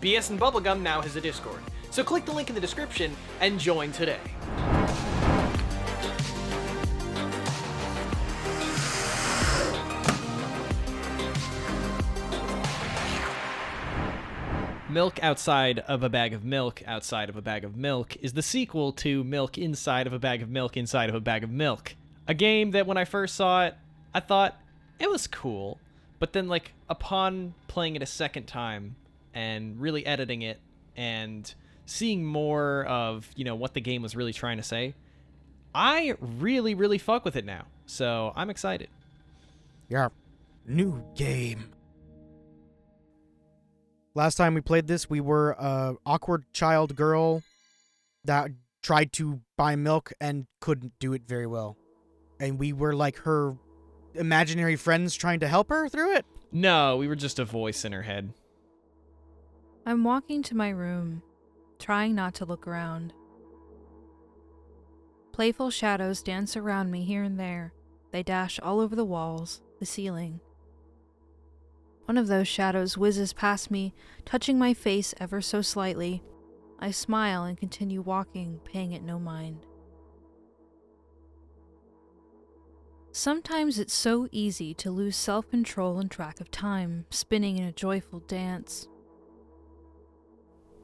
Bsnbubblegum now has a Discord, so click the link in the description and join today. Milk Outside of a Bag of Milk Outside of a Bag of Milk is the sequel to Milk Inside of a Bag of Milk Inside of a Bag of Milk. A game that when I first saw it, I thought it was cool, but then upon playing it a second time and really editing it and seeing more of, what the game was really trying to say, I really, really fuck with it now. So I'm excited. Yeah. New game. Last time we played this, we were a awkward child girl that tried to buy milk and couldn't do it very well. And we were like her imaginary friends trying to help her through it? No, we were just a voice in her head. I'm walking to my room, trying not to look around. Playful shadows dance around me here and there. They dash all over the walls, the ceiling. One of those shadows whizzes past me, touching my face ever so slightly. I smile and continue walking, paying it no mind. Sometimes it's so easy to lose self-control and track of time, spinning in a joyful dance.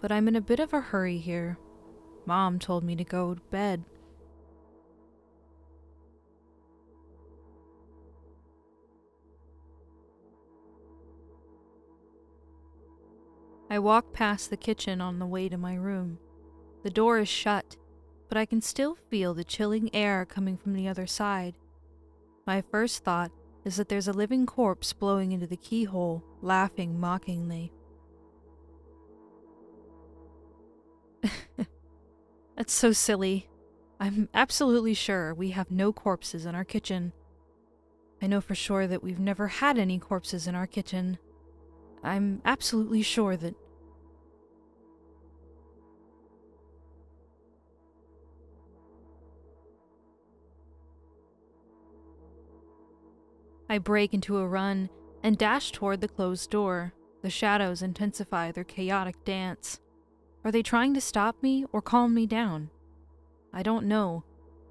But I'm in a bit of a hurry here. Mom told me to go to bed. I walk past the kitchen on the way to my room. The door is shut, but I can still feel the chilling air coming from the other side. My first thought is that there's a living corpse blowing into the keyhole, laughing mockingly. That's so silly. I'm absolutely sure we have no corpses in our kitchen. I know for sure that we've never had any corpses in our kitchen. I'm absolutely sure that... I break into a run and dash toward the closed door. The shadows intensify their chaotic dance. Are they trying to stop me or calm me down? I don't know.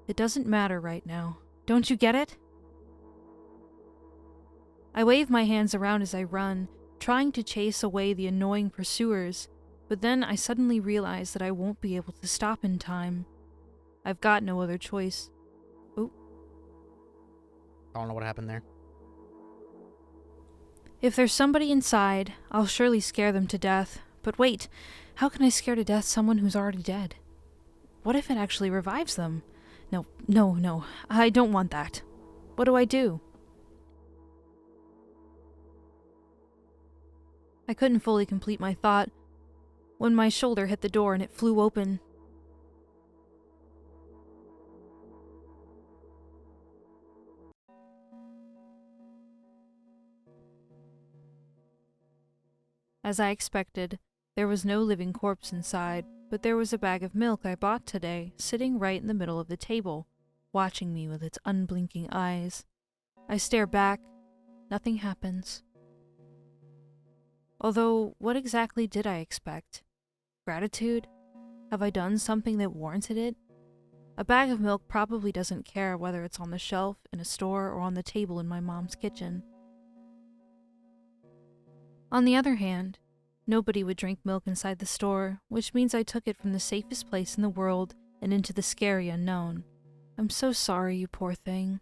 It doesn't matter right now. Don't you get it? I wave my hands around as I run, trying to chase away the annoying pursuers, but then I suddenly realize that I won't be able to stop in time. I've got no other choice. Oh. I don't know what happened there. If there's somebody inside, I'll surely scare them to death. But wait, how can I scare to death someone who's already dead? What if it actually revives them? No, I don't want that. What do I do? I couldn't fully complete my thought when my shoulder hit the door and it flew open. As I expected, there was no living corpse inside, but there was a bag of milk I bought today sitting right in the middle of the table, watching me with its unblinking eyes. I stare back. Nothing happens. Although, what exactly did I expect? Gratitude? Have I done something that warranted it? A bag of milk probably doesn't care whether it's on the shelf, in a store, or on the table in my mom's kitchen. On the other hand, nobody would drink milk inside the store, which means I took it from the safest place in the world and into the scary unknown. I'm so sorry, you poor thing.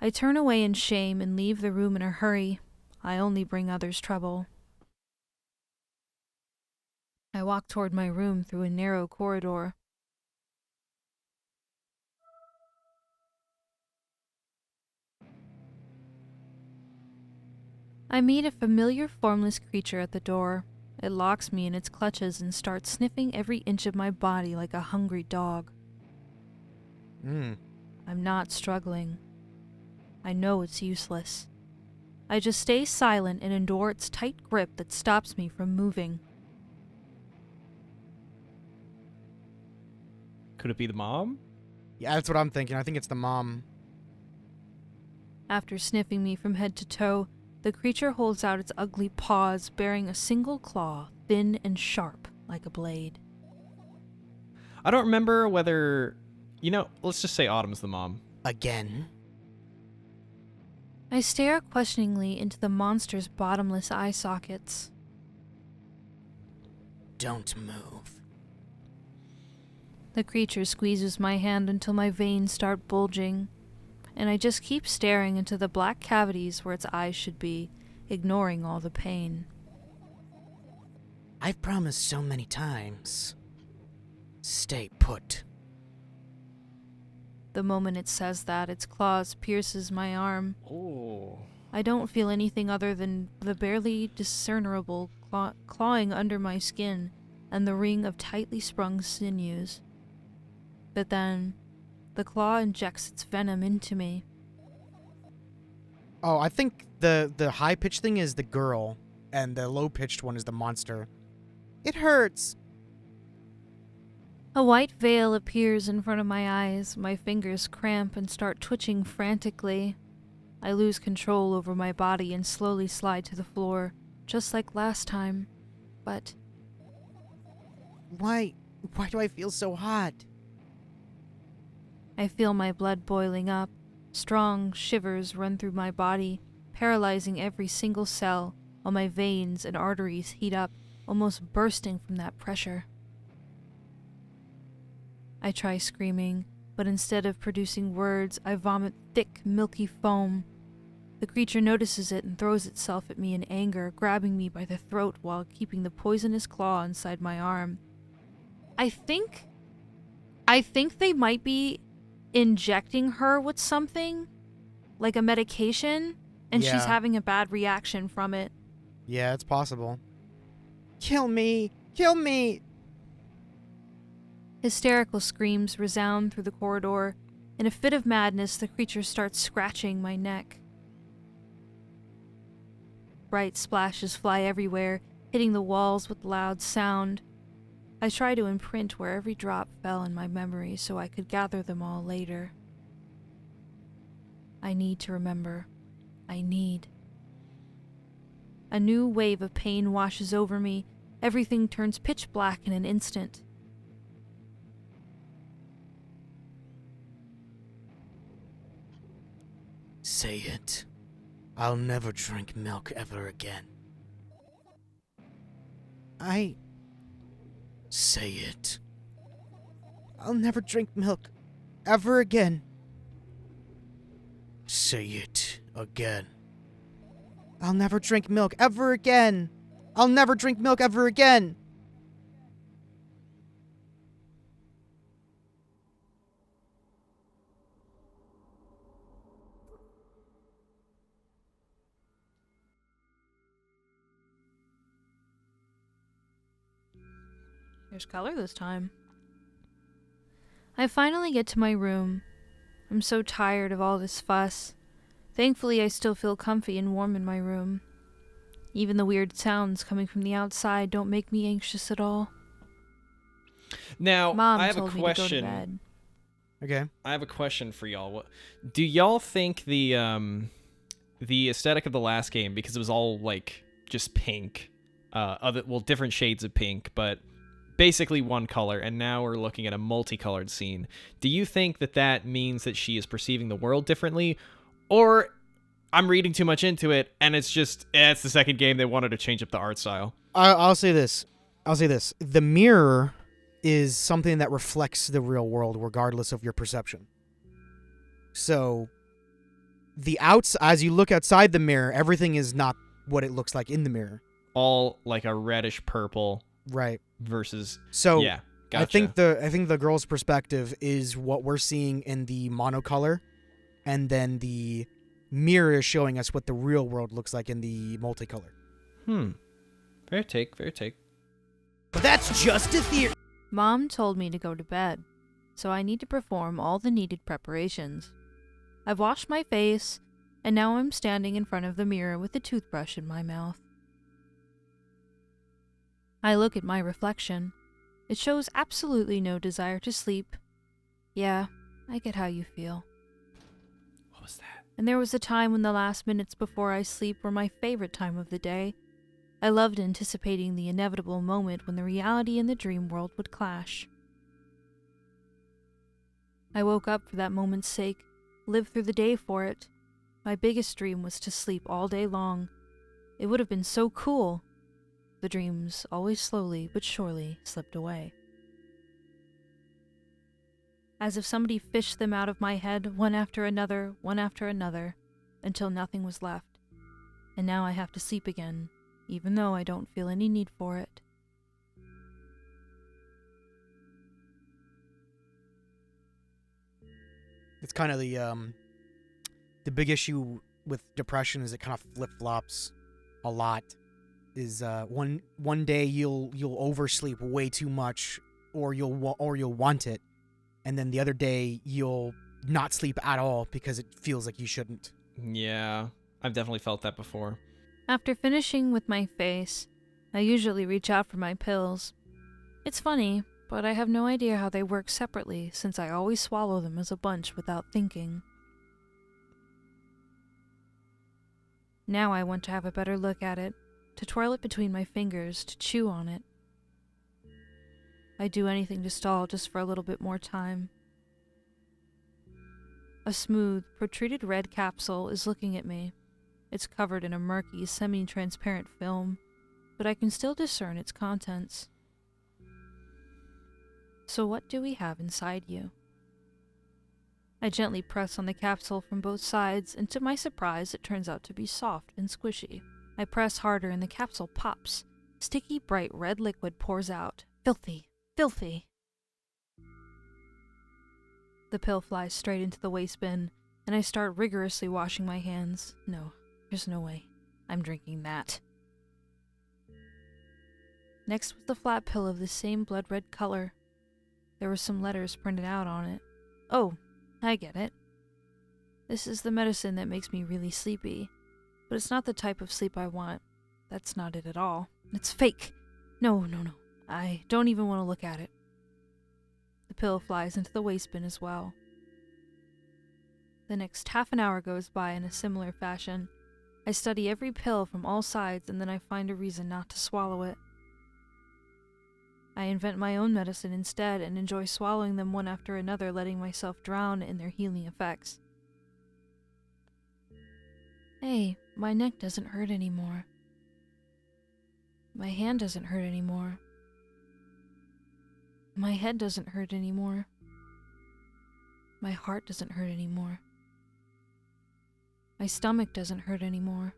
I turn away in shame and leave the room in a hurry. I only bring others trouble. I walk toward my room through a narrow corridor. I meet a familiar formless creature at the door. It locks me in its clutches and starts sniffing every inch of my body like a hungry dog. I'm not struggling. I know it's useless. I just stay silent and endure its tight grip that stops me from moving. Could it be the mom? Yeah, that's what I'm thinking. I think it's the mom. After sniffing me from head to toe, the creature holds out its ugly paws, bearing a single claw, thin and sharp like a blade. I don't remember whether... let's just say Autumn's the mom. Again? I stare questioningly into the monster's bottomless eye sockets. Don't move. The creature squeezes my hand until my veins start bulging, and I just keep staring into the black cavities where its eyes should be, ignoring all the pain. I've promised so many times. Stay put. The moment it says that, its claws pierces my arm. Oh. I don't feel anything other than the barely discernible clawing under my skin and the ring of tightly sprung sinews. But then, the claw injects its venom into me. Oh, I think the high-pitched thing is the girl, and the low-pitched one is the monster. It hurts! A white veil appears in front of my eyes, my fingers cramp and start twitching frantically. I lose control over my body and slowly slide to the floor, just like last time. But... Why do I feel so hot? I feel my blood boiling up. Strong shivers run through my body, paralyzing every single cell, while my veins and arteries heat up, almost bursting from that pressure. I try screaming, but instead of producing words, I vomit thick, milky foam. The creature notices it and throws itself at me in anger, grabbing me by the throat while keeping the poisonous claw inside my arm. I think they might be injecting her with something, like a medication, and she's Yeah. having a bad reaction from it. Yeah, it's possible. Kill me! Kill me! Hysterical screams resound through the corridor. In a fit of madness, the creature starts scratching my neck. Bright splashes fly everywhere, hitting the walls with loud sound. I try to imprint where every drop fell in my memory so I could gather them all later. I need to remember. I need. A new wave of pain washes over me. Everything turns pitch black in an instant. Say it. I'll never drink milk ever again. Say it. I'll never drink milk ever again. Say it again. I'll never drink milk ever again. I'll never drink milk ever again. There's color this time. I finally get to my room. I'm so tired of all this fuss. Thankfully, I still feel comfy and warm in my room. Even the weird sounds coming from the outside don't make me anxious at all. Now, Mom I have told a me to go to question. bed. Okay. I have a question for y'all. Do y'all think the aesthetic of the last game, because it was all like just pink, different shades of pink, but basically one color, and now we're looking at a multicolored scene. Do you think that means that she is perceiving the world differently, or I'm reading too much into it and it's the second game, they wanted to change up the art style? I'll say this. The mirror is something that reflects the real world regardless of your perception. So as you look outside the mirror, everything is not what it looks like in the mirror. All like a reddish purple. Right. Versus yeah, gotcha. I think the girl's perspective is what we're seeing in the monocolor, and then the mirror is showing us what the real world looks like in the multicolor. Fair take. But that's just a theory. Mom told me to go to bed, so I need to perform all the needed preparations. I've washed my face, and now I'm standing in front of the mirror with a toothbrush in my mouth. I look at my reflection. It shows absolutely no desire to sleep. Yeah, I get how you feel. What was that? And there was a time when the last minutes before I sleep were my favorite time of the day. I loved anticipating the inevitable moment when the reality and the dream world would clash. I woke up for that moment's sake, lived through the day for it. My biggest dream was to sleep all day long. It would have been so cool. The dreams always slowly but surely slipped away. As if somebody fished them out of my head, one after another, until nothing was left. And now I have to sleep again, even though I don't feel any need for it. It's kind of the big issue with depression is it kind of flip-flops a lot. Is one day you'll oversleep way too much, or you'll want it, and then the other day you'll not sleep at all because it feels like you shouldn't. Yeah, I've definitely felt that before. After finishing with my face, I usually reach out for my pills. It's funny, but I have no idea how they work separately since I always swallow them as a bunch without thinking. Now I want to have a better look at it, to twirl it between my fingers, to chew on it. I'd do anything to stall just for a little bit more time. A smooth, protruded red capsule is looking at me. It's covered in a murky, semi-transparent film, but I can still discern its contents. So what do we have inside you? I gently press on the capsule from both sides, and to my surprise it turns out to be soft and squishy. I press harder and the capsule pops. Sticky, bright red liquid pours out. Filthy! Filthy! The pill flies straight into the waste bin, and I start rigorously washing my hands. No, there's no way. I'm drinking that. Next was the flat pill of the same blood red color. There were some letters printed out on it. Oh, I get it. This is the medicine that makes me really sleepy. But it's not the type of sleep I want. That's not it at all. It's fake. No. I don't even want to look at it. The pill flies into the waste bin as well. The next half an hour goes by in a similar fashion. I study every pill from all sides, and then I find a reason not to swallow it. I invent my own medicine instead and enjoy swallowing them one after another, letting myself drown in their healing effects. Hey, my neck doesn't hurt anymore. My hand doesn't hurt anymore. My head doesn't hurt anymore. My heart doesn't hurt anymore. My stomach doesn't hurt anymore.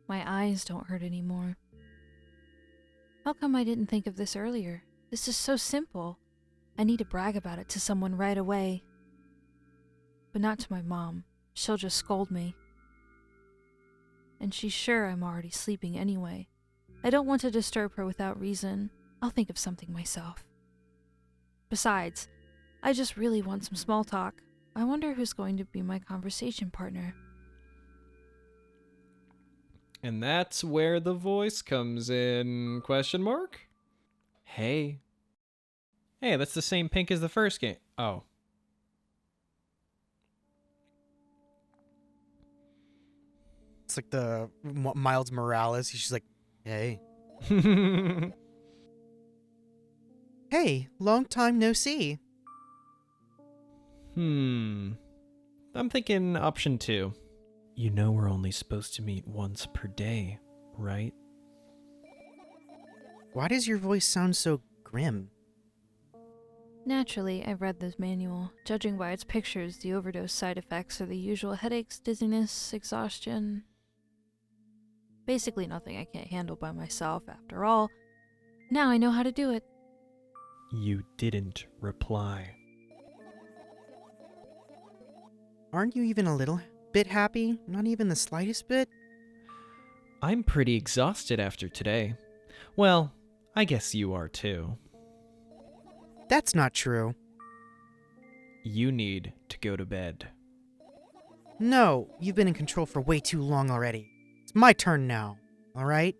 My eyes don't hurt anymore. How come I didn't think of this earlier? This is so simple. I need to brag about it to someone right away. But not to my mom. She'll just scold me. And she's sure I'm already sleeping anyway. I don't want to disturb her without reason. I'll think of something myself. Besides, I just really want some small talk. I wonder who's going to be my conversation partner. And that's where the voice comes in, question mark? Hey, that's the same pink as the first game. Oh. It's like the Miles Morales. He's just like, hey. Hey, long time no see. I'm thinking option 2. You know we're only supposed to meet once per day, right? Why does your voice sound so grim? Naturally, I've read this manual. Judging by its pictures, the overdose side effects are the usual headaches, dizziness, exhaustion. Basically nothing I can't handle by myself, after all. Now I know how to do it. You didn't reply. Aren't you even a little bit happy? Not even the slightest bit? I'm pretty exhausted after today. Well, I guess you are too. That's not true. You need to go to bed. No, you've been in control for way too long already. It's my turn now, alright?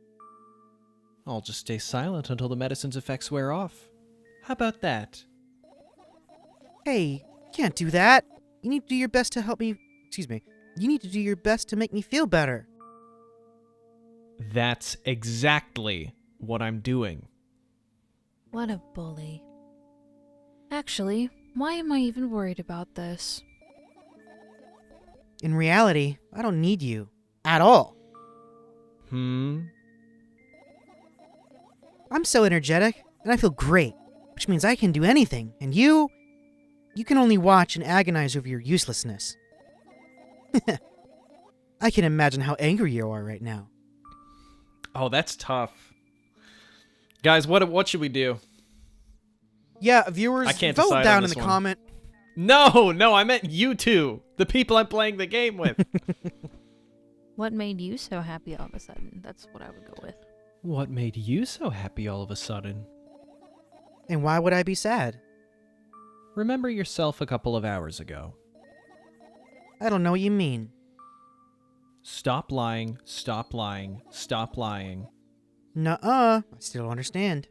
I'll just stay silent until the medicine's effects wear off. How about that? Hey, can't do that. You need to do your best to help me excuse me. You need to do your best to make me feel better. That's exactly what I'm doing. What a bully. Actually, why am I even worried about this? In reality, I don't need you. At all. I'm so energetic, and I feel great, which means I can do anything, and you can only watch and agonize over your uselessness. I can imagine how angry you are right now. Oh, that's tough. Guys, what should we do? Yeah, viewers, I can't vote decide down on in this the one. comment. No, I meant you two. The people I'm playing the game with. What made you so happy all of a sudden? That's what I would go with. What made you so happy all of a sudden? And why would I be sad? Remember yourself a couple of hours ago. I don't know what you mean. Stop lying, stop lying, stop lying. Nuh-uh, I still don't understand.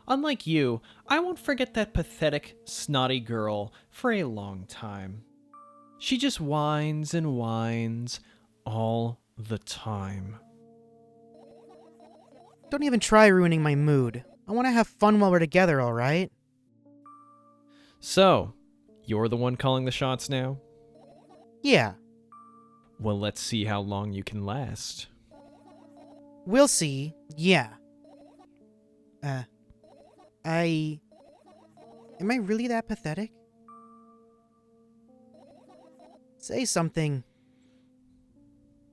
Unlike you, I won't forget that pathetic, snotty girl for a long time. She just whines and whines all the time. Don't even try ruining my mood. I want to have fun while we're together, alright? So, you're the one calling the shots now? Yeah, Well, let's see how long you can last. we'll see. Yeah. Am I really that pathetic? Say something.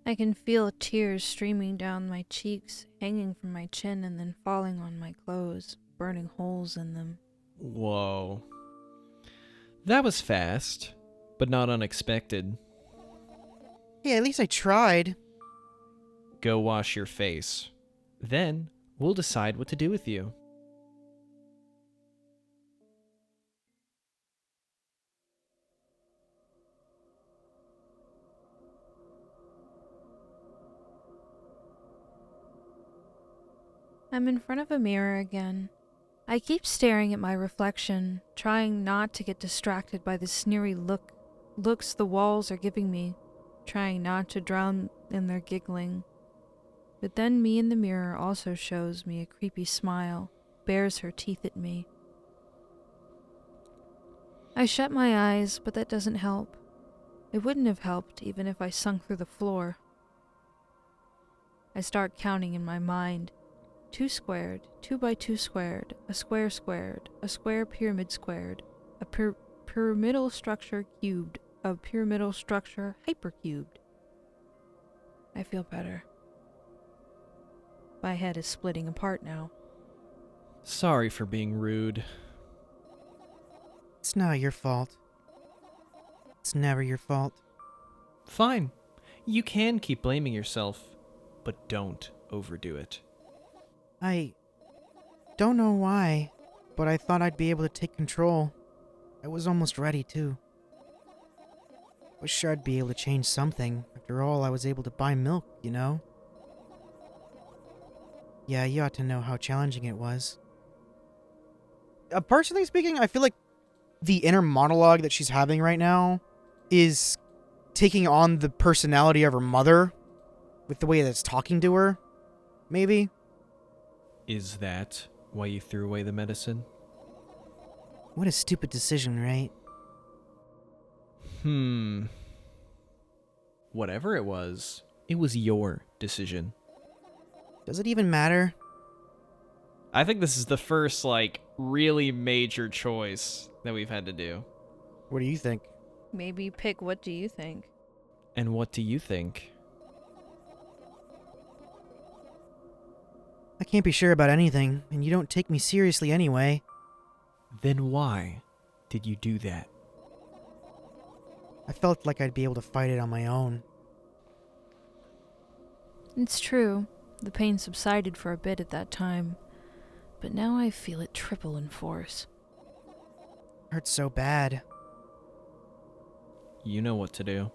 I can feel tears streaming down my cheeks, hanging from my chin and then falling on my clothes, burning holes in them. Whoa. That was fast, but not unexpected. Hey, at least I tried. Go wash your face. Then, we'll decide what to do with you. I'm in front of a mirror again. I keep staring at my reflection, trying not to get distracted by the sneery looks the walls are giving me, trying not to drown in their giggling. But then me in the mirror also shows me a creepy smile, bares her teeth at me. I shut my eyes, but that doesn't help. It wouldn't have helped even if I sunk through the floor. I start counting in my mind. 2 squared, 2 by 2 squared, a square squared, a square pyramid squared, a pyramidal structure cubed, a pyramidal structure hypercubed. I feel better. My head is splitting apart now. Sorry for being rude. It's not your fault. It's never your fault. Fine. You can keep blaming yourself, but don't overdo it. I don't know why, but I thought I'd be able to take control. I was almost ready, too. Wish I'd be able to change something. After all, I was able to buy milk, you know? Yeah, you ought to know how challenging it was. Personally speaking, I feel like the inner monologue that she's having right now is taking on the personality of her mother with the way that it's talking to her, maybe? Is that why you threw away the medicine? What a stupid decision, right? Whatever it was your decision. Does it even matter? I think this is the first, really major choice that we've had to do. What do you think? Maybe pick what do you think? And what do you think? I can't be sure about anything, and you don't take me seriously anyway. Then why did you do that? I felt like I'd be able to fight it on my own. It's true. The pain subsided for a bit at that time, but now I feel it triple in force. Hurts so bad. You know what to do.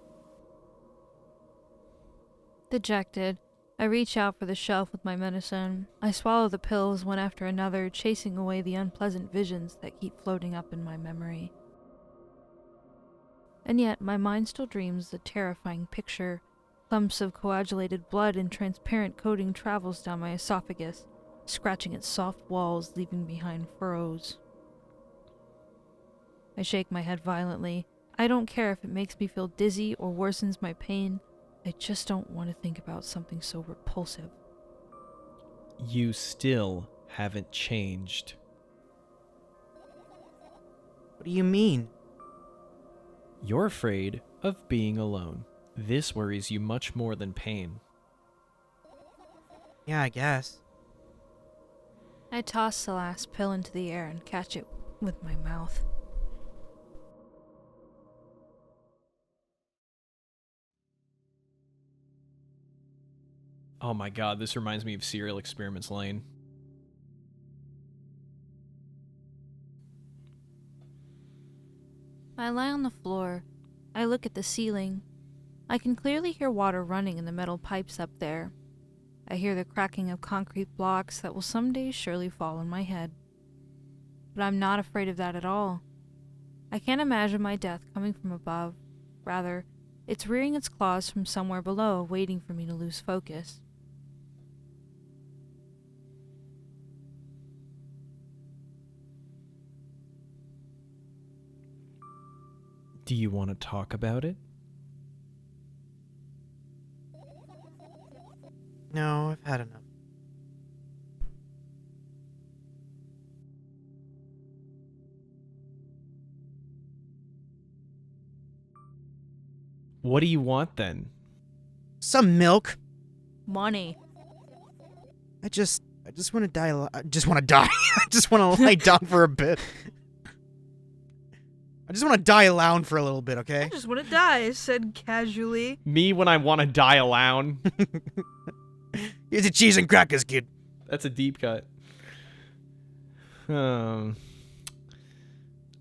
Dejected, I reach out for the shelf with my medicine. I swallow the pills one after another, chasing away the unpleasant visions that keep floating up in my memory. And yet my mind still dreams the terrifying picture. Clumps of coagulated blood and transparent coating travels down my esophagus, scratching its soft walls, leaving behind furrows. I shake my head violently. I don't care if it makes me feel dizzy or worsens my pain. I just don't want to think about something so repulsive. You still haven't changed. What do you mean? You're afraid of being alone. This worries you much more than pain. Yeah, I guess. I toss the last pill into the air and catch it with my mouth. Oh my god, this reminds me of Serial Experiments Lane. I lie on the floor. I look at the ceiling. I can clearly hear water running in the metal pipes up there. I hear the cracking of concrete blocks that will someday surely fall on my head. But I'm not afraid of that at all. I can't imagine my death coming from above. Rather, it's rearing its claws from somewhere below, waiting for me to lose focus. Do you want to talk about it? No, I've had enough. What do you want then? Some milk. Money. I just want to die. I just want to die. I just want to lay down for a bit. I just want to die alone for a little bit, okay? I just want to die, I said casually. Me when I want to die alone. Here's a cheese and crackers, kid. That's a deep cut. All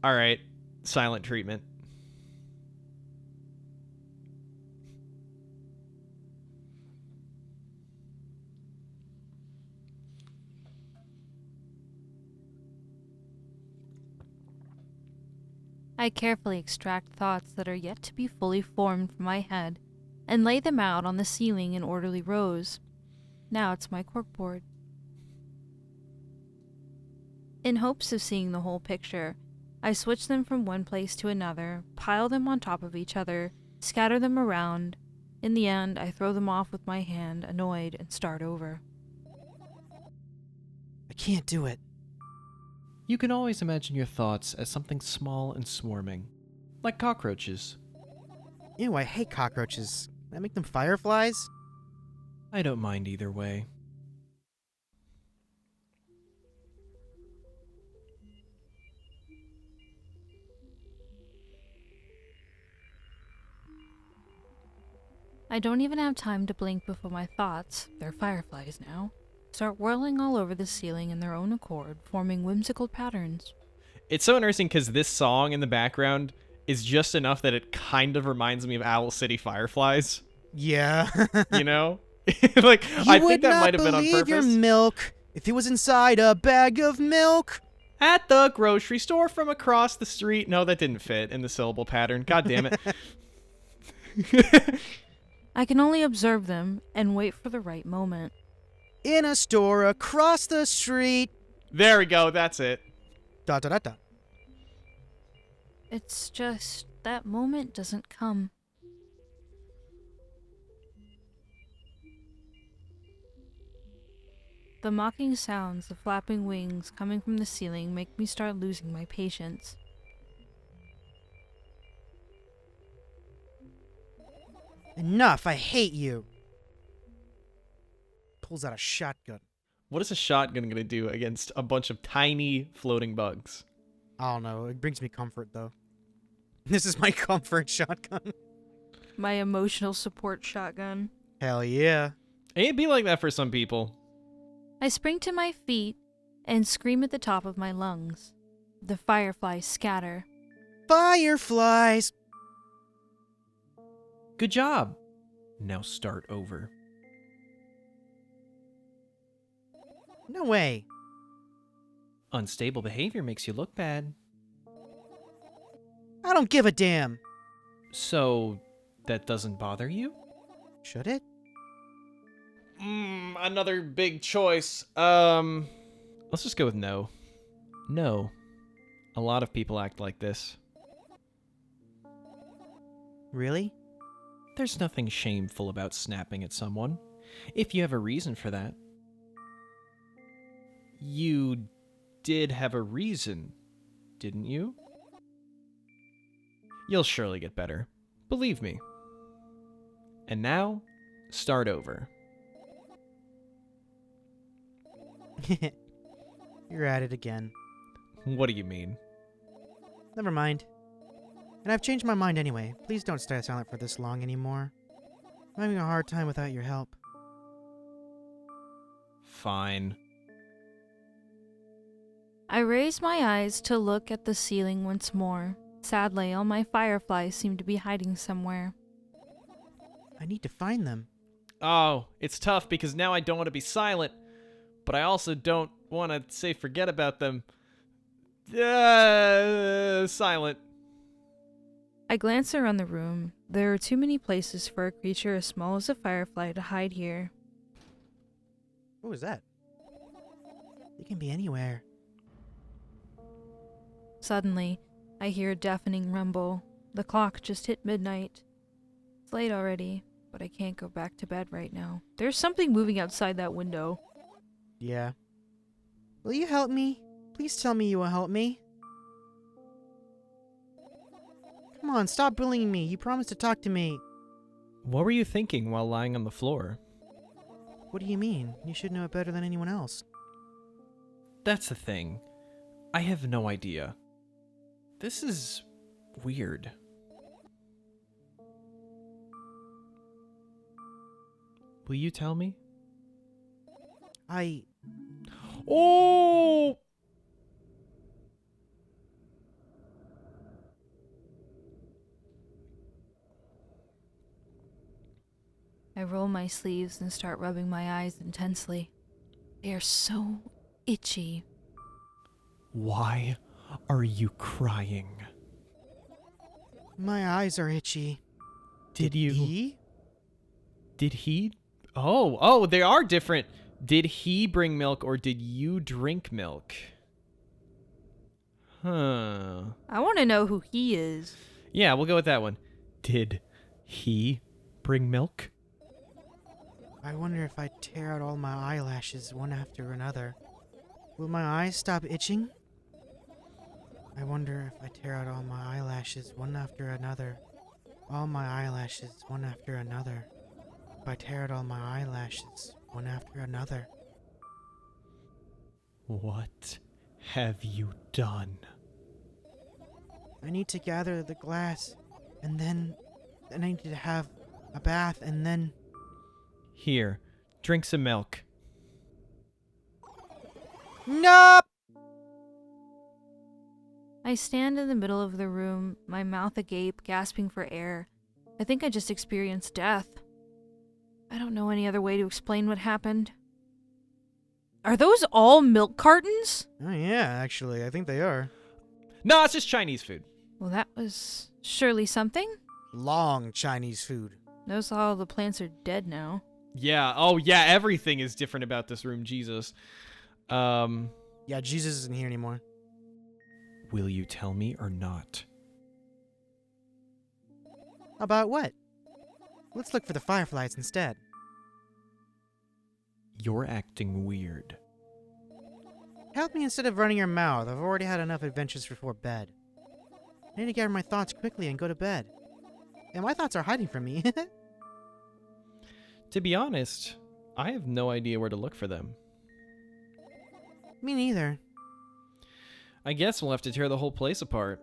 right, silent treatment. I carefully extract thoughts that are yet to be fully formed from my head and lay them out on the ceiling in orderly rows. Now it's my corkboard. In hopes of seeing the whole picture, I switch them from one place to another, pile them on top of each other, scatter them around. In the end, I throw them off with my hand, annoyed, and start over. I can't do it. You can always imagine your thoughts as something small and swarming, like cockroaches. Ew, I hate cockroaches. Can I make them fireflies? I don't mind either way. I don't even have time to blink before my thoughts, they're fireflies now, start whirling all over the ceiling in their own accord, forming whimsical patterns. It's so interesting because this song in the background is just enough that it kind of reminds me of Owl City Fireflies. Yeah. You know? Like, I think that might have been on You would not believe your purpose. milk if it was inside a bag of milk. At the grocery store from across the street. No, that didn't fit in the syllable pattern. God damn it. I can only observe them and wait for the right moment. In a store across the street. There we go. That's it. Da da da da. It's just that moment doesn't come. The mocking sounds of flapping wings coming from the ceiling make me start losing my patience. Enough, I hate you. Pulls out a shotgun. What is a shotgun going to do against a bunch of tiny floating bugs? I don't know. It brings me comfort, though. This is my comfort shotgun. My emotional support shotgun. Hell yeah. It'd be like that for some people. I spring to my feet and scream at the top of my lungs. The fireflies scatter. Fireflies! Good job. Now start over. No way. Unstable behavior makes you look bad. I don't give a damn. So, that doesn't bother you? Should it? Another big choice. Let's just go with no. No. A lot of people act like this. Really? There's nothing shameful about snapping at someone, if you have a reason for that. You did have a reason, didn't you? You'll surely get better. Believe me. And now, start over. You're at it again. What do you mean? Never mind. And I've changed my mind anyway. Please don't stay silent for this long anymore. I'm having a hard time without your help. Fine. I raise my eyes to look at the ceiling once more. Sadly, all my fireflies seem to be hiding somewhere. I need to find them. Oh, it's tough because now I don't want to be silent, but I also don't want to say forget about them. Silent. I glance around the room. There are too many places for a creature as small as a firefly to hide here. What was that? It can be anywhere. Suddenly, I hear a deafening rumble. The clock just hit midnight. It's late already, but I can't go back to bed right now. There's something moving outside that window. Yeah. Will you help me? Please tell me you will help me. Come on, stop bullying me. You promised to talk to me. What were you thinking while lying on the floor? What do you mean? You should know it better than anyone else. That's the thing. I have no idea. This is weird. Will you tell me? Oh! I roll my sleeves and start rubbing my eyes intensely. They are so itchy. Why are you crying? My eyes are itchy. Did you... He? Did he... Oh, they are different. Did he bring milk or did you drink milk? Huh. I want to know who he is. Yeah, we'll go with that one. Did he bring milk? I wonder if I tear out all my eyelashes one after another. Will my eyes stop itching? I wonder if I tear out all my eyelashes one after another. All my eyelashes one after another. If I tear out all my eyelashes one after another. What have you done? I need to gather the glass, and then I need to have a bath, and then... Here, drink some milk. Nope! I stand in the middle of the room, my mouth agape, gasping for air. I think I just experienced death. I don't know any other way to explain what happened. Are those all milk cartons? Oh yeah, actually, I think they are. No, it's just Chinese food. Well, that was surely something. Long Chinese food. Notice all the plants are dead now. Yeah, oh yeah, everything is different about this room, Jesus. Yeah, Jesus isn't here anymore. Will you tell me or not? About what? Let's look for the fireflies instead. You're acting weird. Help me instead of running your mouth. I've already had enough adventures before bed. I need to gather my thoughts quickly and go to bed. And my thoughts are hiding from me. To be honest, I have no idea where to look for them. Me neither. I guess we'll have to tear the whole place apart.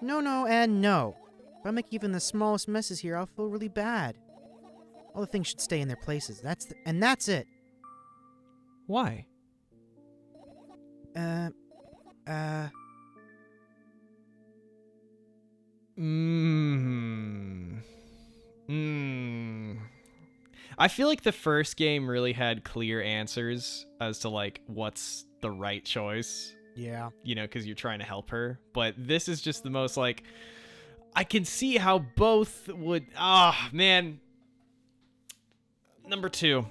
No, and no. If I make even the smallest messes here, I'll feel really bad. All the things should stay in their places. That's it. Why? I feel like the first game really had clear answers as to, like, what's the right choice. Yeah. You know, because you're trying to help her. But this is just the most, like, I can see how both would... Ah, man. Number 2.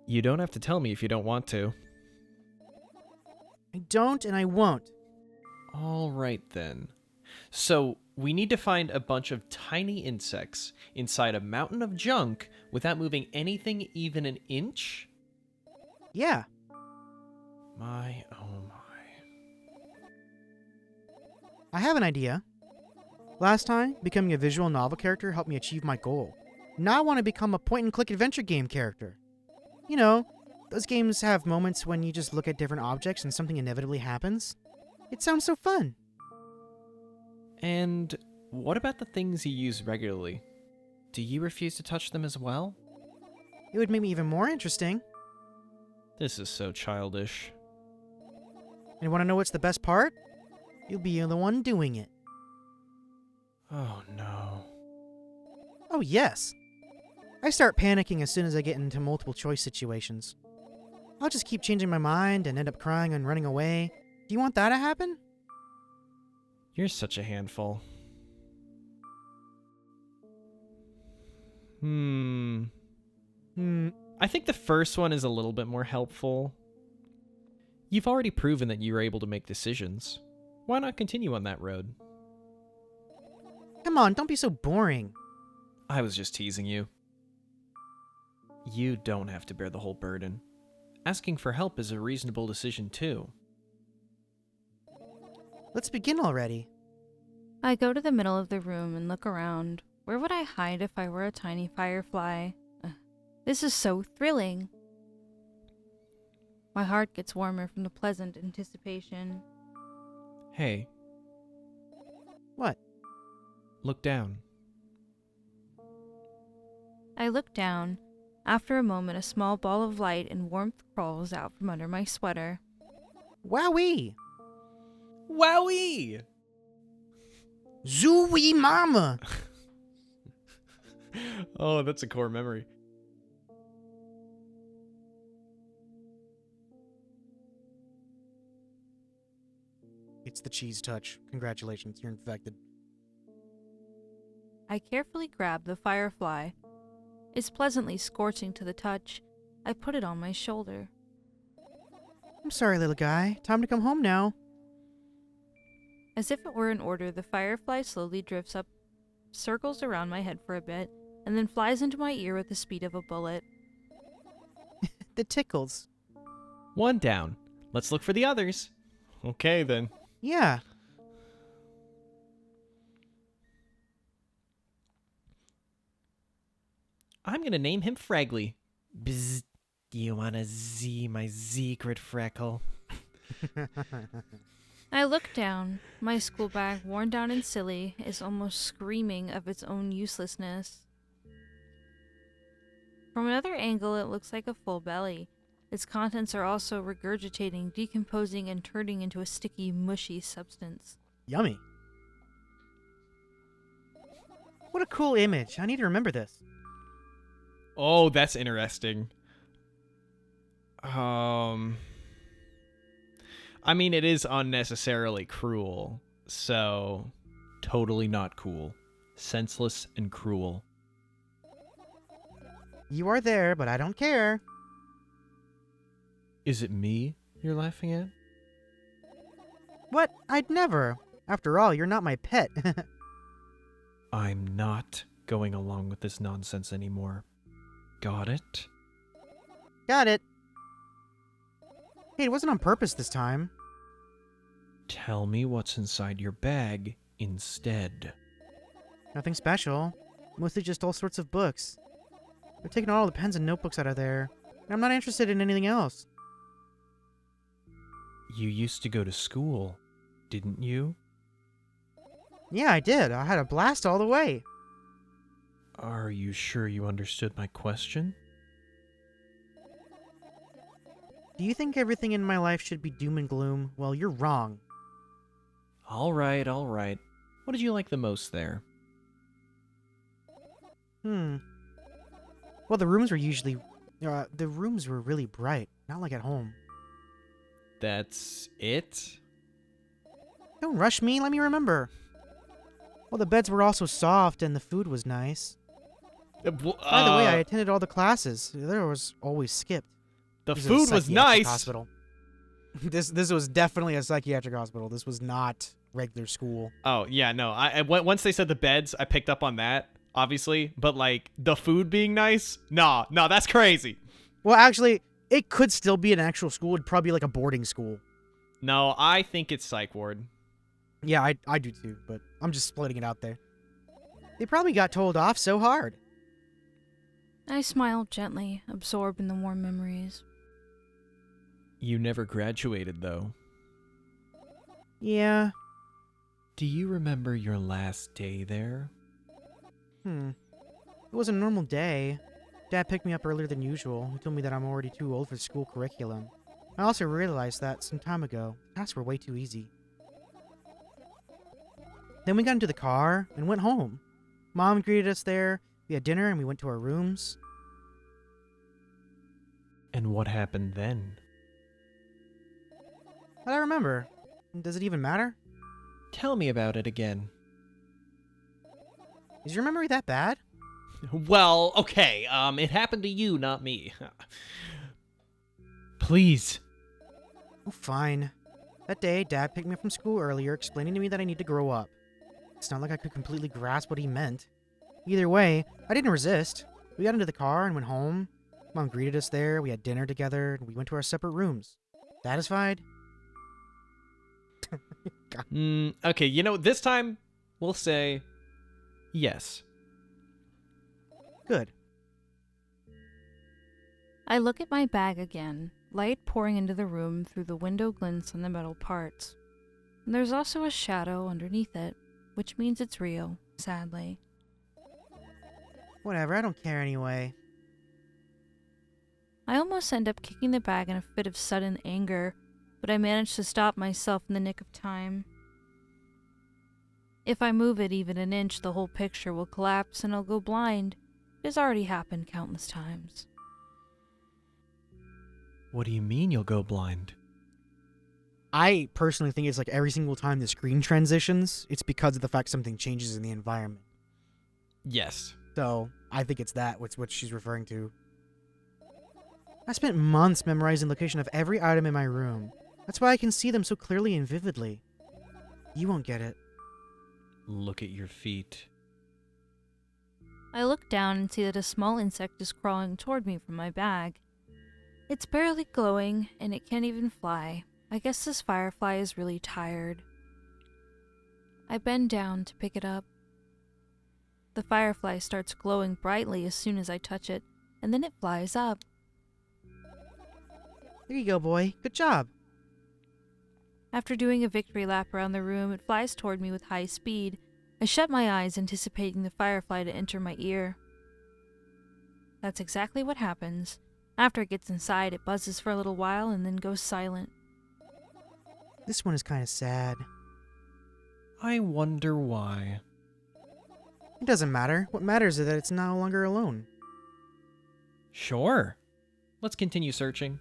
You don't have to tell me if you don't want to. I don't and I won't. All right, then. So, we need to find a bunch of tiny insects inside a mountain of junk without moving anything even an inch? Yeah. My, oh my. I have an idea. Last time, becoming a visual novel character helped me achieve my goal. Now I want to become a point-and-click adventure game character. You know, those games have moments when you just look at different objects and something inevitably happens. It sounds so fun. And what about the things you use regularly? Do you refuse to touch them as well? It would make me even more interesting. This is so childish. And want to know what's the best part? You'll be the one doing it. Oh no. Oh, yes. I start panicking as soon as I get into multiple choice situations. I'll just keep changing my mind and end up crying and running away. Do you want that to happen? You're such a handful. I think the first one is a little bit more helpful. You've already proven that you're able to make decisions. Why not continue on that road? Come on, don't be so boring. I was just teasing you. You don't have to bear the whole burden. Asking for help is a reasonable decision too. Let's begin already. I go to the middle of the room and look around. Where would I hide if I were a tiny firefly? This is so thrilling. My heart gets warmer from the pleasant anticipation. Hey. What? Look down. I look down. After a moment, a small ball of light and warmth crawls out from under my sweater. Wowee! Wowee! Zooey mama! Oh, that's a core memory. It's the cheese touch. Congratulations, you're infected. I carefully grab the firefly. It's pleasantly scorching to the touch. I put it on my shoulder. I'm sorry, little guy. Time to come home now. As if it were in order, the firefly slowly drifts up, circles around my head for a bit, and then flies into my ear with the speed of a bullet. The tickles. One down. Let's look for the others. Okay, then. Yeah. I'm gonna name him Fraggly. Bzz, do you wanna see my secret freckle? I look down. My school bag, worn down and silly, is almost screaming of its own uselessness. From another angle, it looks like a full belly. Its contents are also regurgitating, decomposing, and turning into a sticky, mushy substance. Yummy. What a cool image. I need to remember this. Oh, that's interesting. I mean, it is unnecessarily cruel, so totally not cool. Senseless and cruel. You are there, but I don't care. Is it me you're laughing at? What? I'd never. After all, you're not my pet. I'm not going along with this nonsense anymore. Got it? Got it. Hey, it wasn't on purpose this time. Tell me what's inside your bag instead. Nothing special. Mostly just all sorts of books. They're taking all the pens and notebooks out of there. And I'm not interested in anything else. You used to go to school, didn't you? Yeah, I did. I had a blast all the way. Are you sure you understood my question? Do you think everything in my life should be doom and gloom? Well, you're wrong. All right, all right. What did you like the most there? Well, the rooms were really bright. Not like at home. That's it? Don't rush me. Let me remember. Well, the beds were also soft and the food was nice. By the way, I attended all the classes. There was always skipped. The This is a food was psychiatric nice. Hospital. This was definitely a psychiatric hospital. This was not regular school. Oh, yeah, no. Once they said the beds, I picked up on that, obviously. But, like, the food being nice? No, that's crazy. Well, actually, it could still be an actual school. It'd probably be like a boarding school. No, I think it's psych ward. Yeah, I do too, but I'm just splitting it out there. They probably got told off so hard. I smiled gently, absorbed in the warm memories. You never graduated, though. Yeah. Do you remember your last day there? It was a normal day. Dad picked me up earlier than usual. He told me that I'm already too old for school curriculum. I also realized that some time ago, tasks were way too easy. Then we got into the car and went home. Mom greeted us there. We had dinner and we went to our rooms. And what happened then? I don't remember. Does it even matter? Tell me about it again. Is your memory that bad? Well, okay, it happened to you, not me. Please. Oh, fine. That day, Dad picked me up from school earlier, explaining to me that I need to grow up. It's not like I could completely grasp what he meant. Either way, I didn't resist. We got into the car and went home. Mom greeted us there, we had dinner together, and we went to our separate rooms. Satisfied? Okay, you know, this time, we'll say yes. Good. I look at my bag again, light pouring into the room through the window glints on the metal parts. And there's also a shadow underneath it, which means it's real, sadly. Whatever, I don't care anyway. I almost end up kicking the bag in a fit of sudden anger, but I manage to stop myself in the nick of time. If I move it even an inch, the whole picture will collapse and I'll go blind. It has already happened countless times. What do you mean you'll go blind? I personally think it's like every single time the screen transitions, it's because of the fact something changes in the environment. Yes. So, I think it's that, what's what she's referring to. I spent months memorizing the location of every item in my room. That's why I can see them so clearly and vividly. You won't get it. Look at your feet. I look down and see that a small insect is crawling toward me from my bag. It's barely glowing, and it can't even fly. I guess this firefly is really tired. I bend down to pick it up. The firefly starts glowing brightly as soon as I touch it, and then it flies up. There you go, boy. Good job. After doing a victory lap around the room, it flies toward me with high speed. I shut my eyes, anticipating the firefly to enter my ear. That's exactly what happens. After it gets inside, it buzzes for a little while and then goes silent. This one is kind of sad. I wonder why. It doesn't matter. What matters is that it's no longer alone. Sure. Let's continue searching.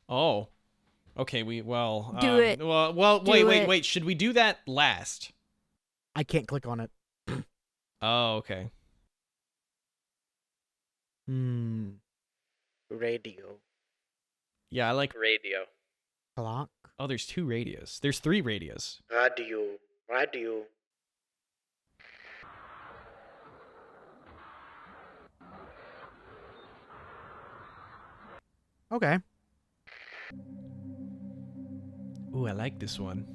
Oh. Okay, Do it. Well, Do wait, it. wait. Should we do that last? I can't click on it. Oh, okay. Radio. Yeah, I like radio. Clock. Oh, there's 2 radios. There's 3 radios. Radio. Okay. Ooh, I like this one.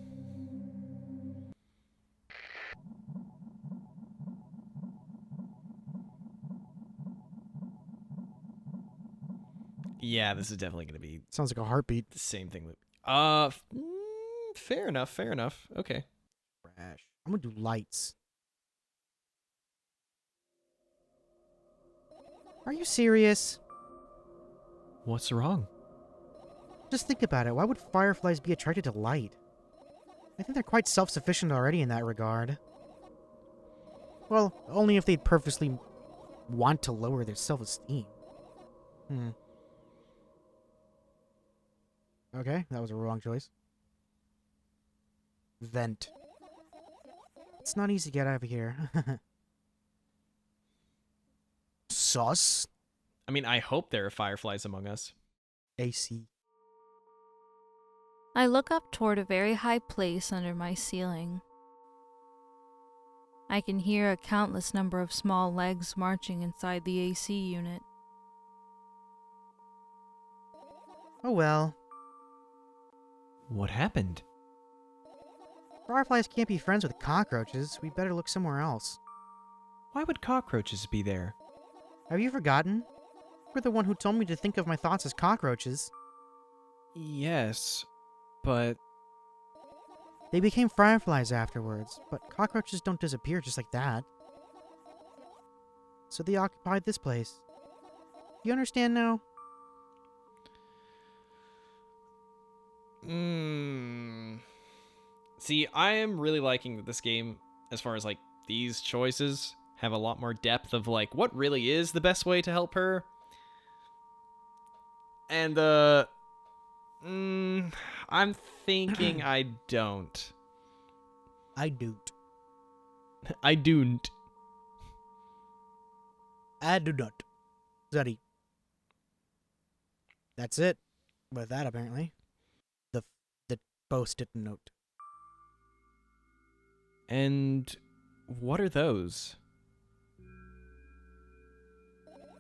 Yeah, this is definitely going to be Sounds like a heartbeat. the same thing. Fair enough, fair enough. Okay. Trash. I'm gonna do lights. Are you serious? What's wrong? Just think about it. Why would fireflies be attracted to light? I think they're quite self-sufficient already in that regard. Well, only if they'd purposely want to lower their self-esteem. Okay, that was a wrong choice. Vent. It's not easy to get out of here. Sus? I mean, I hope there are fireflies among us. AC. I look up toward a very high place under my ceiling. I can hear a countless number of small legs marching inside the AC unit. Oh well. What happened? Fireflies can't be friends with cockroaches. We better look somewhere else. Why would cockroaches be there? Have you forgotten? You're the one who told me to think of my thoughts as cockroaches. Yes, but... They became fireflies afterwards, but cockroaches don't disappear just like that. So they occupied this place. You understand now? See, I am really liking that this game, as far as, like, these choices, have a lot more depth of, like, what really is the best way to help her. And, I'm thinking I don't. I don't. I don't. I do not. Zuddy. That's it. With that, apparently. The post-it note. And what are those?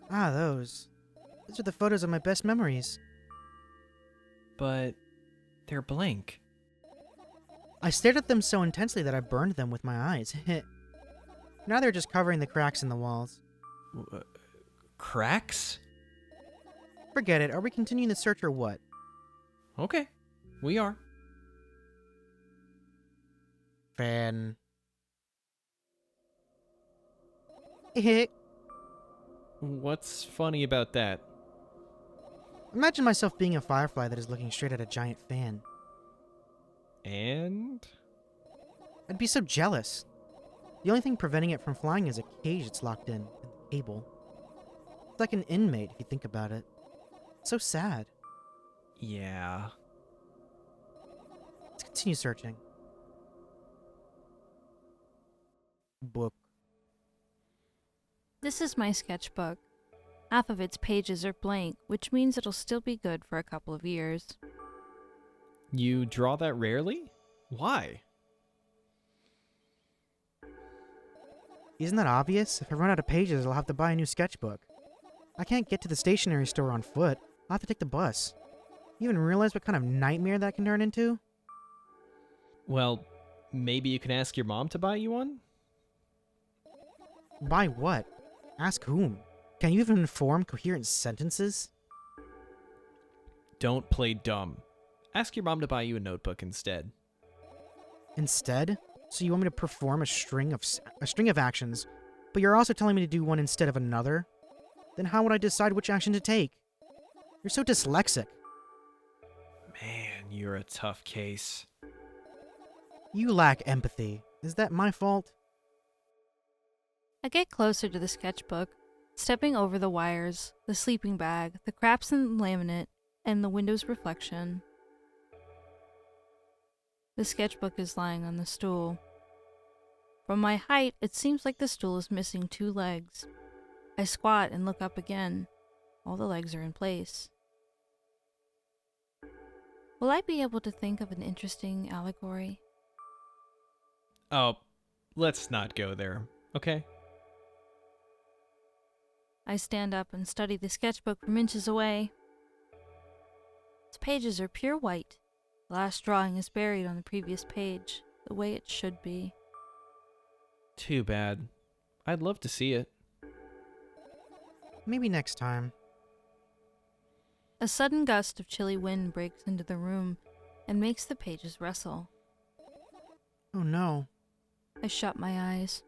Ah, those. Those are the photos of my best memories. But they're blank. I stared at them so intensely that I burned them with my eyes. Now they're just covering the cracks in the walls. Cracks? Forget it. Are we continuing the search or what? Okay, we are. Fan. What's funny about that? Imagine myself being a firefly that is looking straight at a giant fan. And? I'd be so jealous. The only thing preventing it from flying is a cage it's locked in, and the cable. It's like an inmate if you think about it. It's so sad. Yeah. Let's continue searching. Book. This is my sketchbook. Half of its pages are blank, which means it'll still be good for a couple of years. You draw that rarely? Why? Isn't that obvious? If I run out of pages, I'll have to buy a new sketchbook. I can't get to the stationery store on foot. I'll have to take the bus. You even realize what kind of nightmare that can turn into? Well, maybe you can ask your mom to buy you one? Buy what? Ask whom? Can you even form coherent sentences? Don't play dumb. Ask your mom to buy you a notebook instead. Instead? So you want me to perform a string of actions, but you're also telling me to do one instead of another? Then how would I decide which action to take? You're so dyslexic. Man, you're a tough case. You lack empathy. Is that my fault? I get closer to the sketchbook, stepping over the wires, the sleeping bag, the cracks in the laminate, and the window's reflection. The sketchbook is lying on the stool. From my height, it seems like the stool is missing 2 legs. I squat and look up again. All the legs are in place. Will I be able to think of an interesting allegory? Oh, let's not go there, okay? I stand up and study the sketchbook from inches away. Its pages are pure white. The last drawing is buried on the previous page, the way it should be. Too bad. I'd love to see it. Maybe next time. A sudden gust of chilly wind breaks into the room and makes the pages rustle. Oh no. I shut my eyes.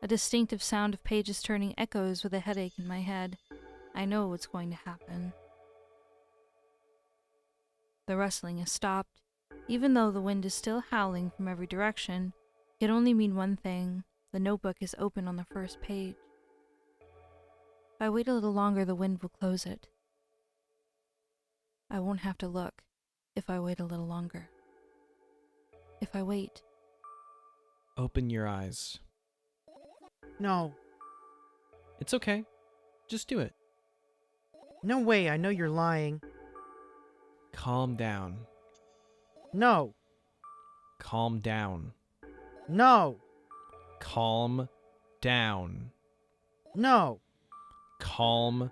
A distinctive sound of pages turning echoes with a headache in my head. I know what's going to happen. The rustling has stopped. Even though the wind is still howling from every direction, it can only mean one thing. The notebook is open on the first page. If I wait a little longer, the wind will close it. I won't have to look if I wait a little longer. If I wait. Open your eyes. No. It's okay. Just do it. No way, I know you're lying. Calm down. No. Calm down. No. Calm down. No. Calm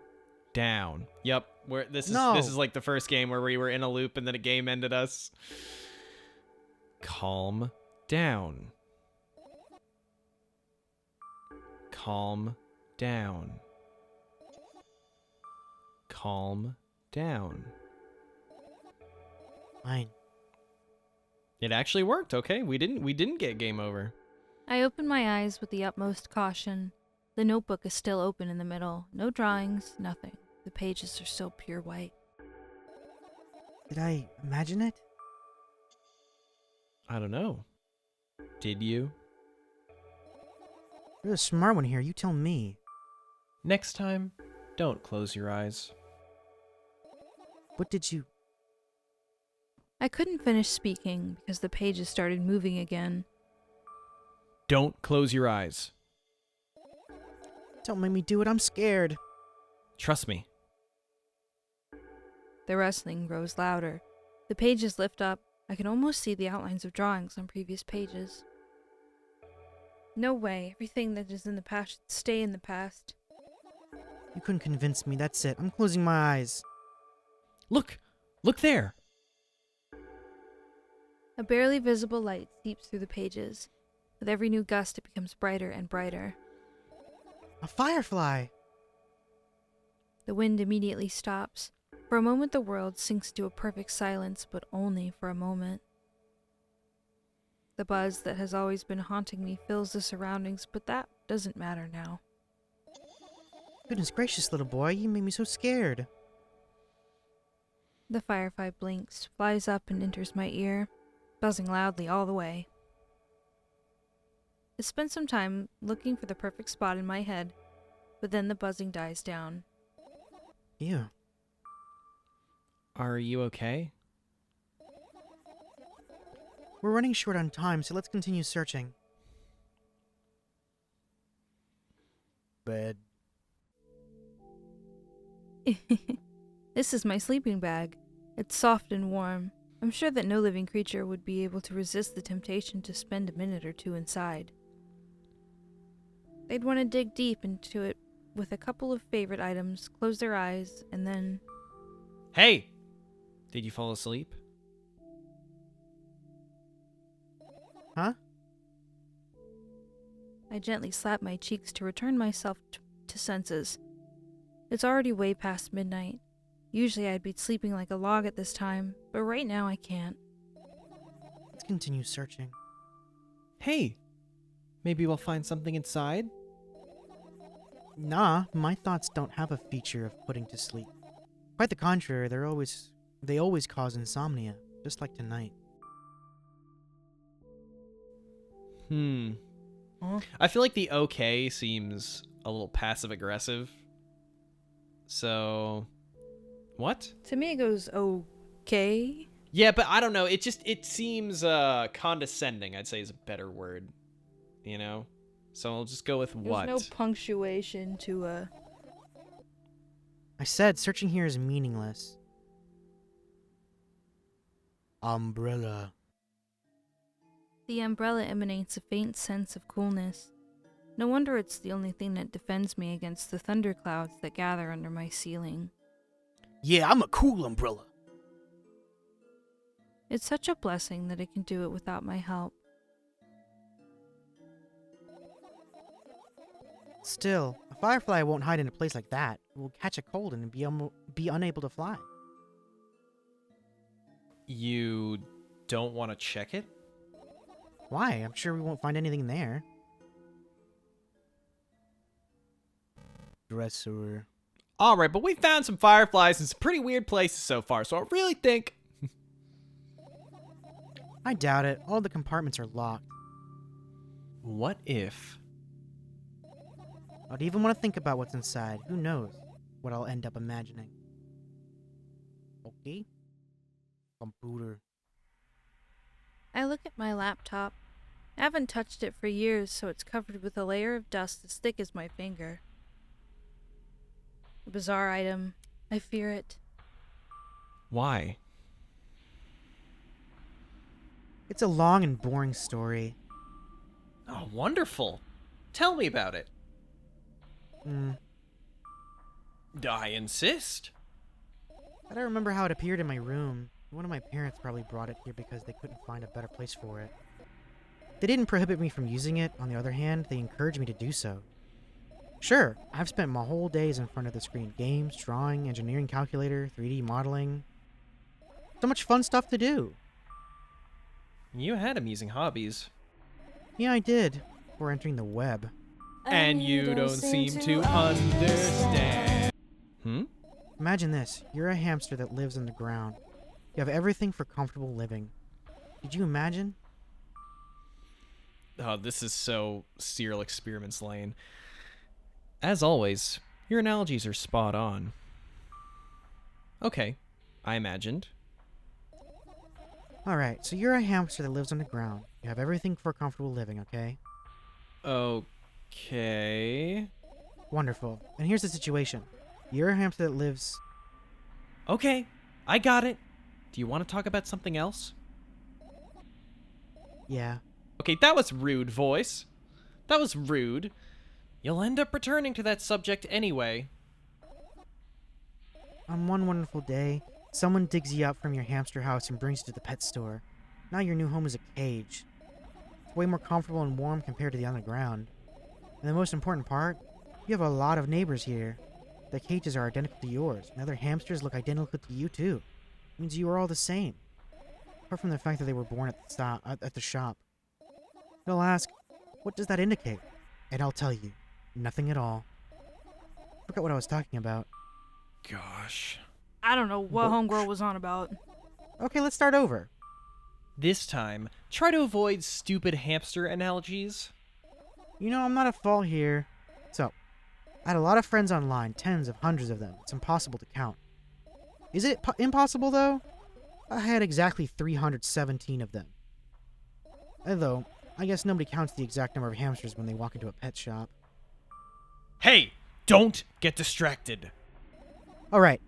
down. Yep. This No. is like the first game where we were in a loop and then a game ended us. Calm down. Calm down. Calm down. Fine. It actually worked, okay? We didn't get game over. I open my eyes with the utmost caution. The notebook is still open in the middle. No drawings, nothing. The pages are still pure white. Did I imagine it? I don't know. Did you? You're the smart one here, you tell me. Next time, don't close your eyes. What did you... I couldn't finish speaking because the pages started moving again. Don't close your eyes. Don't make me do it, I'm scared. Trust me. The rustling grows louder. The pages lift up. I can almost see the outlines of drawings on previous pages. No way. Everything that is in the past should stay in the past. You couldn't convince me, that's it. I'm closing my eyes. Look! Look there! A barely visible light seeps through the pages. With every new gust, it becomes brighter and brighter. A firefly! The wind immediately stops. For a moment, the world sinks to a perfect silence, but only for a moment. The buzz that has always been haunting me fills the surroundings, but that doesn't matter now. Goodness gracious, little boy, you made me so scared. The firefly blinks, flies up, and enters my ear, buzzing loudly all the way. I spend some time looking for the perfect spot in my head, but then the buzzing dies down. Ew. Are you okay? We're running short on time, so let's continue searching. Bed. This is my sleeping bag. It's soft and warm. I'm sure that no living creature would be able to resist the temptation to spend a minute or two inside. They'd want to dig deep into it with a couple of favorite items, close their eyes, and then... Hey! Did you fall asleep? Huh? I gently slap my cheeks to return myself to senses. It's already way past midnight. Usually I'd be sleeping like a log at this time, but right now I can't. Let's continue searching. Hey! Maybe we'll find something inside? Nah, my thoughts don't have a feature of putting to sleep. Quite the contrary, they always cause insomnia, just like tonight. Huh? I feel like the okay seems a little passive-aggressive. So... What? To me it goes okay. Yeah, but I don't know. It seems condescending, I'd say is a better word. You know? So I'll just go with what? There's no punctuation to I said searching here is meaningless. Umbrella. The umbrella emanates a faint sense of coolness. No wonder it's the only thing that defends me against the thunderclouds that gather under my ceiling. Yeah, I'm a cool umbrella. It's such a blessing that it can do it without my help. Still, a firefly won't hide in a place like that. It will catch a cold and be unable to fly. You don't want to check it? Why? I'm sure we won't find anything there. Dresser. Alright, but we found some fireflies in some pretty weird places so far, so I really think... I doubt it. All the compartments are locked. What if... I don't even want to think about what's inside. Who knows what I'll end up imagining. Okay. Computer. I look at my laptop. I haven't touched it for years, so it's covered with a layer of dust as thick as my finger. A bizarre item. I fear it. Why? It's a long and boring story. Oh, wonderful. Tell me about it. I insist. I don't remember how it appeared in my room. One of my parents probably brought it here because they couldn't find a better place for it. They didn't prohibit me from using it. On the other hand, they encouraged me to do so. Sure, I've spent my whole days in front of the screen. Games, drawing, engineering calculator, 3D modeling. So much fun stuff to do. You had amusing hobbies. Yeah, I did. Before entering the web. And you don't seem to understand. Imagine this. You're a hamster that lives on the ground. You have everything for comfortable living. Did you imagine? Oh, this is so Serial Experiments Lane. As always, your analogies are spot on. Okay, I imagined. Alright, so you're a hamster that lives on the ground. You have everything for comfortable living, okay? Okay. Wonderful. And here's the situation. You're a hamster that lives... Okay, I got it. Do you want to talk about something else? Yeah. Okay, that was rude, voice. That was rude. You'll end up returning to that subject anyway. On one wonderful day, someone digs you up from your hamster house and brings you to the pet store. Now your new home is a cage. It's way more comfortable and warm compared to the underground. And the most important part, you have a lot of neighbors here. The cages are identical to yours, and other hamsters look identical to you too. It means you are all the same. Apart from the fact that they were born at the shop. You'll ask, what does that indicate? And I'll tell you, nothing at all. Forgot what I was talking about. Gosh. I don't know what homegirl was on about. Okay, let's start over. This time, try to avoid stupid hamster analogies. You know, I'm not at fault here. So, I had a lot of friends online, tens of hundreds of them. It's impossible to count. Is it impossible, though? I had exactly 317 of them. Although, I guess nobody counts the exact number of hamsters when they walk into a pet shop. Hey, don't get distracted. Alright.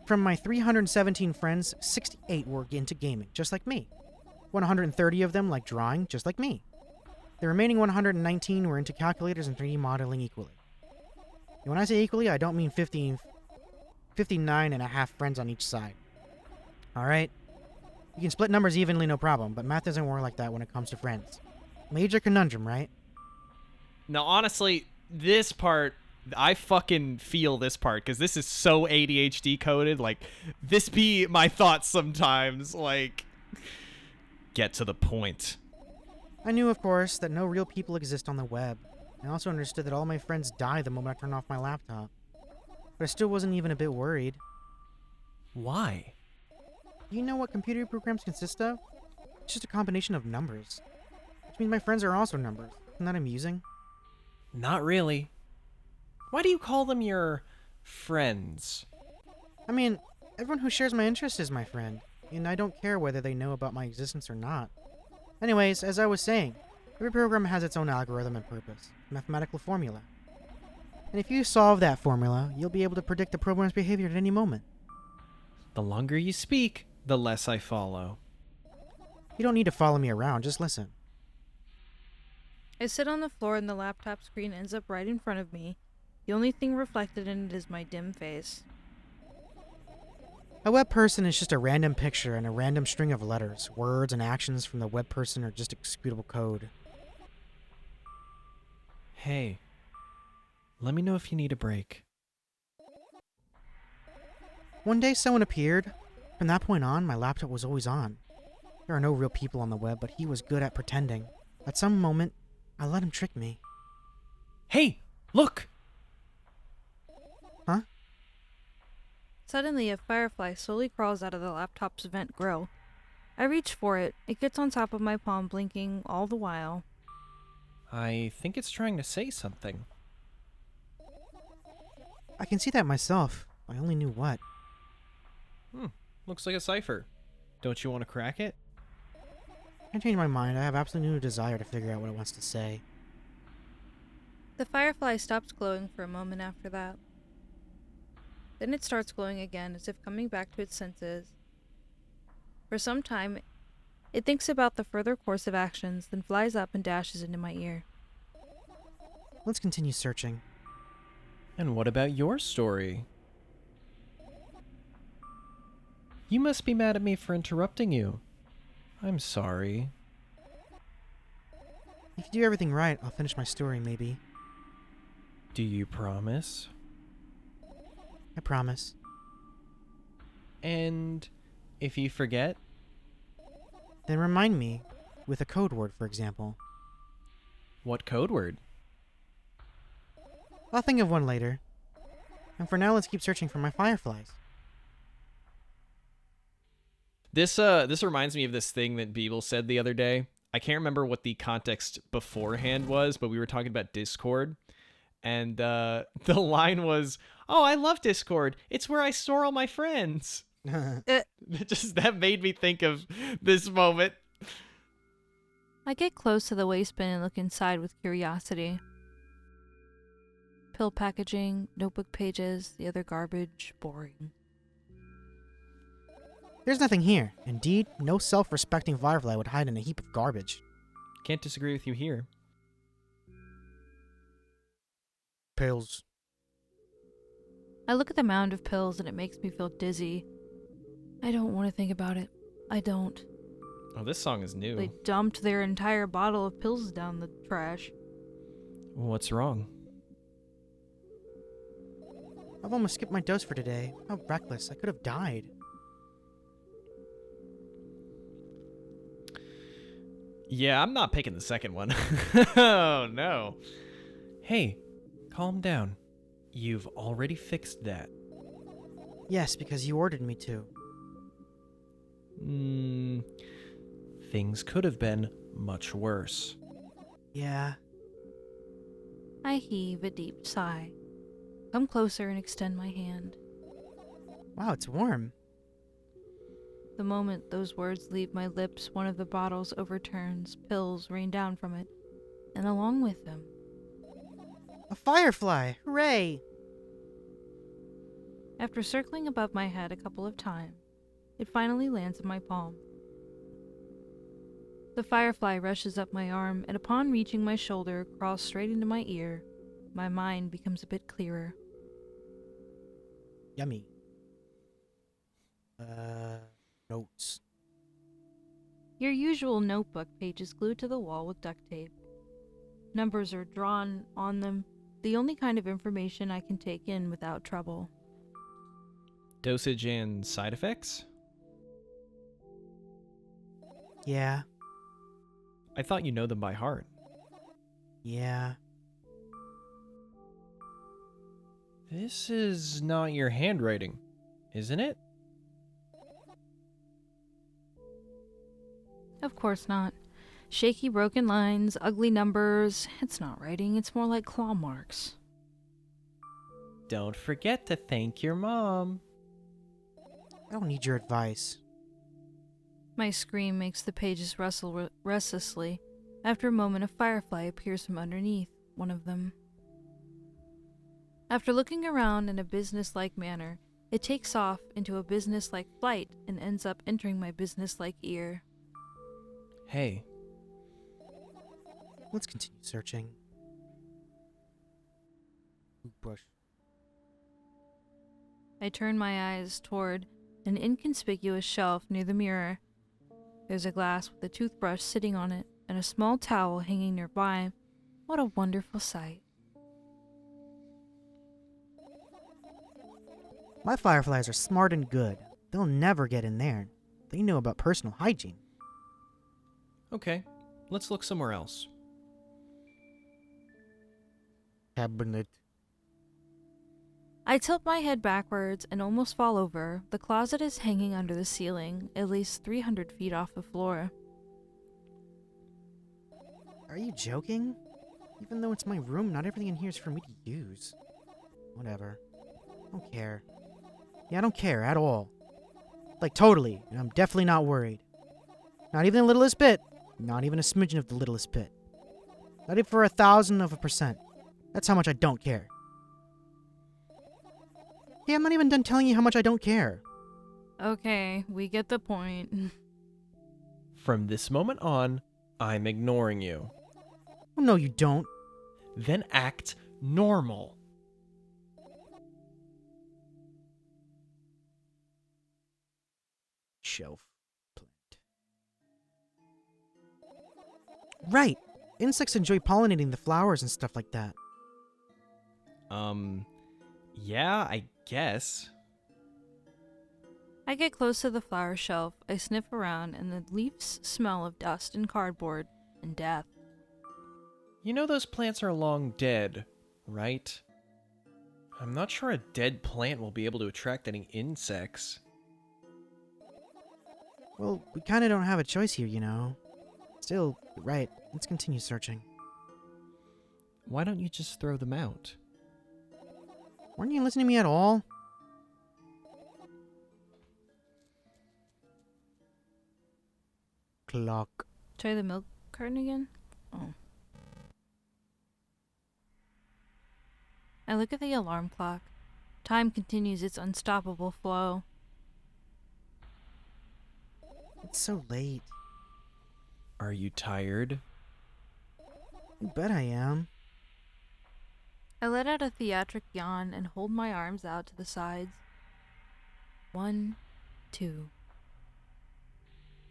From my 317 friends, 68 were into gaming, just like me. 130 of them like drawing, just like me. The remaining 119 were into calculators and 3D modeling equally. And when I say equally, I don't mean 59 and a half friends on each side. Alright? You can split numbers evenly, no problem, but math doesn't work like that when it comes to friends. Major conundrum, right? Now, honestly, this part, I fucking feel this part, because this is so ADHD coded. Like, this be my thoughts sometimes. Like, get to the point. I knew, of course, that no real people exist on the web. I also understood that all my friends die the moment I turn off my laptop. But I still wasn't even a bit worried. Why? Do you know what computer programs consist of? It's just a combination of numbers. Which means my friends are also numbers. Isn't that amusing? Not really. Why do you call them your friends? I mean, everyone who shares my interest is my friend, and I don't care whether they know about my existence or not. Anyways, as I was saying, every program has its own algorithm and purpose, mathematical formula. And if you solve that formula, you'll be able to predict the program's behavior at any moment. The longer you speak, the less I follow. You don't need to follow me around, just listen. I sit on the floor and the laptop screen ends up right in front of me. The only thing reflected in it is my dim face. A web person is just a random picture and a random string of letters. Words and actions from the web person are just executable code. Hey, let me know if you need a break. One day someone appeared. From that point on, my laptop was always on. There are no real people on the web, but he was good at pretending. At some moment, I let him trick me. Hey, look! Huh? Suddenly, a firefly slowly crawls out of the laptop's vent grill. I reach for it. It gets on top of my palm, blinking all the while. I think it's trying to say something. I can see that myself. I only knew what. Looks like a cipher. Don't you want to crack it? I changed my mind. I have absolutely no desire to figure out what it wants to say. The firefly stops glowing for a moment after that. Then it starts glowing again, as if coming back to its senses. For some time, it thinks about the further course of actions, then flies up and dashes into my ear. Let's continue searching. And what about your story? You must be mad at me for interrupting you. I'm sorry. If you do everything right, I'll finish my story, maybe. Do you promise? I promise. And if you forget? Then remind me, with a code word, for example. What code word? I'll think of one later. And for now, let's keep searching for my fireflies. This reminds me of this thing that Beeble said the other day. I can't remember what the context beforehand was, but we were talking about Discord. And the line was, "Oh, I love Discord. It's where I store all my friends." That made me think of this moment. I get close to the waste bin and look inside with curiosity. Pill packaging, notebook pages, the other garbage, boring. There's nothing here. Indeed, no self-respecting firefly would hide in a heap of garbage. Can't disagree with you here. Pills. I look at the mound of pills and it makes me feel dizzy. I don't want to think about it. I don't. Oh, this song is new. They dumped their entire bottle of pills down the trash. What's wrong? I've almost skipped my dose for today. How reckless. I could have died. Yeah, I'm not picking the second one. Oh, no. Hey, calm down. You've already fixed that. Yes, because you ordered me to. Things could have been much worse. Yeah. I heave a deep sigh. Come closer and extend my hand. Wow, it's warm. The moment those words leave my lips, one of the bottles overturns, pills rain down from it, and along with them, A firefly! Hooray! after circling above my head a couple of times, it finally lands in my palm. The firefly rushes up my arm, and upon reaching my shoulder, crawls straight into my ear. My mind becomes a bit clearer. Yummy. Notes. Your usual notebook page is glued to the wall with duct tape. Numbers are drawn on them, the only kind of information I can take in without trouble. Dosage and side effects? Yeah. I thought you know them by heart. Yeah. This is not your handwriting, isn't it? Of course not. Shaky broken lines, ugly numbers. It's not writing, it's more like claw marks. Don't forget to thank your mom. I don't need your advice. My scream makes the pages rustle restlessly. After a moment, a firefly appears from underneath one of them. After looking around in a business-like manner, it takes off into a business-like flight and ends up entering my business-like ear. Hey, Let's continue searching. Toothbrush. I turn my eyes toward an inconspicuous shelf near the mirror. There's a glass with a toothbrush sitting on it and a small towel hanging nearby. What a wonderful sight. My fireflies are smart and good. They'll never get in there. They know about personal hygiene. okay, let's look somewhere else. Cabinet. I tilt my head backwards and almost fall over. The closet is hanging under the ceiling, at least 300 feet off the floor. Are you joking? Even though it's my room, not everything in here is for me to use. Whatever. I don't care. Yeah, I don't care at all. Like, totally. And I'm definitely not worried. Not even the littlest bit. Not even a smidgen of the littlest bit. Not even for 1,000%. That's how much I don't care. Yeah, I'm not even done telling you how much I don't care. Okay, we get the point. From this moment on, I'm ignoring you. Oh, no, you don't. Then act normal. Shelf plant. Right. Insects enjoy pollinating the flowers and stuff like that. Yeah, I guess. I get close to the flower shelf, I sniff around, and the leaves smell of dust and cardboard and death. You know those plants are long dead, right? I'm not sure a dead plant will be able to attract any insects. Well, we kind of don't have a choice here, you know. Still, you're right. Let's continue searching. Why don't you just throw them out? Weren't you listening to me at all? Clock. Try the milk carton again? Oh. I look at the alarm clock. Time continues its unstoppable flow. It's so late. Are you tired? You bet I am. I let out a theatric yawn and hold my arms out to the sides. 1, 2.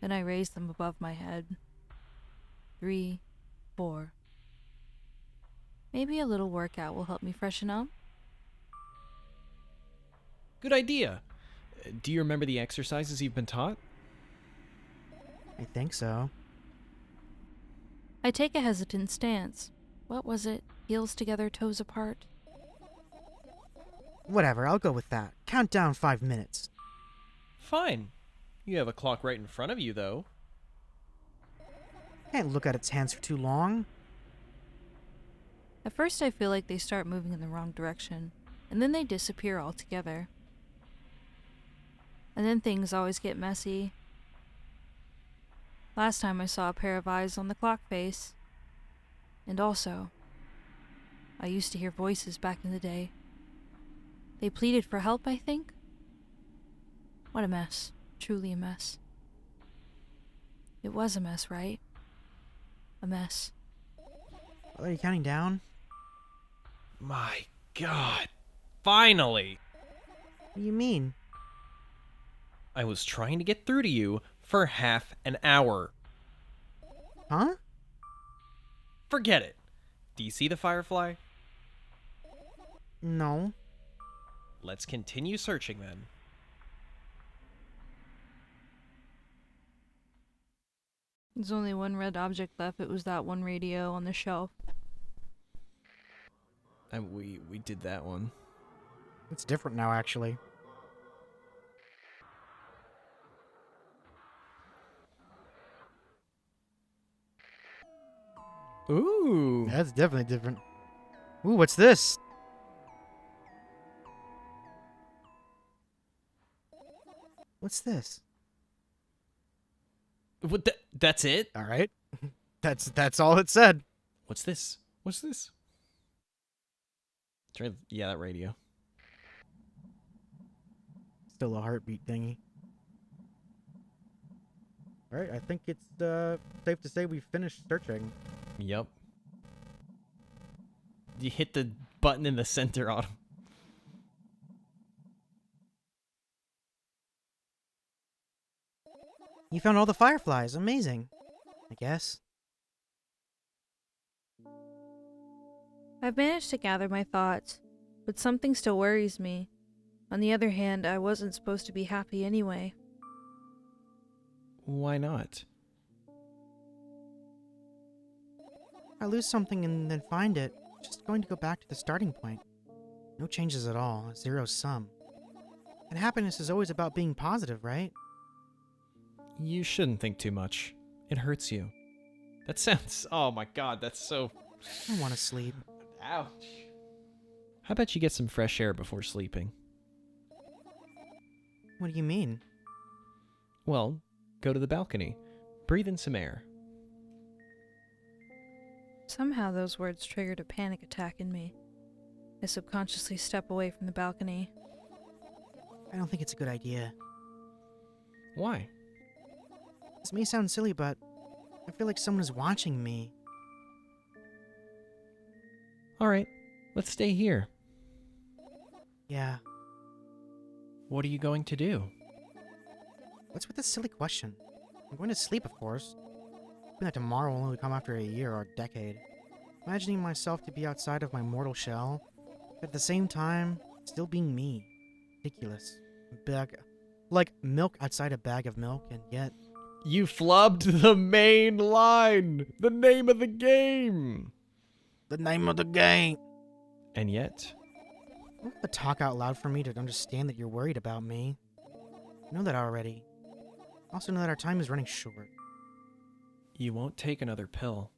Then I raise them above my head. 3, 4. Maybe a little workout will help me freshen up. Good idea. Do you remember the exercises you've been taught? I think so. I take a hesitant stance. What was it? Heels together, toes apart. Whatever, I'll go with that. Count down 5 minutes. Fine. You have a clock right in front of you, though. Can't look at its hands for too long. At first I feel like they start moving in the wrong direction, and then they disappear altogether. And then things always get messy. Last time I saw a pair of eyes on the clock face. And also, I used to hear voices back in the day. They pleaded for help, I think? What a mess. Truly a mess. It was a mess, right? A mess. Are you counting down? My God. Finally! What do you mean? I was trying to get through to you for half an hour. Huh? Forget it. Do you see the firefly? No. Let's continue searching then. There's only one red object left. It was that one radio on the shelf. And we did that one. It's different now, actually. Ooh. That's definitely different. Ooh, what's this? What's this? What? That's it? All right. That's all it said. What's this? What's this? Try, yeah, that radio. Still a heartbeat thingy. All right, I think it's safe to say we've finished searching. Yep. You hit the button in the center on him. You found all the fireflies. Amazing. I guess. I've managed to gather my thoughts, but something still worries me. On the other hand, I wasn't supposed to be happy anyway. Why not? I lose something and then find it. Just going to go back to the starting point. No changes at all. A zero sum. And happiness is always about being positive, right? You shouldn't think too much. It hurts you. That sounds... Oh my god, that's so... I want to sleep. Ouch. How about you get some fresh air before sleeping? What do you mean? Well, go to the balcony. Breathe in some air. Somehow those words triggered a panic attack in me. I subconsciously step away from the balcony. I don't think it's a good idea. Why? This may sound silly, but I feel like someone is watching me. All right, let's stay here. Yeah. What are you going to do? What's with this silly question? I'm going to sleep, of course. Hoping that tomorrow will only come after a year or a decade. Imagining myself to be outside of my mortal shell, but at the same time, still being me. Ridiculous. Like milk outside a bag of milk, and yet... You flubbed the main line! The name of the game! The name of the game! And yet... You don't have to talk out loud for me to understand that you're worried about me. I know that already. I also know that our time is running short. You won't take another pill.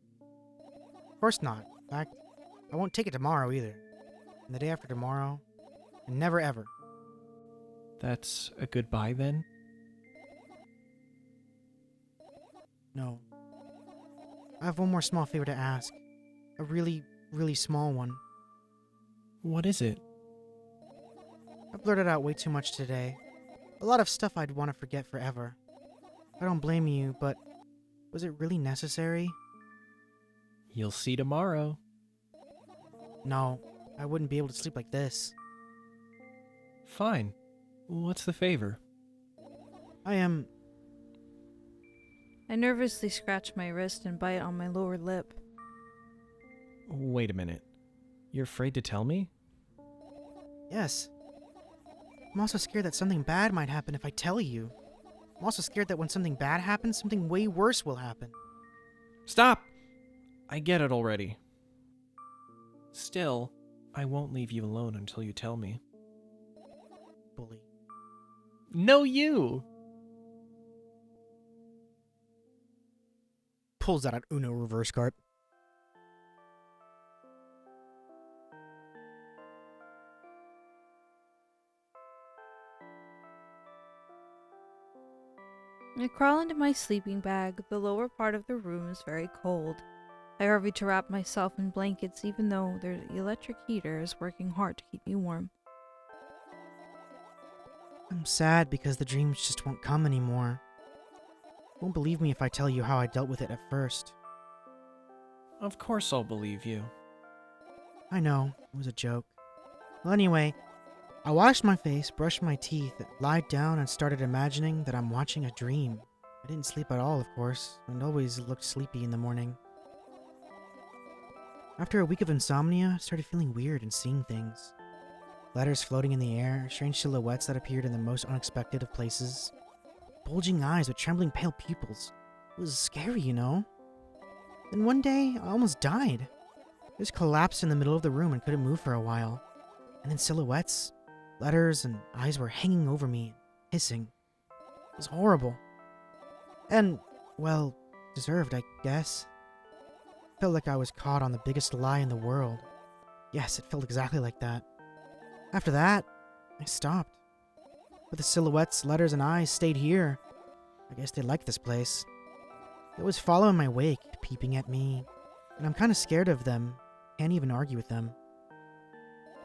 Of course not. In fact, I won't take it tomorrow either. And the day after tomorrow, and never ever. That's a goodbye then? No. I have one more small favor to ask. A really, really small one. What is it? I blurted out way too much today. A lot of stuff I'd want to forget forever. I don't blame you, but was it really necessary? You'll see tomorrow. No, I wouldn't be able to sleep like this. Fine. What's the favor? I am... I nervously scratch my wrist and bite on my lower lip. Wait a minute. You're afraid to tell me? Yes. I'm also scared that something bad might happen if I tell you. I'm also scared that when something bad happens, something way worse will happen. Stop! I get it already. Still, I won't leave you alone until you tell me. Bully. No, you! Pulls out an Uno reverse card. I crawl into my sleeping bag. The lower part of the room is very cold. I hurry to wrap myself in blankets even though the electric heater is working hard to keep me warm. I'm sad because the dreams just won't come anymore. You won't believe me if I tell you how I dealt with it at first. Of course I'll believe you. I know, it was a joke. Well, anyway, I washed my face, brushed my teeth, lied down, and started imagining that I'm watching a dream. I didn't sleep at all, of course, and always looked sleepy in the morning. After a week of insomnia, I started feeling weird and seeing things. Letters floating in the air, strange silhouettes that appeared in the most unexpected of places. Bulging eyes with trembling pale pupils. It was scary, you know? Then one day, I almost died. I just collapsed in the middle of the room and couldn't move for a while. And then silhouettes, letters, and eyes were hanging over me, hissing. It was horrible. And, well, deserved, I guess. Felt like I was caught on the biggest lie in the world. Yes, it felt exactly like that. After that, I stopped. But the silhouettes, letters, and eyes stayed here. I guess they liked this place. They always follow in my wake, peeping at me. And I'm kind of scared of them. Can't even argue with them.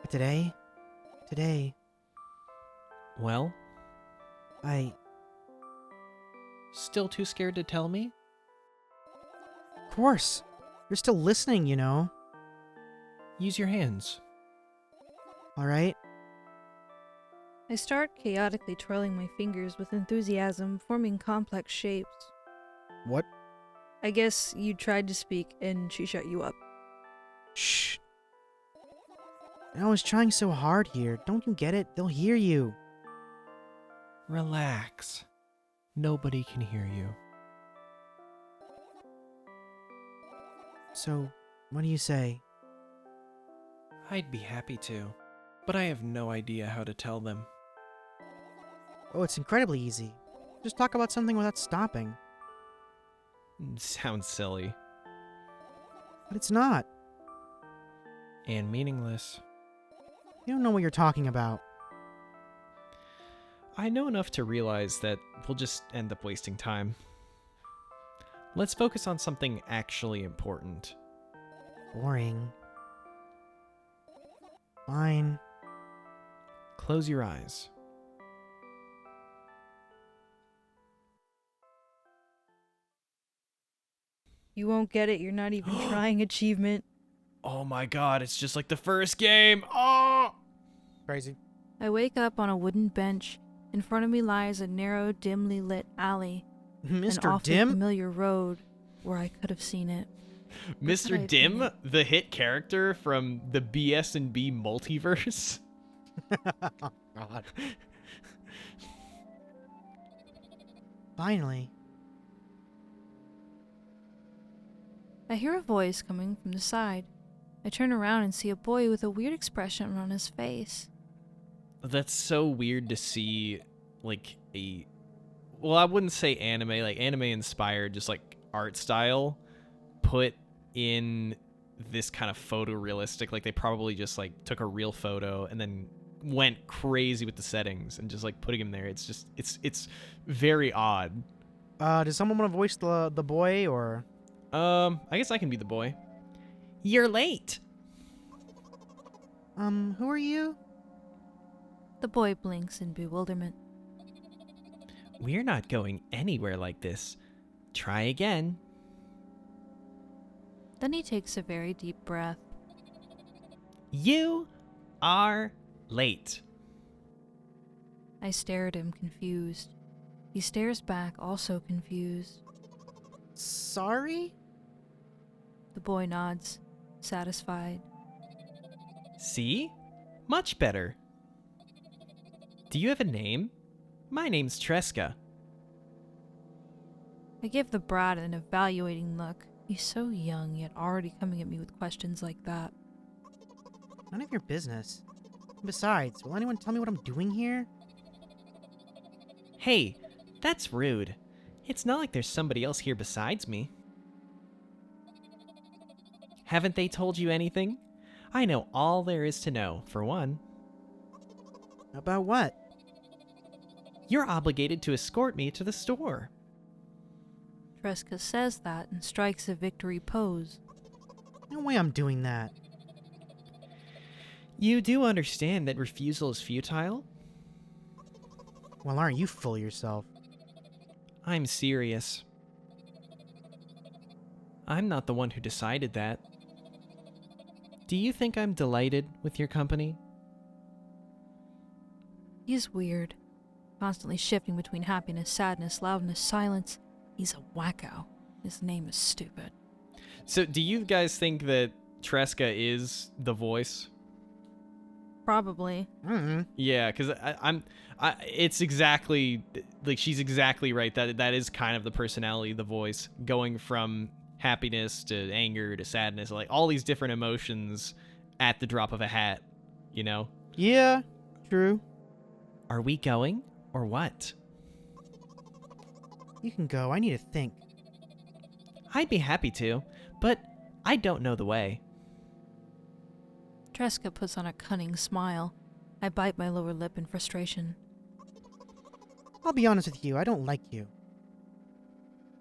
But today... Well? Still too scared to tell me? Of course. You're still listening, you know. Use your hands. Alright? I start chaotically twirling my fingers with enthusiasm, forming complex shapes. What? I guess you tried to speak and she shut you up. Shh. I was trying so hard here. Don't you get it? They'll hear you. Relax. Nobody can hear you. So, what do you say? I'd be happy to, but I have no idea how to tell them. Oh, it's incredibly easy. Just talk about something without stopping. Sounds silly. But it's not. And meaningless. You don't know what you're talking about. I know enough to realize that we'll just end up wasting time. Let's focus on something actually important. Boring. Fine. Close your eyes. You won't get it. You're not even trying achievement. Oh my god, it's just like the first game. Oh! Crazy. I wake up on a wooden bench. In front of me lies a narrow, dimly lit alley. An Mr. awfully Dim? familiar road where I could have seen it. Mr. Dim, the hit character from the BSNB multiverse. Oh, God. Finally. I hear a voice coming from the side. I turn around and see a boy with a weird expression on his face. That's so weird to see, like, well, I wouldn't say anime, like anime-inspired, just like art style, put in this kind of photorealistic, like they probably just like took a real photo and then went crazy with the settings and just like putting him there. It's just, it's very odd. Does someone want to voice the boy, or? I guess I can be the boy. You're late. Who are you? The boy blinks in bewilderment. We're not going anywhere like this. Try again. Then he takes a very deep breath. You are late. I stare at him, confused. He stares back, also confused. Sorry? The boy nods, satisfied. See? Much better. Do you have a name? My name's Tresca. I give the brat an evaluating look. He's so young, yet already coming at me with questions like that. None of your business. Besides, will anyone tell me what I'm doing here? Hey, that's rude. It's not like there's somebody else here besides me. Haven't they told you anything? I know all there is to know, for one. About what? You're obligated to escort me to the store. Tresca says that and strikes a victory pose. No way I'm doing that. You do understand that refusal is futile? Well, aren't you full of yourself? I'm serious. I'm not the one who decided that. Do you think I'm delighted with your company? He's weird, constantly shifting between happiness, sadness, loudness, silence. He's a wacko. His name is stupid. So do you guys think that Tresca is the voice? Probably. Mm-hmm. Yeah, because it's exactly, like, she's exactly right. That is kind of the personality, the voice, going from happiness to anger to sadness, like all these different emotions at the drop of a hat, you know? Yeah, true. Are we going, or what? You can go. I need to think. I'd be happy to, but I don't know the way. Tresca puts on a cunning smile. I bite my lower lip in frustration. I'll be honest with you. I don't like you.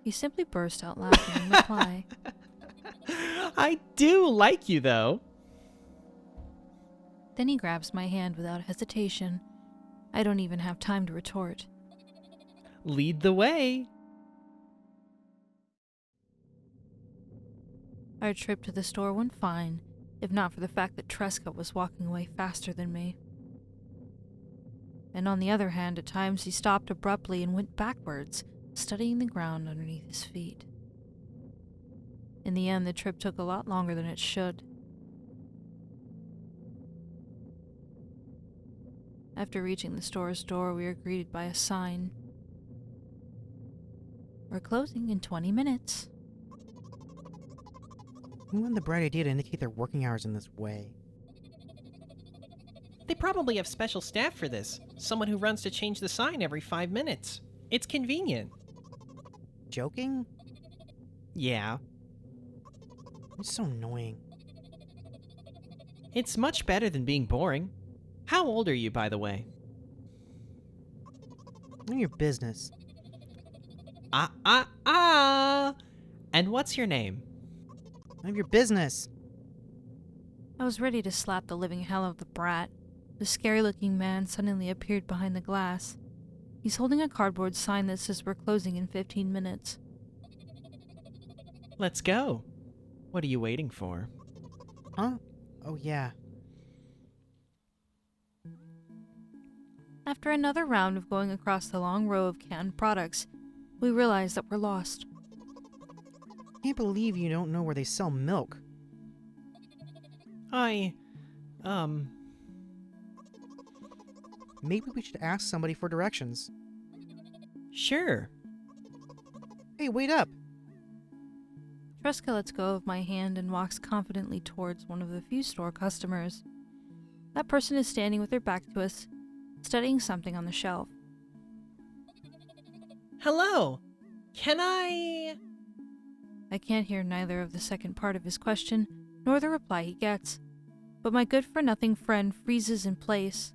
He simply burst out laughing in reply. I do like you, though. Then he grabs my hand without hesitation. I don't even have time to retort. Lead the way. Our trip to the store went fine, if not for the fact that Tresca was walking away faster than me. And on the other hand, at times he stopped abruptly and went backwards, studying the ground underneath his feet. In the end, the trip took a lot longer than it should. After reaching the store's door, we are greeted by a sign. We're closing in 20 minutes. Who had the bright idea to indicate their working hours in this way? They probably have special staff for this. Someone who runs to change the sign every 5 minutes. It's convenient. Joking? Yeah. It's so annoying. It's much better than being boring. How old are you, by the way? None of your business. And what's your name? None of your business. I was ready to slap the living hell out of the brat. The scary-looking man suddenly appeared behind the glass. He's holding a cardboard sign that says we're closing in 15 minutes. Let's go. What are you waiting for? Huh? Oh, yeah. After another round of going across the long row of canned products, we realize that we're lost. Can't believe you don't know where they sell milk. Maybe we should ask somebody for directions. Sure. Hey, wait up! Tresca lets go of my hand and walks confidently towards one of the few store customers. That person is standing with their back to us, studying something on the shelf. Hello. Can I can't hear neither of the second part of his question, nor the reply he gets. But my good-for-nothing friend freezes in place.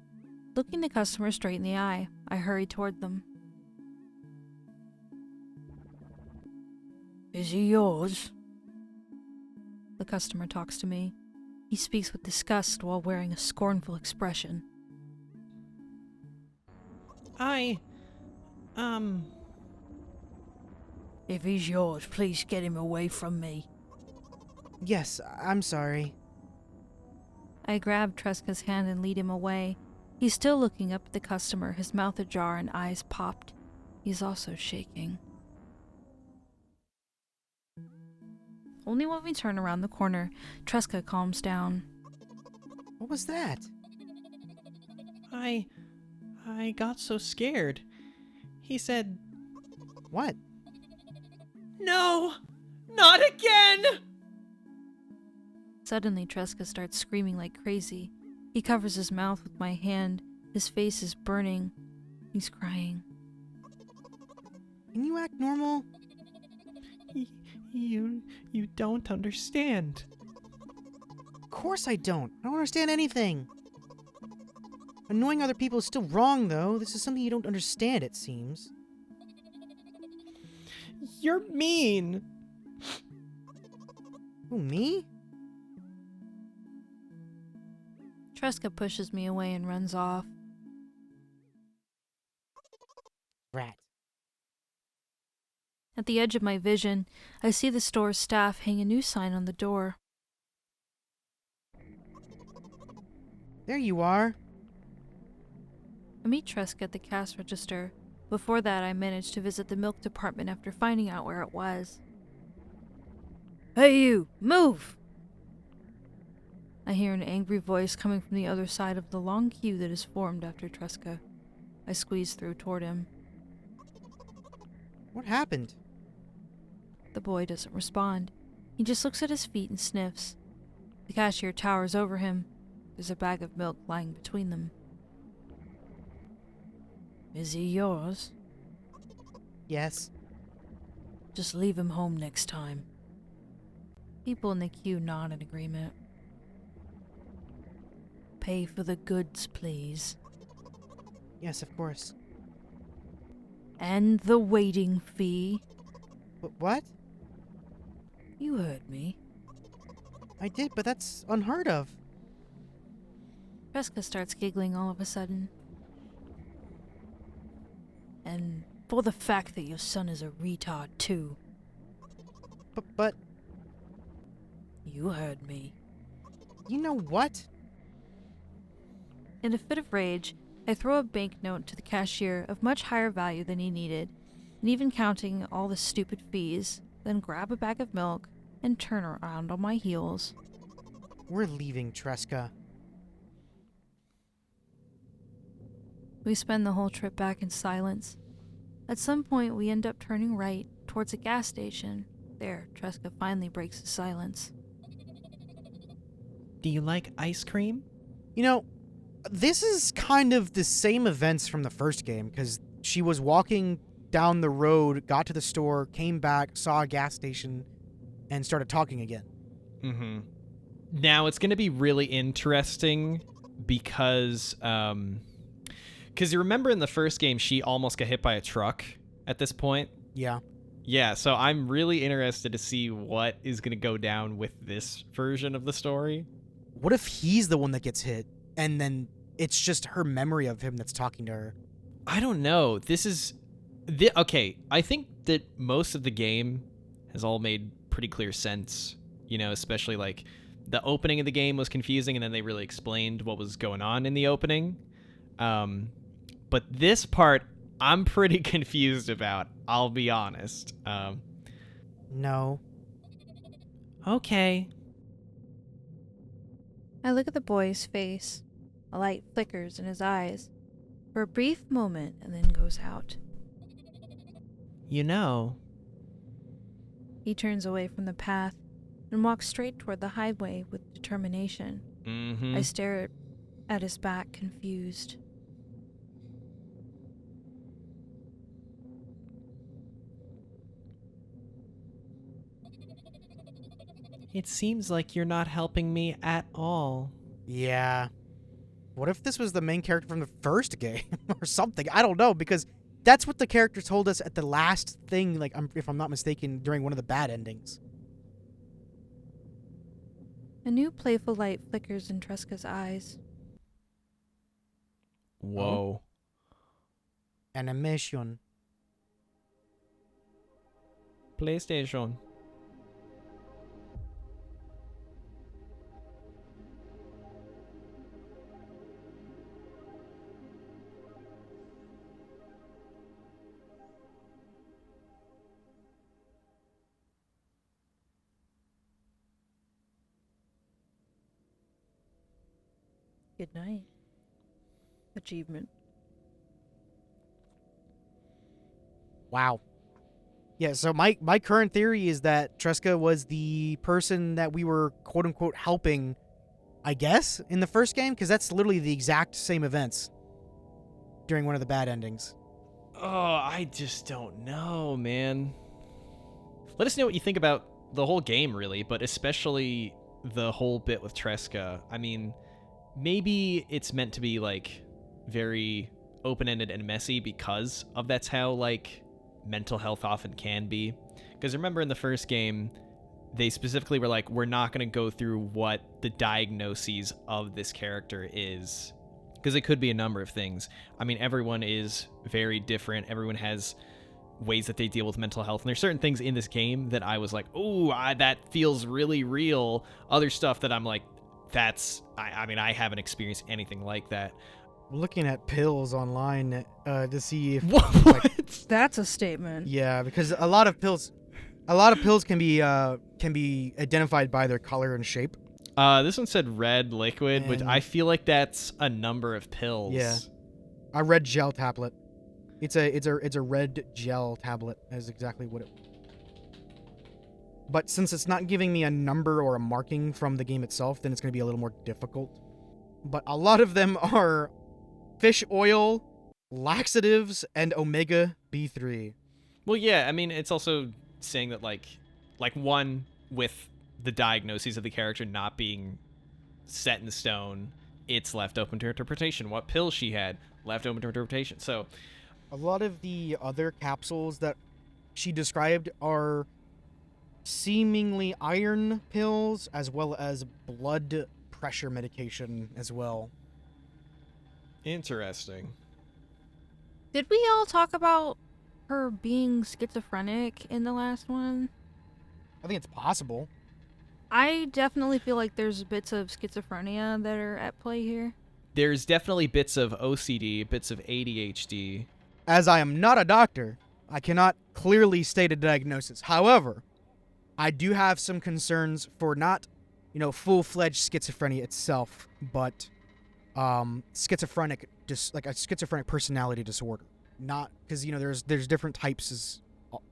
Looking the customer straight in the eye, I hurry toward them. Is he yours? The customer talks to me. He speaks with disgust while wearing a scornful expression. If he's yours, please get him away from me. Yes, I'm sorry. I grab Tresca's hand and lead him away. He's still looking up at the customer, his mouth ajar and eyes popped. He's also shaking. Only when we turn around the corner, Tresca calms down. What was that? I got so scared. He said, What? "No! Not again!" Suddenly, Tresca starts screaming like crazy. He covers his mouth with my hand. His face is burning. He's crying. Can you act normal? You don't understand. Of course I don't. I don't understand anything. Annoying other people is still wrong, though. This is something you don't understand, it seems. You're mean. Who, me? Tresca pushes me away and runs off. Rat. At the edge of my vision, I see the store's staff hang a new sign on the door. There you are. I meet Tresca at the cash register. Before that, I managed to visit the milk department after finding out where it was. Hey you, move! I hear an angry voice coming from the other side of the long queue that is formed after Tresca. I squeeze through toward him. What happened? The boy doesn't respond. He just looks at his feet and sniffs. The cashier towers over him. There's a bag of milk lying between them. Is he yours? Yes. Just leave him home next time. People in the queue nod in agreement. Pay for the goods, please. Yes, of course. And the waiting fee. What? You heard me. I did, but that's unheard of. Tresca starts giggling all of a sudden. And for the fact that your son is a retard, too. But... You heard me. You know what? In a fit of rage, I throw a banknote to the cashier of much higher value than he needed, and even counting all the stupid fees, then grab a bag of milk and turn around on my heels. We're leaving, Tresca. We spend the whole trip back in silence. At some point, we end up turning right towards a gas station. There, Tresca finally breaks the silence. Do you like ice cream? You know, this is kind of the same events from the first game, because she was walking down the road, got to the store, came back, saw a gas station, and started talking again. Mm-hmm. Now, it's going to be really interesting because Because you remember in the first game, she almost got hit by a truck at this point. Yeah. Yeah, so I'm really interested to see what is going to go down with this version of the story. What if he's the one that gets hit, and then it's just her memory of him that's talking to her? I don't know. This is... okay, I think that most of the game has all made pretty clear sense. You know, especially like the opening of the game was confusing, and then they really explained what was going on in the opening. But this part, I'm pretty confused about. I'll be honest. No. Okay. I look at the boy's face. A light flickers in his eyes for a brief moment and then goes out. You know. He turns away from the path and walks straight toward the highway with determination. Mm-hmm. I stare at his back, confused. It seems like you're not helping me at all. Yeah. What if this was the main character from the first game or something? I don't know, because that's what the character told us at the last thing, like, if I'm not mistaken, during one of the bad endings. A new playful light flickers in Tresca's eyes. Whoa. Animation. PlayStation. Good night. Achievement. Wow. Yeah, so my current theory is that Tresca was the person that we were quote-unquote helping, I guess, in the first game, because that's literally the exact same events during one of the bad endings. Oh, I just don't know, man. Let us know what you think about the whole game, really, but especially the whole bit with Tresca. I mean, maybe it's meant to be, like, very open-ended and messy because of that's how, like, mental health often can be. Because remember in the first game, they specifically were like, we're not going to go through what the diagnoses of this character is. Because it could be a number of things. I mean, everyone is very different. Everyone has ways that they deal with mental health. And there's certain things in this game that I was like, oh, that feels really real. Other stuff that I'm like, I mean, I haven't experienced anything like that. Looking at pills online to see if What? like, That's a statement. yeah, because a lot of pills can be identified by their color and shape. This one said red liquid, which And- I feel like that's a number of pills. Yeah. A red gel tablet. It's a red gel tablet is exactly what it. But since it's not giving me a number or a marking from the game itself, then it's going to be a little more difficult. But a lot of them are fish oil, laxatives, and omega B3. Well, yeah, I mean, it's also saying that, like one with the diagnoses of the character not being set in stone, it's left open to interpretation. What pills she had, left open to interpretation. So, A lot of the other capsules that she described are seemingly iron pills as well as blood pressure medication as well. interesting. Did we all talk about her being schizophrenic in the last one? I think it's possible. I definitely feel like there's bits of schizophrenia that are at play here. There's definitely bits of OCD, bits of ADHD. As I am not a doctor, I cannot clearly state a diagnosis. However, I do have some concerns for not, full-fledged schizophrenia itself, but schizophrenic, just like a schizophrenic personality disorder. Not because there's different types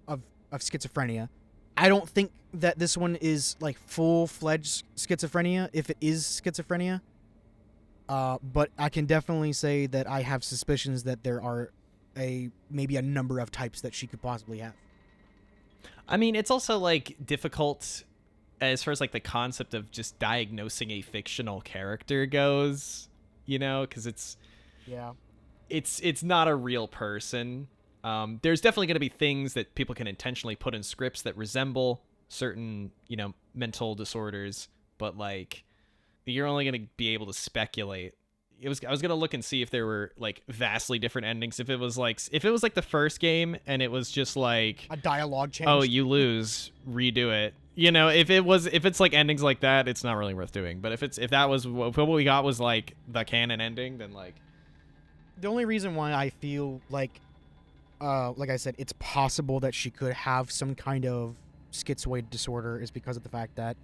of schizophrenia. I don't think that this one is like full-fledged schizophrenia, if it is schizophrenia. But I can definitely say that I have suspicions that there are maybe a number of types that she could possibly have. I mean, it's also, like, difficult as far as, like, the concept of just diagnosing a fictional character goes, because it's... Yeah. it's not a real person. There's definitely going to be things that people can intentionally put in scripts that resemble certain, mental disorders, but like you're only going to be able to speculate. I was going to look and see if there were like vastly different endings. If it was like the first game and it was just like A dialogue change. oh, you lose, redo it. If it's like endings like that, it's not really worth doing. But if what we got was like the canon ending, then like The only reason why I feel like I said, it's possible that she could have some kind of schizoid disorder is because of the fact that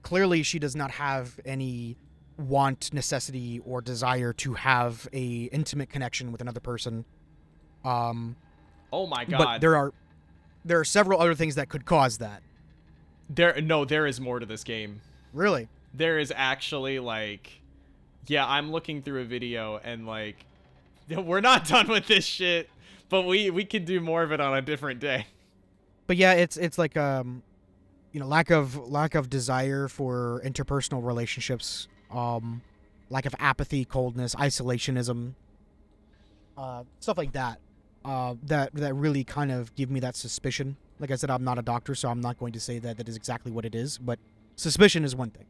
clearly she does not have any want, necessity, or desire to have a intimate connection with another person. oh my god. But there are several other things that could cause that. There is more to this game. Really? There is actually like, yeah, I'm looking through a video and like, we're not done with this shit, but we could do more of it on a different day. But yeah, it's like lack of desire for interpersonal relationships, lack of apathy, coldness, isolationism, stuff like that. That really kind of give me that suspicion. Like I said, I'm not a doctor, so I'm not going to say that is exactly what it is, but suspicion is one thing.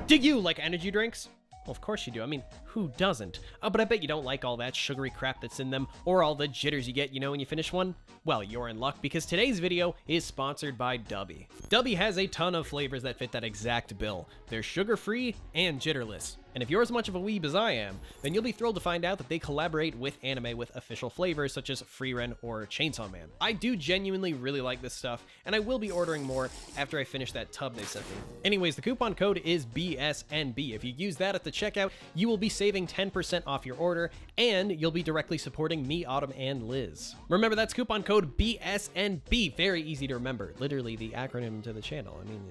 Do you like energy drinks? Well, of course you do. I mean, who doesn't? But I bet you don't like all that sugary crap that's in them, or all the jitters you get, when you finish one. Well, you're in luck, because today's video is sponsored by Dubby. Dubby has a ton of flavors that fit that exact bill. They're sugar-free and jitterless. And if you're as much of a weeb as I am, then you'll be thrilled to find out that they collaborate with anime with official flavors such as Frieren or Chainsaw Man. I do genuinely really like this stuff, and I will be ordering more after I finish that tub they sent me. Anyways, the coupon code is BSNB. If you use that at the checkout, you will be saving 10% off your order, and you'll be directly supporting me, Autumn, and Liz. Remember, that's coupon code BSNB. Very easy to remember. Literally the acronym to the channel. I mean,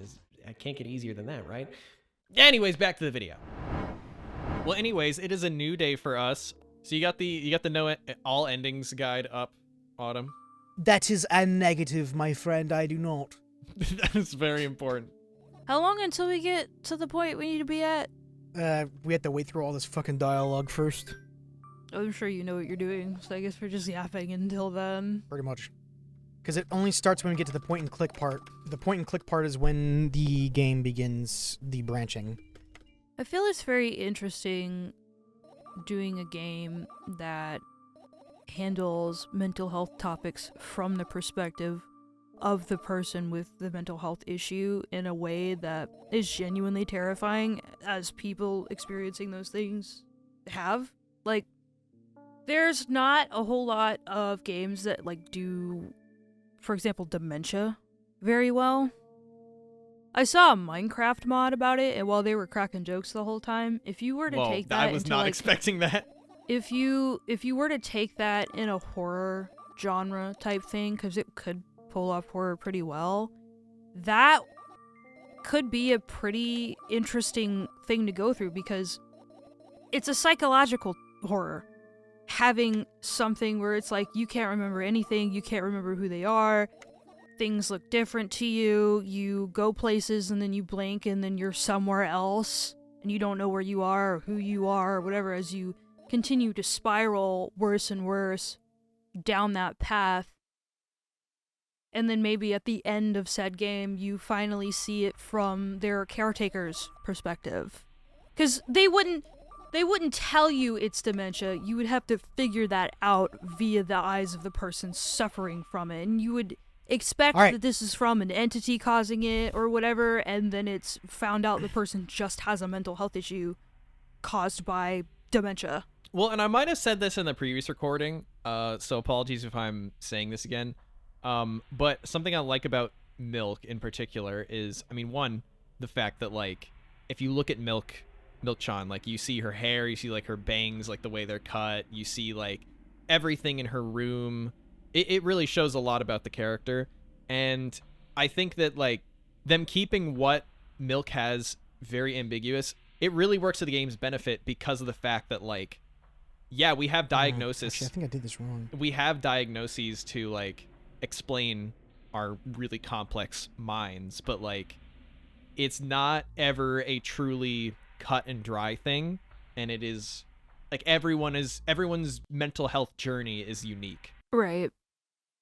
I can't get easier than that, right? Anyways, back to the video. Well, anyways, it is a new day for us. So you got the know all endings guide up, Autumn. That is a negative, my friend. I do not. That is very important. How long until we get to the point we need to be at? We have to wait through all this fucking dialogue first. I'm sure you know what you're doing, so I guess we're just yapping until then. Pretty much. Because it only starts when we get to the point and click part. The point and click part is when the game begins the branching. I feel it's very interesting doing a game that handles mental health topics from the perspective of the person with the mental health issue in a way that is genuinely terrifying, as people experiencing those things have. Like, there's not a whole lot of games that do, for example, dementia very well. I saw a Minecraft mod about it, and while they were cracking jokes the whole time, if you were to take that, I was not expecting that. If you were to take that in a horror genre type thing, because it could pull off horror pretty well, that could be a pretty interesting thing to go through, because it's a psychological horror. Having something where it's like you can't remember anything, you can't remember who they are. Things look different to you, you go places and then you blink and then you're somewhere else and you don't know where you are or who you are or whatever, as you continue to spiral worse and worse down that path. And then maybe at the end of said game, you finally see it from their caretaker's perspective. Because they wouldn't tell you it's dementia. You would have to figure that out via the eyes of the person suffering from it. And you would expect that this is from an entity causing it or whatever, and then it's found out the person just has a mental health issue caused by dementia. Well, and I might have said this in the previous recording, so apologies if I'm saying this again. But something I like about Milk in particular is, I mean, one, the fact that, if you look at Milk-chan, you see her hair, you see, her bangs, the way they're cut, you see, everything in her room. It really shows a lot about the character, and I think that them keeping what Milk has very ambiguous, it really works to the game's benefit because of the fact that yeah, we have diagnosis. Actually, I think I did this wrong. We have diagnoses to explain our really complex minds, but it's not ever a truly cut and dry thing, and it is Like everyone's mental health journey is unique. Right.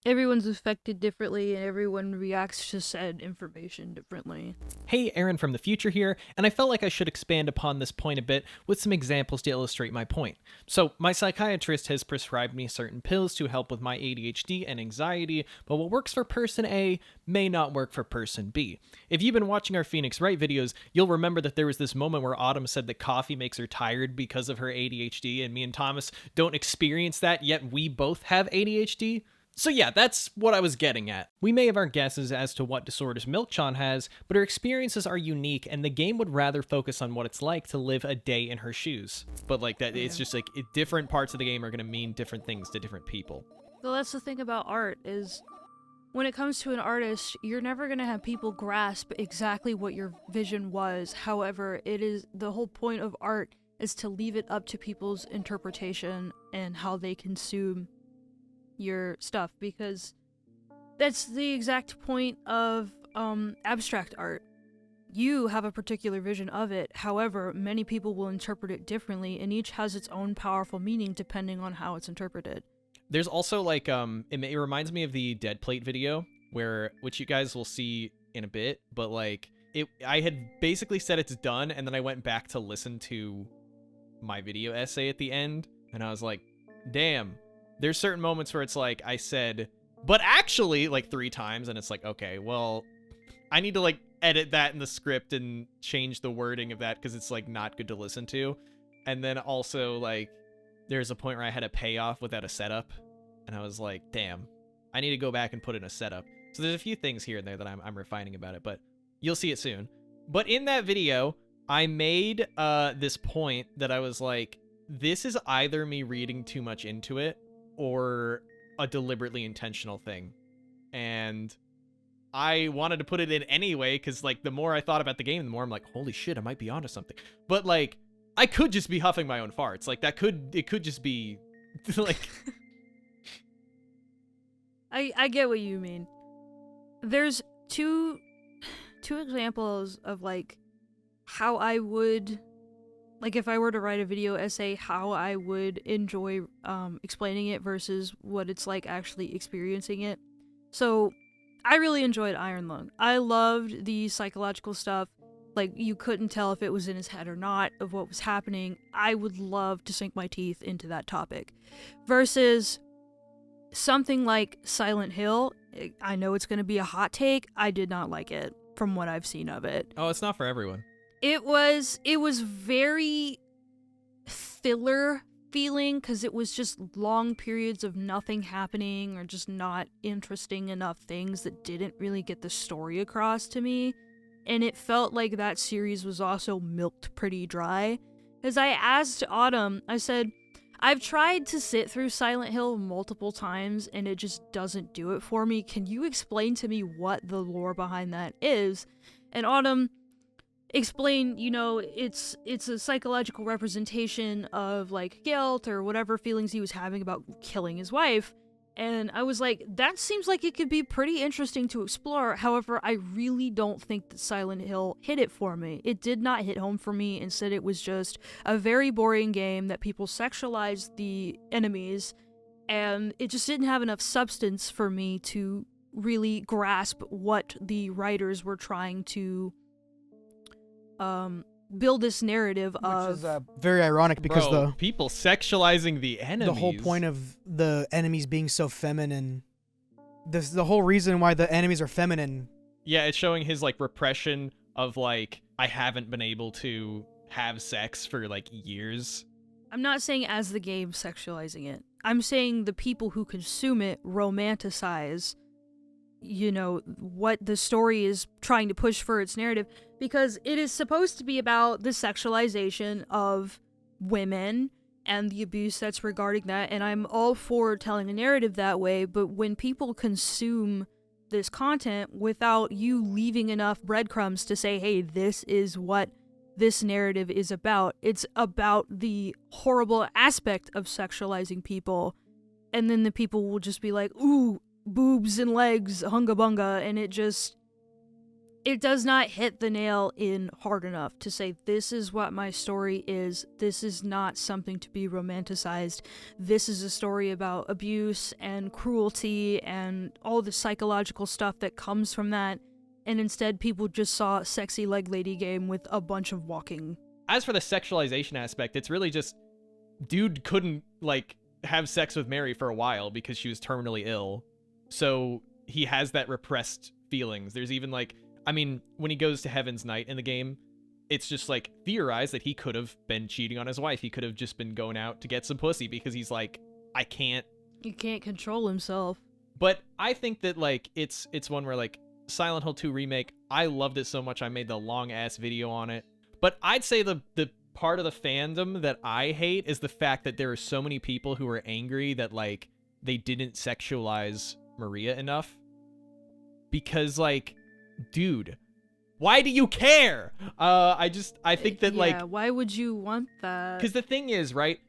Everyone's affected differently, and everyone reacts to said information differently. Hey, Aaron from the future here, and I felt like I should expand upon this point a bit with some examples to illustrate my point. So, my psychiatrist has prescribed me certain pills to help with my ADHD and anxiety, but what works for person A may not work for person B. If you've been watching our Phoenix Wright videos, you'll remember that there was this moment where Autumn said that coffee makes her tired because of her ADHD, and me and Thomas don't experience that, yet we both have ADHD. So yeah, that's what I was getting at. We may have our guesses as to what disorders Milk-chan has, but her experiences are unique, and the game would rather focus on what it's like to live a day in her shoes. But like that, it's just like different parts of the game are going to mean different things to different people. So that's the thing about art, is when it comes to an artist, you're never going to have people grasp exactly what your vision was. However, it is the whole point of art is to leave it up to people's interpretation and how they consume your stuff, because that's the exact point of abstract art. You have a particular vision of it, however, many people will interpret it differently, and each has its own powerful meaning depending on how it's interpreted. There's also like it reminds me of the Dead Plate video, which you guys will see in a bit, but like I had basically said it's done, and then I went back to listen to my video essay at the end, and I was like, damn. There's certain moments where it's like I said, but actually, like 3 times, and it's like, okay, well, I need to like edit that in the script and change the wording of that because it's like not good to listen to. And then also like there's a point where I had a payoff without a setup, and I was like, damn, I need to go back and put in a setup. So there's a few things here and there that I'm refining about it, but you'll see it soon. But in that video, I made this point that I was like, this is either me reading too much into it or a deliberately intentional thing. And I wanted to put it in anyway, because like the more I thought about the game, the more I'm like, holy shit, I might be onto something. But like, I could just be huffing my own farts. Like it could just be like I get what you mean. There's two examples of like how I would, like if I were to write a video essay, how I would enjoy explaining it versus what it's like actually experiencing it. So I really enjoyed Iron Lung. I loved the psychological stuff. Like you couldn't tell if it was in his head or not of what was happening. I would love to sink my teeth into that topic. Versus something like Silent Hill. I know it's going to be a hot take. I did not like it from what I've seen of it. Oh, it's not for everyone. It was very filler feeling because it was just long periods of nothing happening or just not interesting enough things that didn't really get the story across to me. And it felt like that series was also milked pretty dry. As I asked Autumn, I said, I've tried to sit through Silent Hill multiple times and it just doesn't do it for me. Can you explain to me what the lore behind that is? And Autumn explained, it's a psychological representation of like guilt or whatever feelings he was having about killing his wife. And I was like, that seems like it could be pretty interesting to explore. However, I really don't think that Silent Hill hit it for me. It did not hit home for me. Instead, it was just a very boring game that people sexualized the enemies, and it just didn't have enough substance for me to really grasp what the writers were trying to build this narrative of. Which is very ironic because Bro, people sexualizing the enemies. The whole point of the enemies being so feminine, the whole reason why the enemies are feminine. Yeah, it's showing his like repression of like, I haven't been able to have sex for like years. I'm not saying as the game sexualizing it. I'm saying the people who consume it romanticize what the story is trying to push for its narrative, because it is supposed to be about the sexualization of women and the abuse that's regarding that, and I'm all for telling a narrative that way, but when people consume this content without you leaving enough breadcrumbs to say, hey, this is what this narrative is about, it's about the horrible aspect of sexualizing people, and then the people will just be like, ooh, boobs and legs, hunga bunga, and it does not hit the nail in hard enough to say, this is what my story is. This is not something to be romanticized. This is a story about abuse and cruelty and all the psychological stuff that comes from that. And instead, people just saw a sexy leg lady game with a bunch of walking. As for the sexualization aspect, it's really just dude couldn't, like, have sex with Mary for a while because she was terminally ill. So he has that repressed feelings. There's even, like, I mean, when he goes to Heaven's Night in the game, it's just, like, theorized that he could have been cheating on his wife. He could have just been going out to get some pussy because he's like, I can't. He can't control himself. But I think that, like, it's one where, like, Silent Hill 2 Remake, I loved it so much I made the long-ass video on it. But I'd say the part of the fandom that I hate is the fact that there are so many people who are angry that, like, they didn't sexualize Maria enough. Because, like, dude, why do you care? I think that, like... Yeah, why would you want that? Because the thing is, right?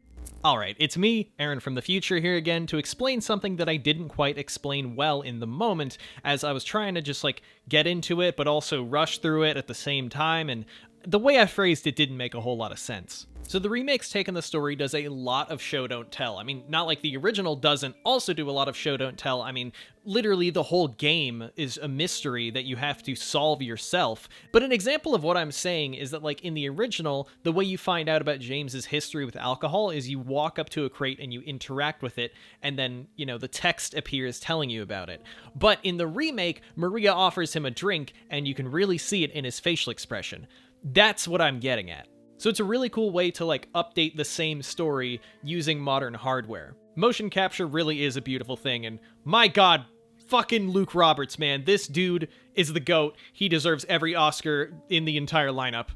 Alright, it's me, Aaron from the future, here again to explain something that I didn't quite explain well in the moment, as I was trying to just, like, get into it, but also rush through it at the same time, and the way I phrased it didn't make a whole lot of sense. So the remake's take on the story does a lot of show don't tell. I mean, not like the original doesn't also do a lot of show don't tell. I mean, literally the whole game is a mystery that you have to solve yourself. But an example of what I'm saying is that, like, in the original, the way you find out about James's history with alcohol is you walk up to a crate and you interact with it, and then, you know, the text appears telling you about it. But in the remake, Maria offers him a drink, and you can really see it in his facial expression. That's what I'm getting at. So it's a really cool way to, like, update the same story using modern hardware. Motion capture really is a beautiful thing, and my god, fucking Luke Roberts, man. This dude is the GOAT. He deserves every Oscar in the entire lineup.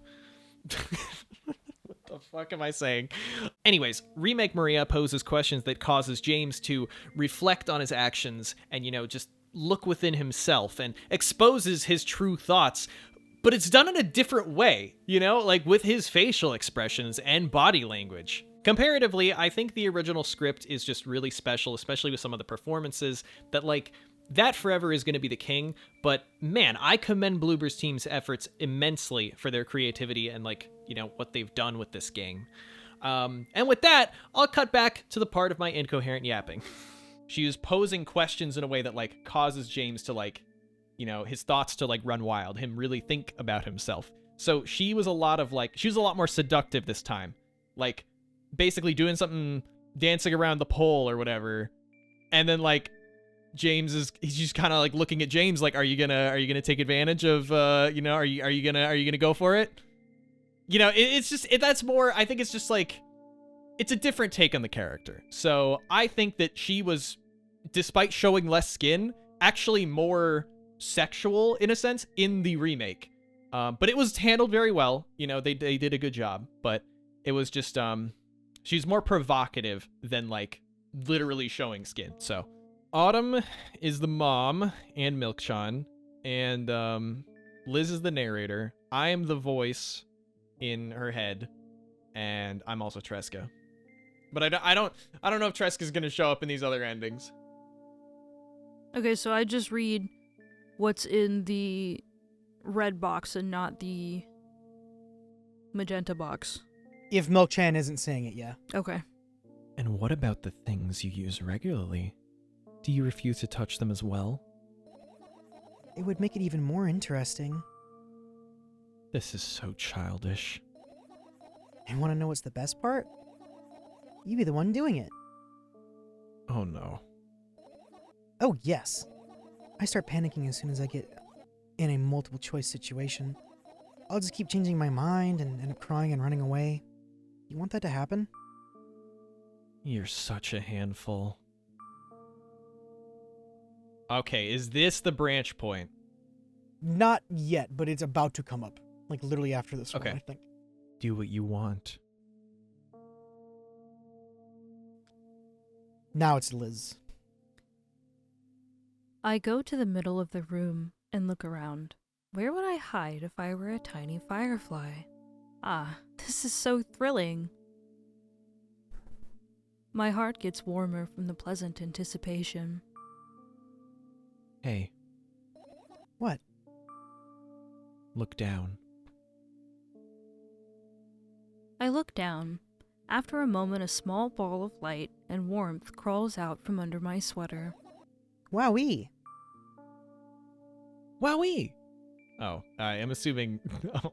What the fuck am I saying? Anyways, Remake Maria poses questions that causes James to reflect on his actions and, you know, just look within himself and exposes his true thoughts. But it's done in a different way, you know, like with his facial expressions and body language. Comparatively, I think the original script is just really special, especially with some of the performances that, like, that forever is going to be the king. But man, I commend Bloober's team's efforts immensely for their creativity and, like, you know, what they've done with this game. And with that, I'll cut back to the part of my incoherent yapping. She is posing questions in a way that, like, causes James to, like, you know, his thoughts to, like, run wild, him really think about himself. So she was a lot more seductive this time. Like, basically doing something, dancing around the pole or whatever. And then, like, he's just kind of, like, looking at James like, are you gonna take advantage of, you know, are you gonna go for it? You know, that's more, I think it's just, like, it's a different take on the character. So I think that she was, despite showing less skin, actually more sexual in a sense in the remake, but it was handled very well. You know, they did a good job, but it was just she's more provocative than, like, literally showing skin. So Autumn is the mom and Milkchan, and Liz is the narrator. I am the voice in her head, and I'm also Tresca, but I don't know if Tresca's gonna show up in these other endings. Okay, so I just read what's in the red box and not the magenta box. If Milk-chan isn't saying it, yeah. Okay. And what about the things you use regularly? Do you refuse to touch them as well? It would make it even more interesting. This is so childish. And want to know what's the best part? You be the one doing it. Oh no. Oh, yes. I start panicking as soon as I get in a multiple choice situation. I'll just keep changing my mind and end up crying and running away. You want that to happen? You're such a handful. Okay, is this the branch point? Not yet, but it's about to come up. Like, literally after this one, Okay. I think. Do what you want. Now it's Liz. I go to the middle of the room and look around. Where would I hide if I were a tiny firefly? Ah, this is so thrilling. My heart gets warmer from the pleasant anticipation. Hey. What? Look down. I look down. After a moment, a small ball of light and warmth crawls out from under my sweater. Wowee. Wowee! Oh, I am assuming... Oh.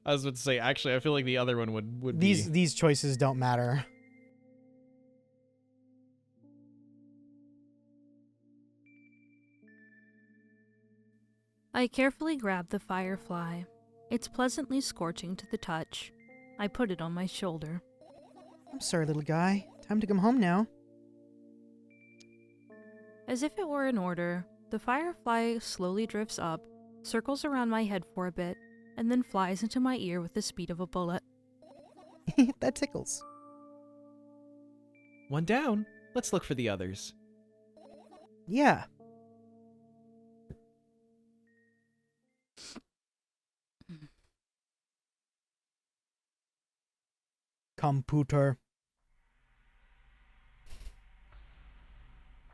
I was about to say, actually, I feel like the other one would be... These choices don't matter. I carefully grab the firefly. It's pleasantly scorching to the touch. I put it on my shoulder. I'm sorry, little guy. Time to come home now. As if it were in order, the firefly slowly drifts up, circles around my head for a bit, and then flies into my ear with the speed of a bullet. That tickles. One down. Let's look for the others. Yeah. Computer.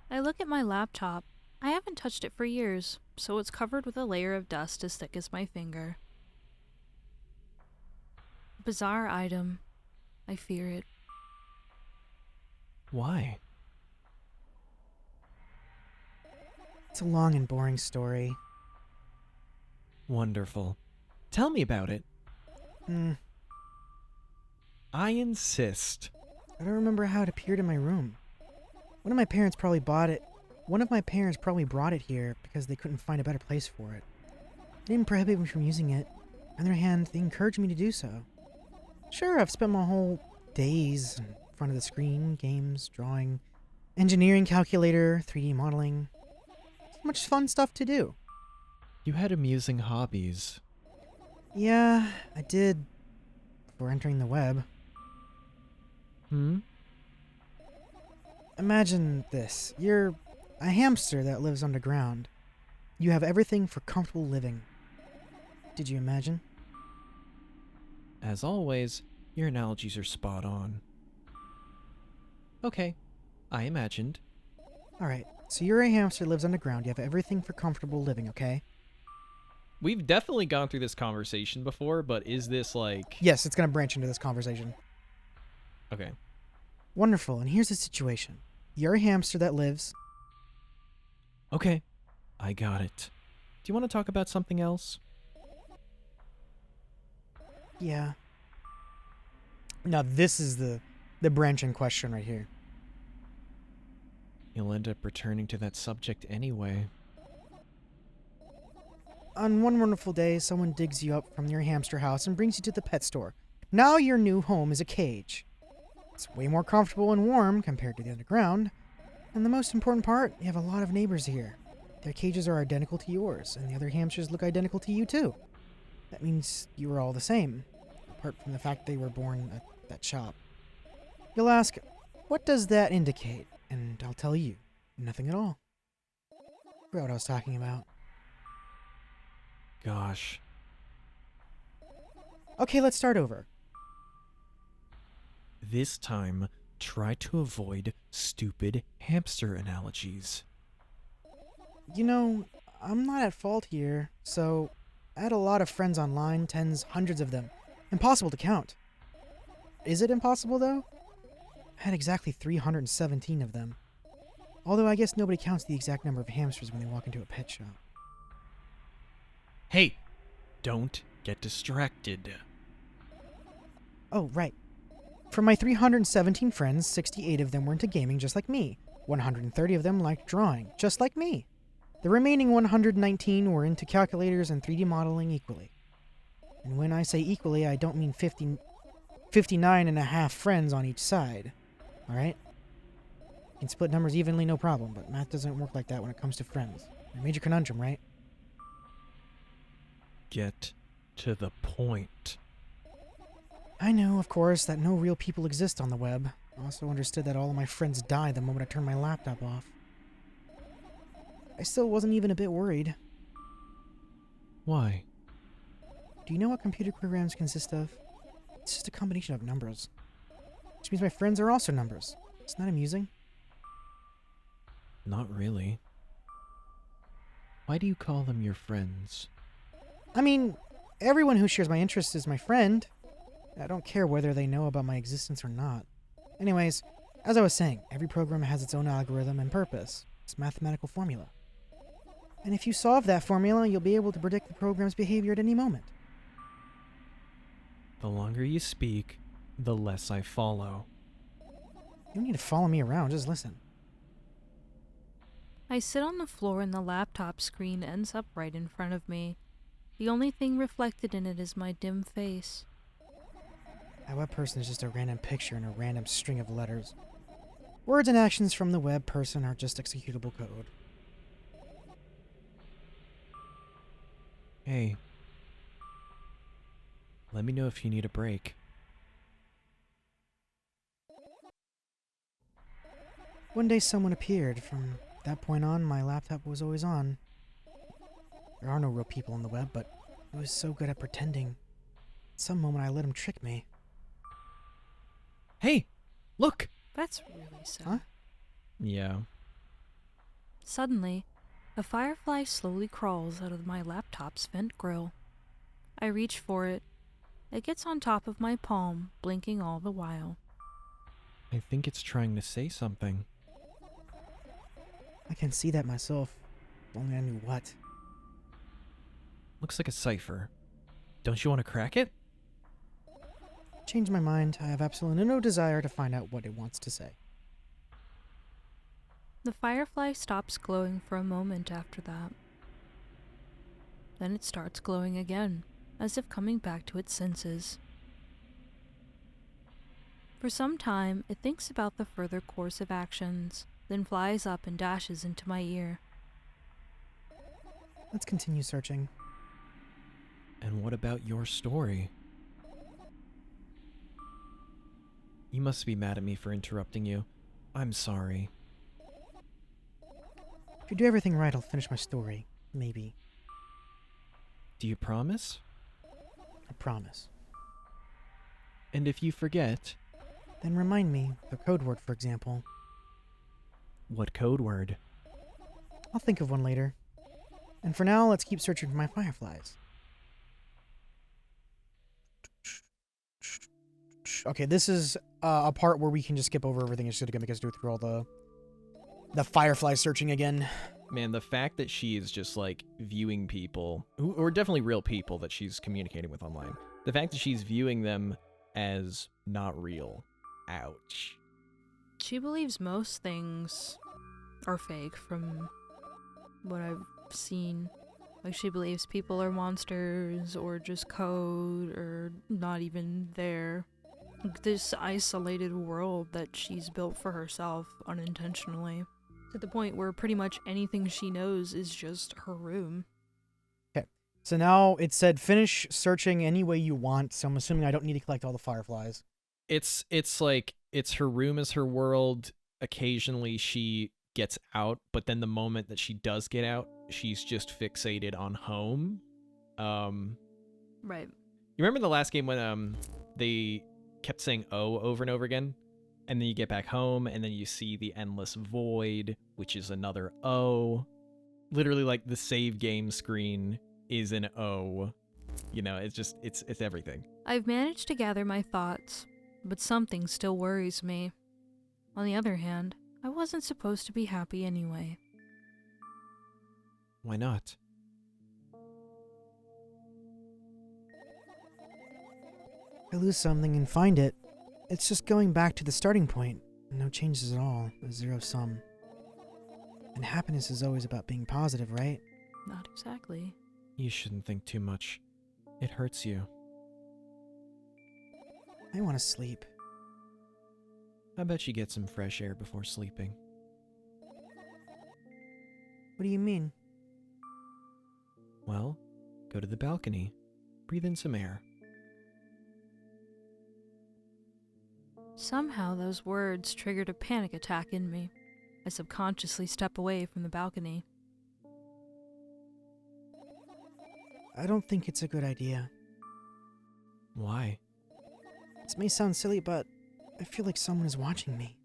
I look at my laptop. I haven't touched it for years, so it's covered with a layer of dust as thick as my finger. Bizarre item. I fear it. Why? It's a long and boring story. Wonderful. Tell me about it. I insist. I don't remember how it appeared in my room. One of my parents probably brought it here because they couldn't find a better place for it. They didn't prohibit me from using it. On the other hand, they encouraged me to do so. Sure, I've spent my whole days in front of the screen, games, drawing, engineering calculator, 3D modeling. So much fun stuff to do. You had amusing hobbies. Yeah, I did. Before entering the web. Imagine this. You're a hamster that lives underground. You have everything for comfortable living. Did you imagine? As always, your analogies are spot on. Okay, I imagined. Alright, so you're a hamster that lives underground. You have everything for comfortable living, okay? We've definitely gone through this conversation before, but is this like... Yes, it's going to branch into this conversation. Okay. Wonderful, and here's the situation. You're a hamster that lives... Okay, I got it. Do you want to talk about something else? Yeah. Now this is the branching question right here. You'll end up returning to that subject anyway. On one wonderful day, someone digs you up from your hamster house and brings you to the pet store. Now your new home is a cage. It's way more comfortable and warm compared to the underground. And the most important part, you have a lot of neighbors here. Their cages are identical to yours, and the other hamsters look identical to you too. That means you are all the same, apart from the fact they were born at that shop. You'll ask, what does that indicate? And I'll tell you, nothing at all. Forgot what I was talking about. Gosh. Okay, let's start over. This time, try to avoid stupid hamster analogies. You know, I'm not at fault here, so I had a lot of friends online, tens, hundreds of them. Impossible to count. Is it impossible, though? I had exactly 317 of them. Although I guess nobody counts the exact number of hamsters when they walk into a pet shop. Hey, don't get distracted. Oh, right. From my 317 friends, 68 of them were into gaming just like me. 130 of them liked drawing, just like me. The remaining 119 were into calculators and 3D modeling equally. And when I say equally, I don't mean 59 and a half friends on each side. Alright? You can split numbers evenly, no problem, but math doesn't work like that when it comes to friends. A major conundrum, right? Get to the point. I know, of course, that no real people exist on the web. I also understood that all of my friends died the moment I turned my laptop off. I still wasn't even a bit worried. Why? Do you know what computer programs consist of? It's just a combination of numbers. Which means my friends are also numbers. Isn't that amusing? Not really. Why do you call them your friends? I mean, everyone who shares my interests is my friend. I don't care whether they know about my existence or not. Anyways, as I was saying, every program has its own algorithm and purpose. It's a mathematical formula. And if you solve that formula, you'll be able to predict the program's behavior at any moment. The longer you speak, the less I follow. You don't need to follow me around, just listen. I sit on the floor and the laptop screen ends up right in front of me. The only thing reflected in it is my dim face. That web person is just a random picture in a random string of letters. Words and actions from the web person are just executable code. Hey. Let me know if you need a break. One day someone appeared. From that point on, my laptop was always on. There are no real people on the web, but it was so good at pretending. At some moment I let him trick me. Hey! Look! That's really sad. Huh? Yeah. Suddenly, a firefly slowly crawls out of my laptop's vent grill. I reach for it. It gets on top of my palm, blinking all the while. I think it's trying to say something. I can see that myself. If only I knew what. Looks like a cipher. Don't you want to crack it? Changed my mind. I have absolutely no desire to find out what it wants to say. The firefly stops glowing for a moment after that. Then it starts glowing again, as if coming back to its senses. For some time, it thinks about the further course of actions, then flies up and dashes into my ear. Let's continue searching. And what about your story? You must be mad at me for interrupting you. I'm sorry. If you do everything right, I'll finish my story. Maybe. Do you promise? I promise. And if you forget, Then remind me, the code word, for example. what code word? I'll think of one later. And for now, let's keep searching for my fireflies. Okay, this is a part where we can just skip over everything. It's just gonna make us go through all the firefly searching again. Man, the fact that she is just like viewing people, who are definitely real people that she's communicating with online. The fact that she's viewing them as not real. Ouch. She believes most things are fake from what I've seen. Like, she believes people are monsters or just code or not even there. This isolated world that she's built for herself unintentionally. To the point where pretty much anything she knows is just her room. Okay, so now it said finish searching any way you want, so I'm assuming I don't need to collect all the fireflies. It's like, it's her room is her world. Occasionally she gets out, but then the moment that she does get out, she's just fixated on home. Right. You remember the last game when they kept saying "oh" over and over again? And then you get back home, and then you see the endless void, which is another O. Literally, like, the save game screen is an O. You know, it's just, it's everything. I've managed to gather my thoughts, but something still worries me. On the other hand, I wasn't supposed to be happy anyway. Why not? If I lose something and find it, it's just going back to the starting point. No changes at all. A zero sum. And happiness is always about being positive, right? Not exactly. You shouldn't think too much. It hurts you. I want to sleep. I bet you get some fresh air before sleeping. What do you mean? Well, go to the balcony. Breathe in some air. Somehow those words triggered a panic attack in me. I subconsciously step away from the balcony. I don't think it's a good idea. Why? This may sound silly, but I feel like someone is watching me.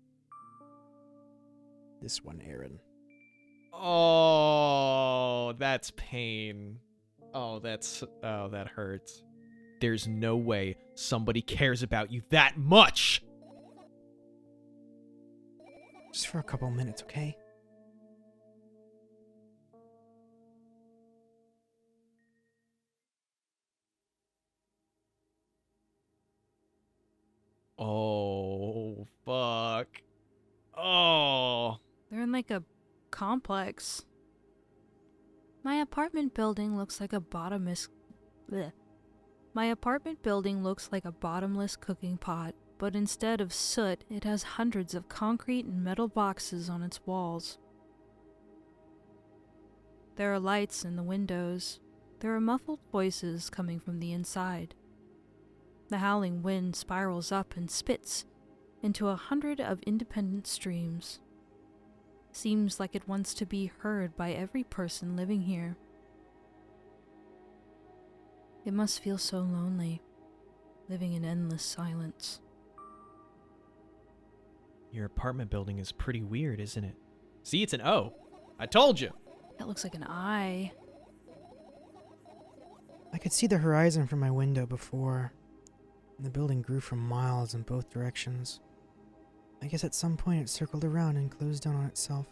This one, Aaron. Oh, that's pain. Oh, that hurts. There's no way somebody cares about you that much! Just for a couple minutes, okay? Oh, fuck. Oh. They're in like a complex. My apartment building looks like a bottomless. Bleh. My apartment building looks like a bottomless cooking pot, but instead of soot, it has hundreds of concrete and metal boxes on its walls. There are lights in the windows. There are muffled voices coming from the inside. The howling wind spirals up and spits into 100 of independent streams. Seems like it wants to be heard by every person living here. It must feel so lonely, living in endless silence. Your apartment building is pretty weird, isn't it? See, it's an O. I told you. That looks like an eye. I could see the horizon from my window before, and the building grew for miles in both directions. I guess at some point it circled around and closed down on itself.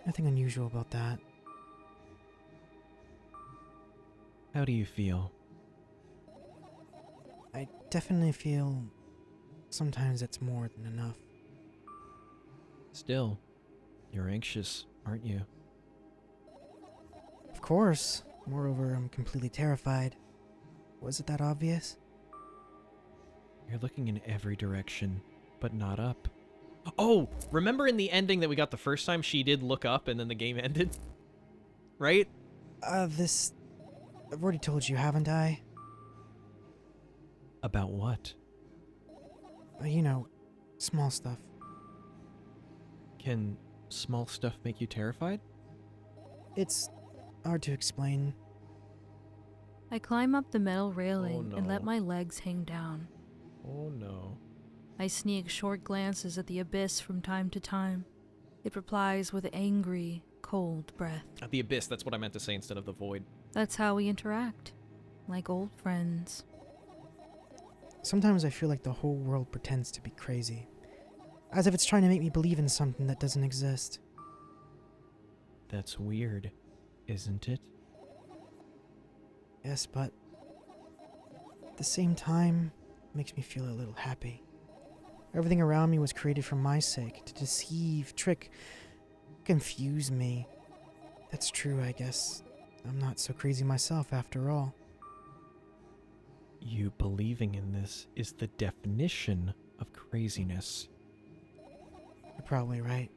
Nothing unusual about that. How do you feel? I definitely feel sometimes it's more than enough. Still, you're anxious, aren't you? Of course. Moreover, I'm completely terrified. Was it that obvious? You're looking in every direction, but not up. Oh, remember in the ending that we got the first time, she did look up and then the game ended? Right? I've already told you, haven't I? About what? You know, small stuff. Can small stuff make you terrified? It's hard to explain. I climb up the metal railing and no. let my legs hang down. Oh no. I sneak short glances at the abyss from time to time. It replies with angry, cold breath. The abyss, that's what I meant to say instead of the void. That's how we interact, like old friends. Sometimes I feel like the whole world pretends to be crazy, as if it's trying to make me believe in something that doesn't exist. That's weird, isn't it? Yes, but at the same time, it makes me feel a little happy. Everything around me was created for my sake, to deceive, trick, confuse me. That's true, I guess. I'm not so crazy myself, after all. You believing in this is the definition of craziness. You're probably right.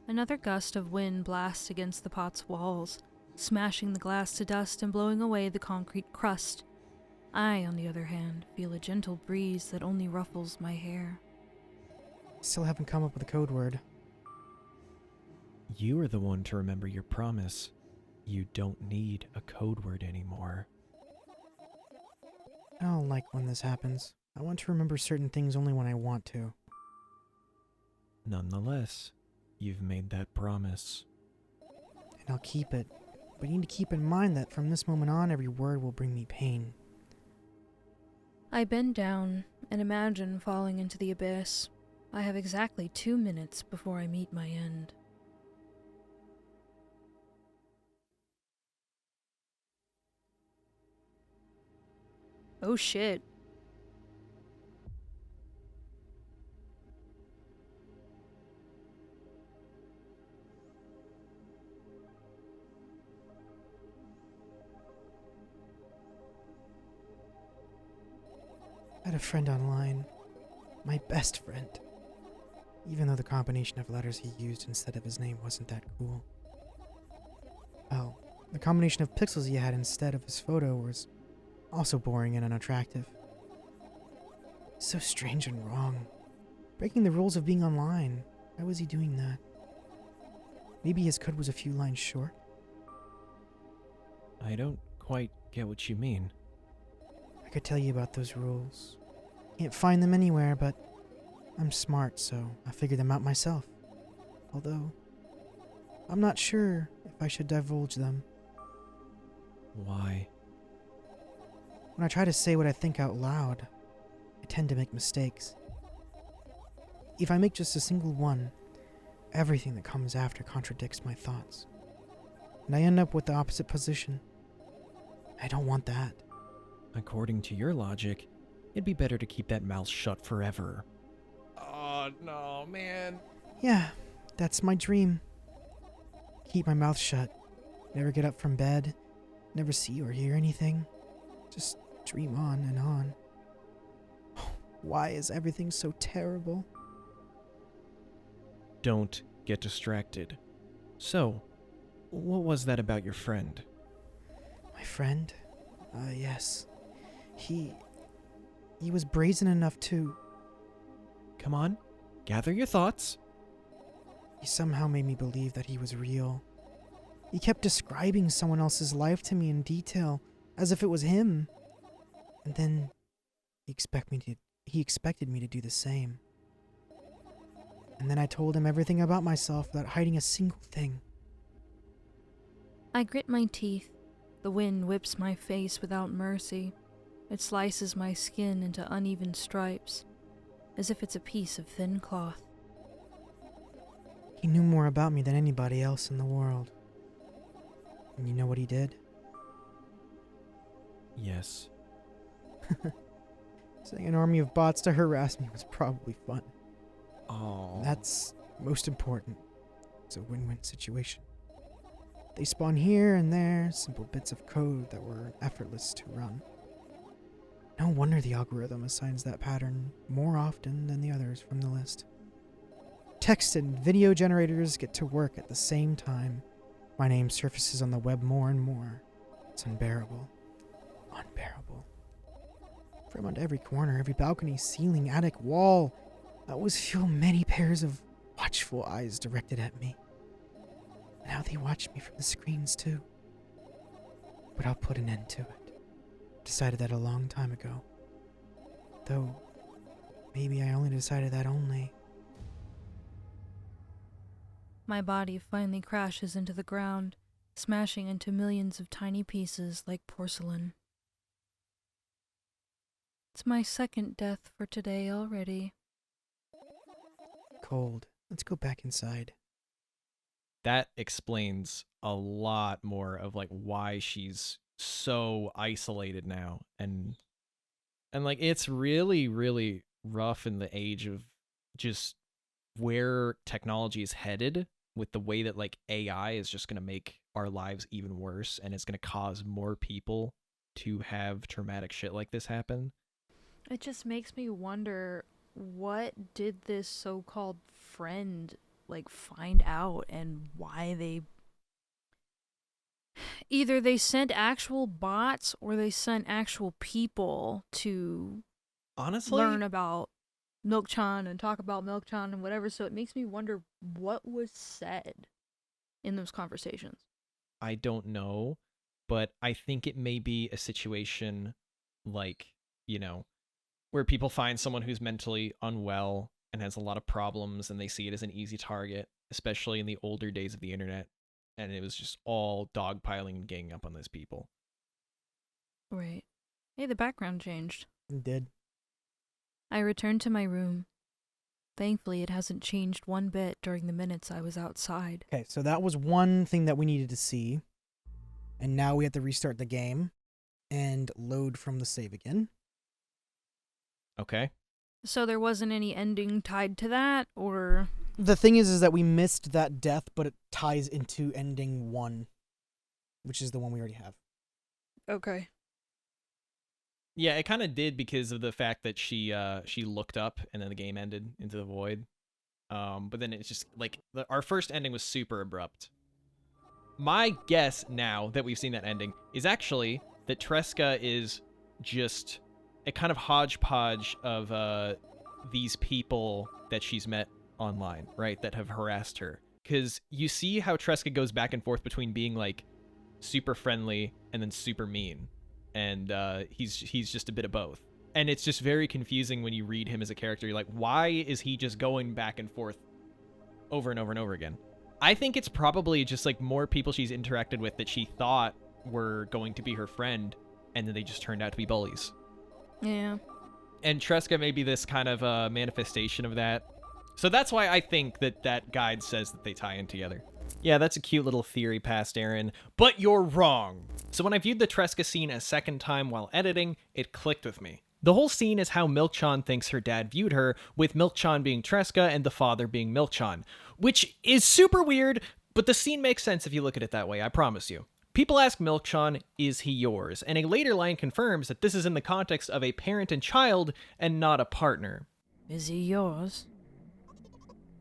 Another gust of wind blasts against the pot's walls, smashing the glass to dust and blowing away the concrete crust. I, on the other hand, feel a gentle breeze that only ruffles my hair. Still haven't come up with a code word. You are the one to remember your promise. You don't need a code word anymore. I don't like when this happens. I want to remember certain things only when I want to. Nonetheless, you've made that promise. And I'll keep it. But you need to keep in mind that from this moment on, every word will bring me pain. I bend down and imagine falling into the abyss. I have exactly 2 minutes before I meet my end. Oh shit. I had a friend online. My best friend. Even though the combination of letters he used instead of his name wasn't that cool. Oh, the combination of pixels he had instead of his photo was also boring and unattractive. So strange and wrong. Breaking the rules of being online. Why was he doing that? Maybe his code was a few lines short? I don't quite get what you mean. I could tell you about those rules. Can't find them anywhere, but I'm smart, so I figured them out myself. Although, I'm not sure if I should divulge them. Why? When I try to say what I think out loud, I tend to make mistakes. If I make just a single one, everything that comes after contradicts my thoughts. And I end up with the opposite position. I don't want that. According to your logic, it'd be better to keep that mouth shut forever. Oh, no, man. Yeah, that's my dream. Keep my mouth shut. Never get up from bed. Never see or hear anything. Just dream on and on. Why is everything so terrible? Don't get distracted. So, what was that about your friend? My friend? Yes. He was brazen enough to... Come on, gather your thoughts. He somehow made me believe that he was real. He kept describing someone else's life to me in detail, as if it was him. And then he expected me to do the same. And then I told him everything about myself without hiding a single thing. I grit my teeth. The wind whips my face without mercy. It slices my skin into uneven stripes, as if it's a piece of thin cloth. He knew more about me than anybody else in the world. And you know what he did? Yes. Sending an army of bots to harass me was probably fun. Oh. That's most important. It's a win-win situation. They spawn here and there, simple bits of code that were effortless to run. No wonder the algorithm assigns that pattern more often than the others from the list. Text and video generators get to work at the same time. My name surfaces on the web more and more. It's unbearable. Unbearable. From under every corner, every balcony, ceiling, attic, wall, I always feel many pairs of watchful eyes directed at me. And how they watch me from the screens too. But I'll put an end to it. Decided that a long time ago. Though, maybe I only decided that only. My body finally crashes into the ground, smashing into millions of tiny pieces like porcelain. It's my second death for today already. Cold. Let's go back inside. That explains a lot more of like why she's so isolated now, and like it's really, really rough in the age of just where technology is headed, with the way that like AI is just going to make our lives even worse, and it's going to cause more people to have traumatic shit like this happen. It just makes me wonder, what did this so-called friend like find out, and why they either they sent actual bots or they sent actual people to Honestly, learn about Milk-chan and talk about Milk-chan and whatever. So it makes me wonder what was said in those conversations. I don't know, but I think it may be a situation like, you know, where people find someone who's mentally unwell and has a lot of problems, and they see it as an easy target, especially in the older days of the internet. And it was just all dogpiling and ganging up on those people. Right. Hey, the background changed. It did. I returned to my room. Thankfully, it hasn't changed one bit during the minutes I was outside. Okay, so that was one thing that we needed to see. And now we have to restart the game and load from the save again. Okay. So there wasn't any ending tied to that, or... The thing is that we missed that death, but it ties into ending 1, which is the one we already have. Okay. Yeah, it kind of did because of the fact that she looked up and then the game ended into the void. But then it's just like our first ending was super abrupt. My guess now that we've seen that ending is actually that Tresca is just a kind of hodgepodge of these people that she's met online, right, that have harassed her. Because you see how Tresca goes back and forth between being like super friendly and then super mean, and he's just a bit of both. And it's just very confusing when you read him as a character. You're like, why is he just going back and forth over and over and over again? I think it's probably just like more people she's interacted with that she thought were going to be her friend, and then they just turned out to be bullies. Yeah. And Tresca may be this kind of a manifestation of that. So that's why I think that that guide says that they tie in together. Yeah, that's a cute little theory past Aaron, but you're wrong. So when I viewed the Tresca scene a second time while editing, it clicked with me. The whole scene is how Milk-chan thinks her dad viewed her, with Milk-chan being Tresca and the father being Milk-chan, which is super weird, but the scene makes sense if you look at it that way, I promise you. People ask Milk-chan, is he yours? And a later line confirms that this is in the context of a parent and child and not a partner. Is he yours?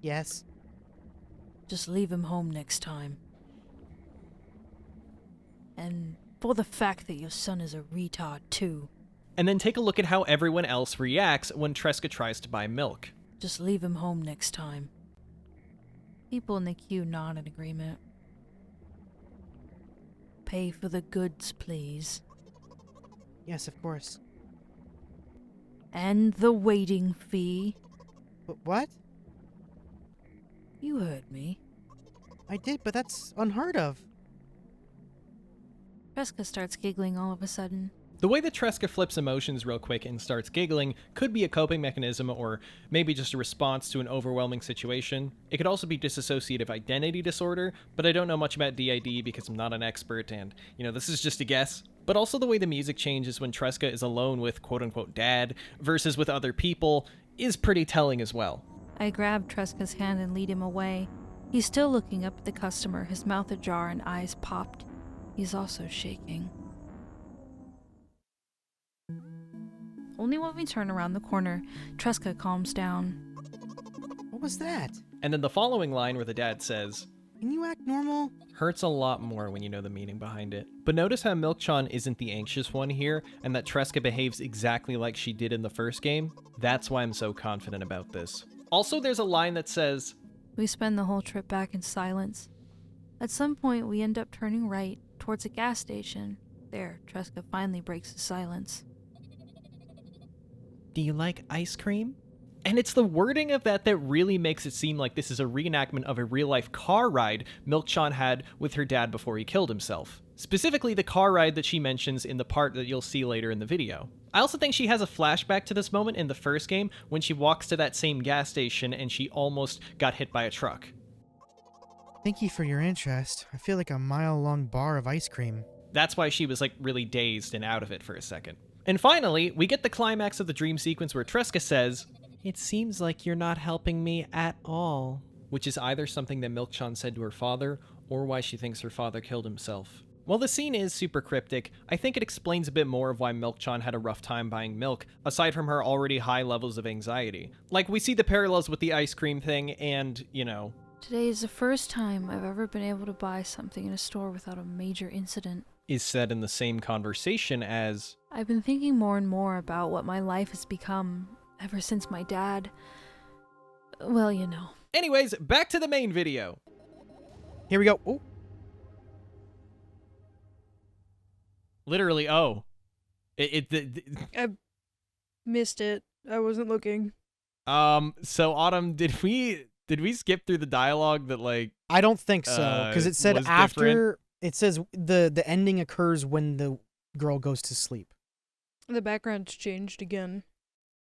Yes. Just leave him home next time. And for the fact that your son is a retard too. And then take a look at how everyone else reacts when Tresca tries to buy milk. Just leave him home next time. People in the queue nod in agreement. Pay for the goods, please. Yes, of course. And the waiting fee. What? You heard me. I did, but that's unheard of. Tresca starts giggling all of a sudden. The way that Tresca flips emotions real quick and starts giggling could be a coping mechanism or maybe just a response to an overwhelming situation. It could also be dissociative identity disorder, but I don't know much about DID because I'm not an expert and, this is just a guess. But also the way the music changes when Tresca is alone with quote-unquote dad versus with other people is pretty telling as well. I grab Tresca's hand and lead him away. He's still looking up at the customer, his mouth ajar and eyes popped. He's also shaking. Only when we turn around the corner, Tresca calms down. What was that? And then the following line where the dad says, Can you act normal? hurts a lot more when you know the meaning behind it. But notice how Milk-chan isn't the anxious one here, and that Tresca behaves exactly like she did in the first game. That's why I'm so confident about this. Also, there's a line that says, We spend the whole trip back in silence. At some point, we end up turning right towards a gas station. There, Tresca finally breaks the silence. do you like ice cream? And it's the wording of that really makes it seem like this is a reenactment of a real-life car ride Milk-chan had with her dad before he killed himself. Specifically, the car ride that she mentions in the part that you'll see later in the video. I also think she has a flashback to this moment in the first game when she walks to that same gas station and she almost got hit by a truck. Thank you for your interest. I feel like a mile-long bar of ice cream. That's why she was really dazed and out of it for a second. And finally, we get the climax of the dream sequence where Tresca says, "It seems like you're not helping me at all," which is either something that Milk-chan said to her father or why she thinks her father killed himself. While the scene is super cryptic, I think it explains a bit more of why Milk-chan had a rough time buying milk, aside from her already high levels of anxiety. Like, we see the parallels with the ice cream thing and, Today is the first time I've ever been able to buy something in a store without a major incident. is said in the same conversation as, I've been thinking more and more about what my life has become ever since my dad... Well, Anyways, back to the main video. Here we go. Oh, Literally, oh. I missed it. I wasn't looking. So Autumn, did we skip through the dialogue that I don't think so, because it said was after. different? It says the ending occurs when the girl goes to sleep. The background's changed again.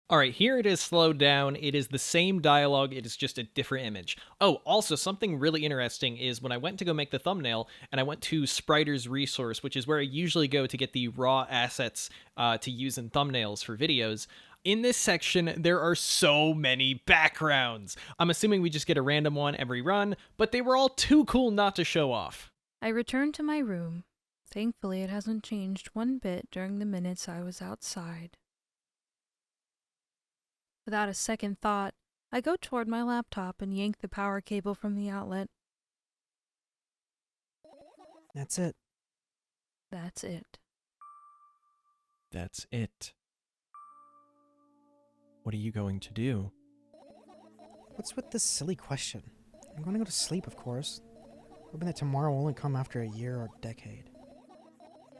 All right, here it is slowed down. It is the same dialogue. It is just a different image. Oh, also something really interesting is when I went to go make the thumbnail and I went to Spriter's resource, which is where I usually go to get the raw assets to use in thumbnails for videos. In this section, there are so many backgrounds. I'm assuming we just get a random one every run, but they were all too cool not to show off. I returned to my room. Thankfully, it hasn't changed one bit during the minutes I was outside. Without a second thought, I go toward my laptop and yank the power cable from the outlet. That's it. That's it. That's it. What are you going to do? What's with this silly question? I'm going to go to sleep, of course. Hoping that tomorrow will only come after a year or decade.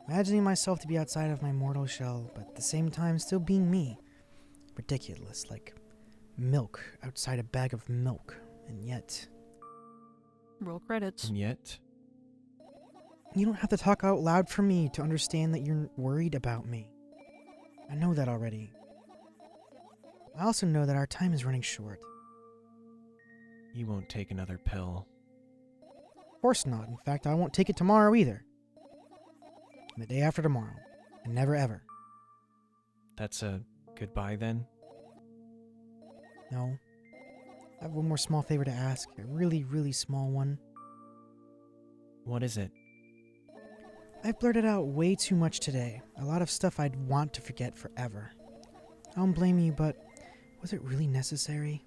Imagining myself to be outside of my mortal shell, but at the same time still being me. Ridiculous, like milk outside a bag of milk, and yet... Roll credits. And yet, You don't have to talk out loud for me to understand that you're worried about me. I know that already. I also know that our time is running short. you won't take another pill. Of course not. In fact, I won't take it tomorrow either. And the day after tomorrow. And never ever. That's a goodbye then? No. I have one more small favor to ask. A really, really small one. What is it? I've blurted out way too much today. A lot of stuff I'd want to forget forever. I don't blame you, but was it really necessary?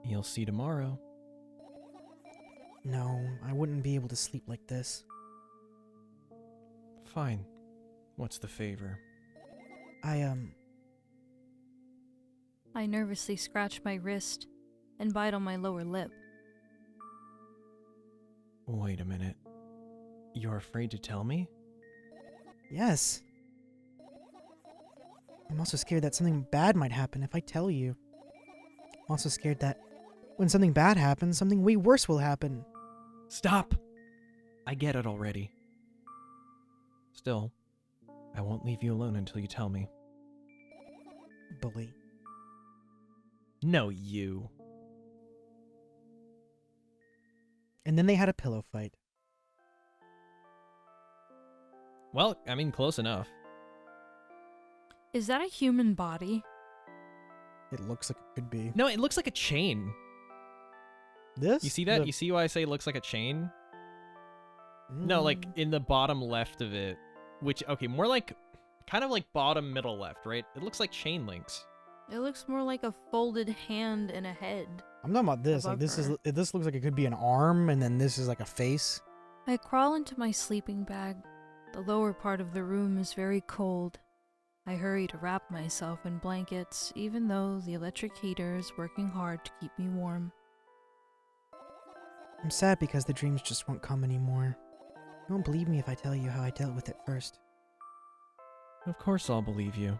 You'll see tomorrow. No, I wouldn't be able to sleep like this. Fine. What's the favor? I nervously scratch my wrist and bite on my lower lip. Wait a minute. You're afraid to tell me? Yes. I'm also scared that something bad might happen if I tell you. I'm also scared that when something bad happens, something way worse will happen. Stop! I get it already. Still, I won't leave you alone until you tell me. Bully. No, you. And then they had a pillow fight. Well, I mean, close enough. Is that a human body? It looks like it could be. No, it looks like a chain. This? You see that? You see why I say it looks like a chain? No, like in the bottom left of it. Which, okay, more like, kind of like bottom middle left, right? It looks like chain links. It looks more like a folded hand and a head. I'm talking about this. Like above this is. her. This looks like it could be an arm, and then this is like a face. I crawl into my sleeping bag. The lower part of the room is very cold. I hurry to wrap myself in blankets, even though the electric heater is working hard to keep me warm. I'm sad because the dreams just won't come anymore. You won't believe me if I tell you how I dealt with it first. Of course I'll believe you.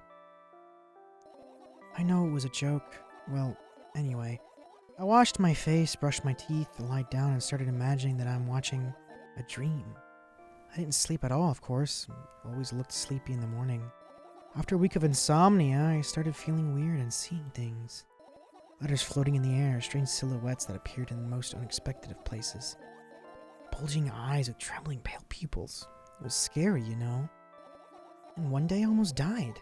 I know it was a joke. Well, anyway. I washed my face, brushed my teeth, lied down, and started imagining that I'm watching a dream. I didn't sleep at all, of course. Always looked sleepy in the morning. After a week of insomnia, I started feeling weird and seeing things. Letters floating in the air, strange silhouettes that appeared in the most unexpected of places. Bulging eyes with trembling pale pupils. It was scary, you know. And one day I almost died.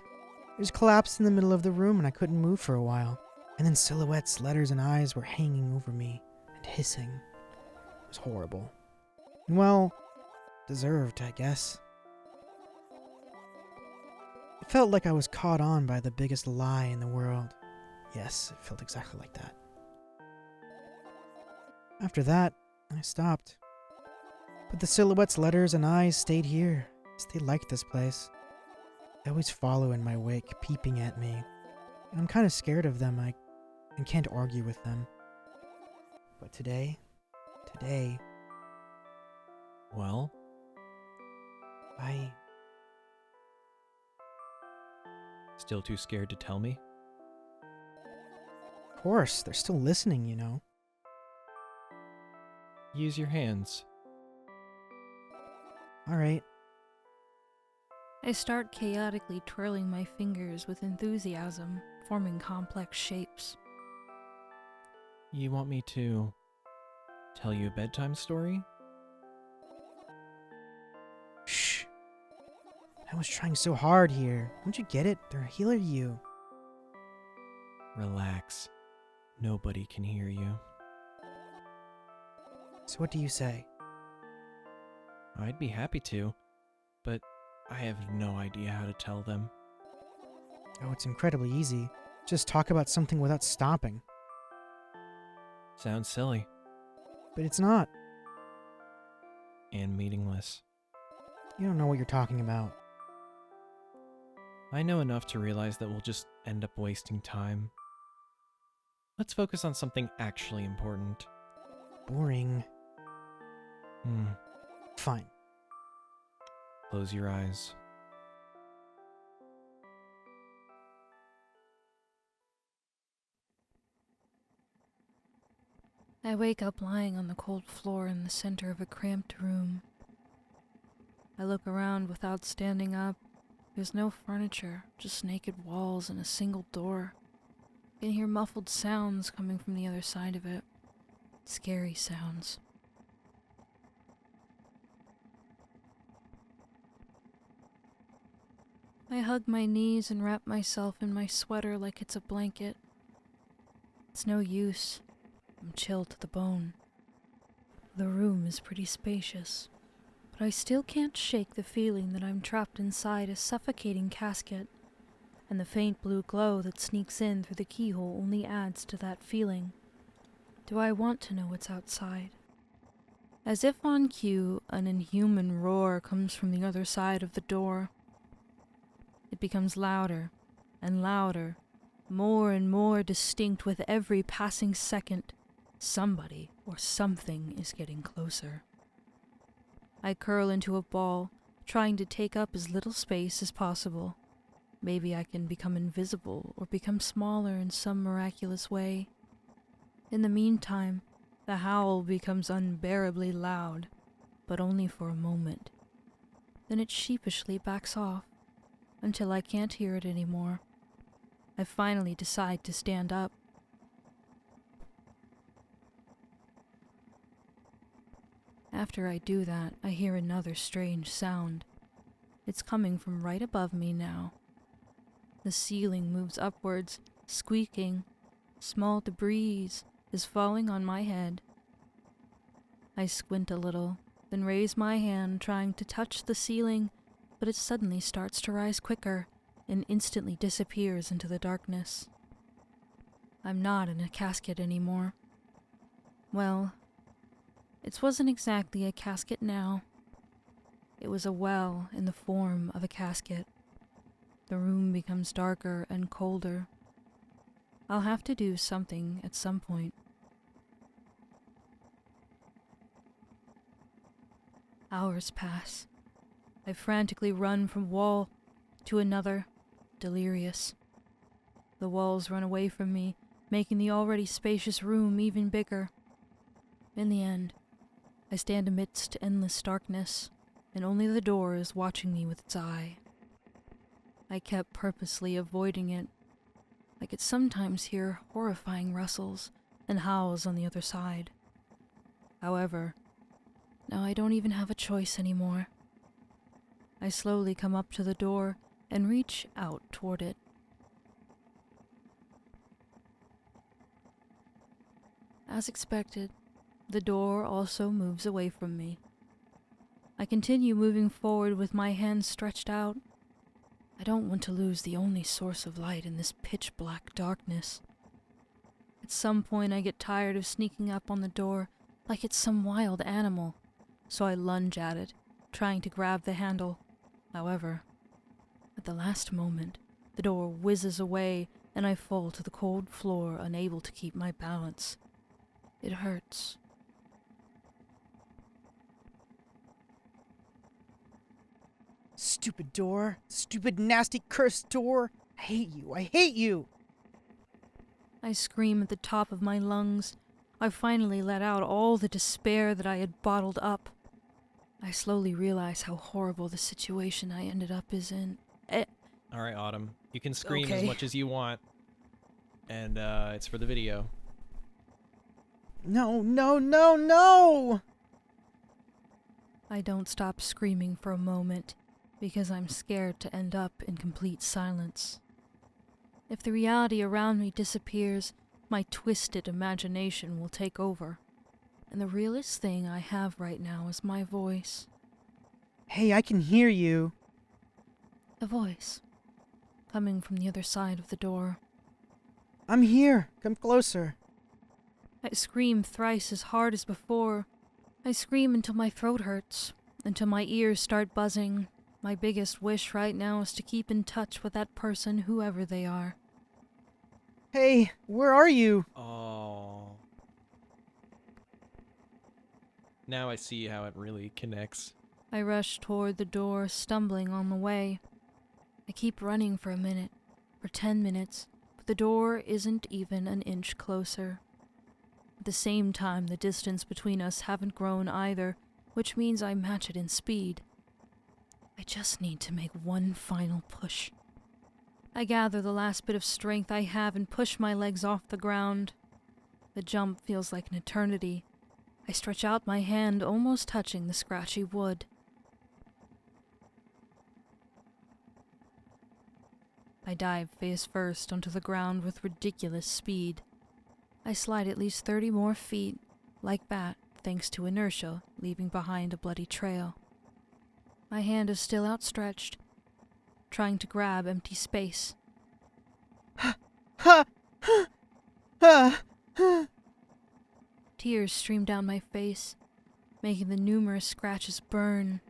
I just collapsed in the middle of the room and I couldn't move for a while. And then silhouettes, letters, and eyes were hanging over me and hissing. It was horrible. Well, deserved, I guess. It felt like I was caught on by the biggest lie in the world. Yes, it felt exactly like that. After that, I stopped. But the silhouettes, letters, and eyes stayed here. They liked this place. They always follow in my wake, peeping at me. And I'm kind of scared of them. I can't argue with them. But today... Well? Still too scared to tell me? Of course, they're still listening, you know. Use your hands. Alright. I start chaotically twirling my fingers with enthusiasm, forming complex shapes. You want me to tell you a bedtime story? Shh. I was trying so hard here. Don't you get it? They're a healer to you. Relax. Nobody can hear you. So what do you say? I'd be happy to, but I have no idea how to tell them. Oh, it's incredibly easy. Just talk about something without stopping. Sounds silly But it's not. and meaningless. You don't know what you're talking about. I know enough to realize that we'll just end up wasting time. Let's focus on something actually important. Boring. Fine. Close your eyes. I wake up lying on the cold floor in the center of a cramped room. I look around without standing up. There's no furniture, just naked walls and a single door. I can hear muffled sounds coming from the other side of it. Scary sounds. I hug my knees and wrap myself in my sweater like it's a blanket. It's no use. I'm chilled to the bone. The room is pretty spacious, but I still can't shake the feeling that I'm trapped inside a suffocating casket, and the faint blue glow that sneaks in through the keyhole only adds to that feeling. Do I want to know what's outside? As if on cue, an inhuman roar comes from the other side of the door. It becomes louder and louder, more and more distinct with every passing second. Somebody or something is getting closer. I curl into a ball, trying to take up as little space as possible. Maybe I can become invisible or become smaller in some miraculous way. In the meantime, the howl becomes unbearably loud, but only for a moment. Then it sheepishly backs off, until I can't hear it anymore. I finally decide to stand up. After I do that, I hear another strange sound. It's coming from right above me now. The ceiling moves upwards, squeaking. Small debris is falling on my head. I squint a little, then raise my hand trying to touch the ceiling, but it suddenly starts to rise quicker and instantly disappears into the darkness. I'm not in a casket anymore. Well, it wasn't exactly a casket now. It was a well in the form of a casket. The room becomes darker and colder. I'll have to do something at some point. Hours pass. I frantically run from wall to another, delirious. The walls run away from me, making the already spacious room even bigger. In the end, I stand amidst endless darkness, and only the door is watching me with its eye. I kept purposely avoiding it. I could sometimes hear horrifying rustles and howls on the other side. However, now I don't even have a choice anymore. I slowly come up to the door and reach out toward it. As expected, the door also moves away from me. I continue moving forward with my hands stretched out. I don't want to lose the only source of light in this pitch-black darkness. At some point I get tired of sneaking up on the door like it's some wild animal, so I lunge at it, trying to grab the handle. However, at the last moment, the door whizzes away and I fall to the cold floor, unable to keep my balance. It hurts. Stupid door. Stupid, nasty, cursed door. I hate you. I hate you. I scream at the top of my lungs. I finally let out all the despair that I had bottled up. I slowly realize how horrible the situation I ended up is in. All right, Autumn. You can scream as Okay. much as you want. And it's for the video. No, no, no, no! I don't stop screaming for a moment, because I'm scared to end up in complete silence. If the reality around me disappears, my twisted imagination will take over. And the realest thing I have right now is my voice. Hey, I can hear you. A voice, coming from the other side of the door. I'm here. Come closer. I scream thrice as hard as before. I scream until my throat hurts, until my ears start buzzing. My biggest wish right now is to keep in touch with that person, whoever they are. Hey, where are you? Oh. Now I see how it really connects. I rush toward the door, stumbling on the way. I keep running for a minute, for 10 minutes, but the door isn't even an inch closer. At the same time, the distance between us haven't grown either, which means I match it in speed. I just need to make one final push. I gather the last bit of strength I have and push my legs off the ground. The jump feels like an eternity. I stretch out my hand, almost touching the scratchy wood. I dive face first onto the ground with ridiculous speed. I slide at least 30 more feet, like that, thanks to inertia, leaving behind a bloody trail. My hand is still outstretched, trying to grab empty space. Tears stream down my face, making the numerous scratches burn.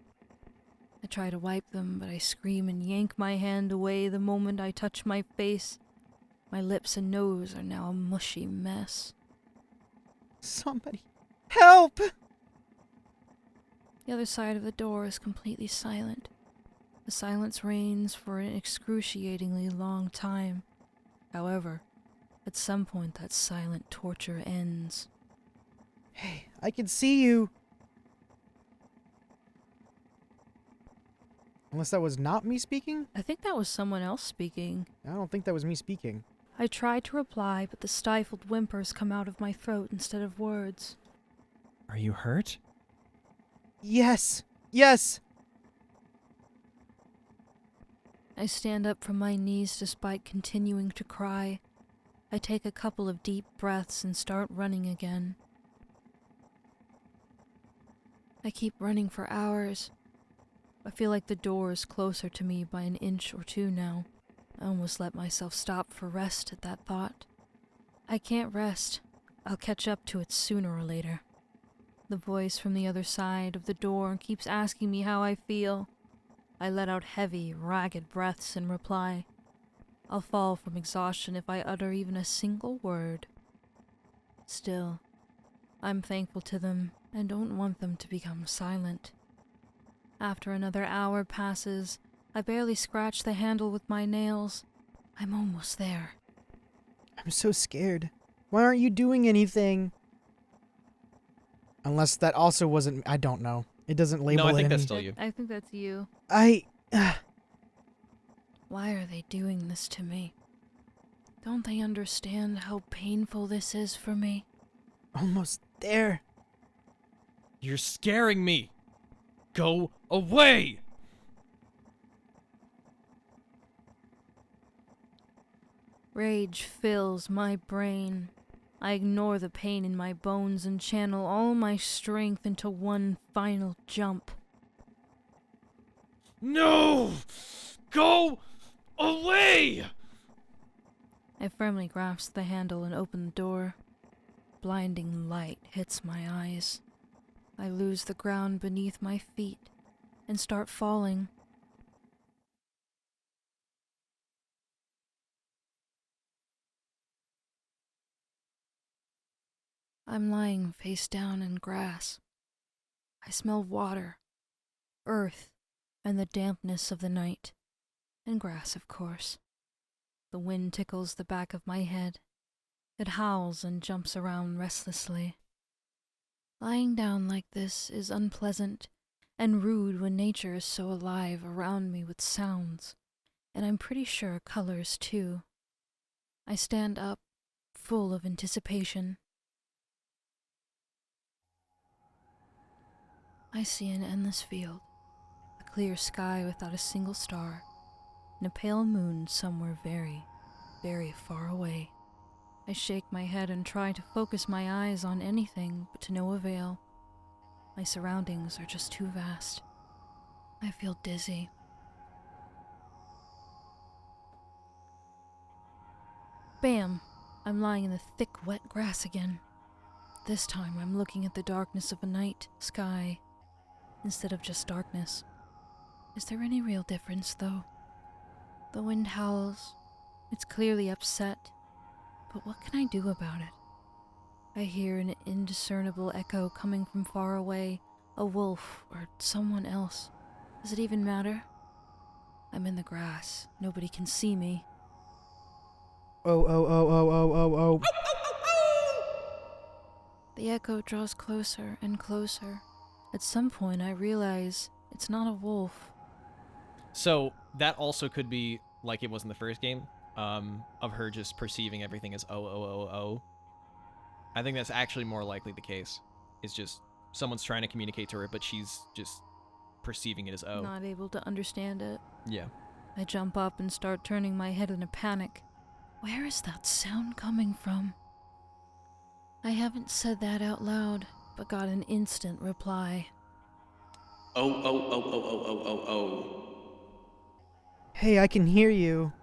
I try to wipe them, but I scream and yank my hand away the moment I touch my face. My lips and nose are now a mushy mess. Somebody help! The other side of the door is completely silent. The silence reigns for an excruciatingly long time. However, at some point that silent torture ends. Hey, I can see you. Unless that was not me speaking? I think that was someone else speaking. I don't think that was me speaking. I try to reply, but the stifled whimpers come out of my throat instead of words. Are you hurt? Yes! Yes! I stand up from my knees despite continuing to cry. I take a couple of deep breaths and start running again. I keep running for hours. I feel like the door is closer to me by an inch or two now. I almost let myself stop for rest at that thought. I can't rest. I'll catch up to it sooner or later. The voice from the other side of the door keeps asking me how I feel. I let out heavy, ragged breaths in reply. I'll fall from exhaustion if I utter even a single word. Still, I'm thankful to them and don't want them to become silent. After another hour passes, I barely scratch the handle with my nails. I'm almost there. I'm so scared. Why aren't you doing anything? Unless that also wasn't... I don't know. It doesn't label No, I it think that's any- still you. I think that's you. Why are they doing this to me? Don't they understand how painful this is for me? Almost there. You're scaring me. Go away! Rage fills my brain. I ignore the pain in my bones and channel all my strength into one final jump. No! Go away! I firmly grasp the handle and open the door. Blinding light hits my eyes. I lose the ground beneath my feet and start falling. I'm lying face down in grass. I smell water, earth, and the dampness of the night, and grass, of course. The wind tickles the back of my head. It howls and jumps around restlessly. Lying down like this is unpleasant and rude when nature is so alive around me with sounds, and I'm pretty sure colors too. I stand up, full of anticipation. I see an endless field, a clear sky without a single star, and a pale moon somewhere very, very far away. I shake my head and try to focus my eyes on anything, but to no avail. My surroundings are just too vast. I feel dizzy. Bam! I'm lying in the thick, wet grass again. This time I'm looking at the darkness of a night sky instead of just darkness. Is there any real difference, though? The wind howls. It's clearly upset. But what can I do about it? I hear an indiscernible echo coming from far away, a wolf or someone else. Does it even matter? I'm in the grass. Nobody can see me. Oh. The echo draws closer and closer. At some point, I realize it's not a wolf. So that also could be like it was in the first game, of her just perceiving everything as oh, oh, oh, oh. I think that's actually more likely the case. It's just someone's trying to communicate to her, but she's just perceiving it as oh. Not able to understand it. Yeah. I jump up and start turning my head in a panic. Where is that sound coming from? I haven't said that out loud, but got an instant reply. Oh, oh, oh, oh, oh, oh, oh, oh. Hey, I can hear you.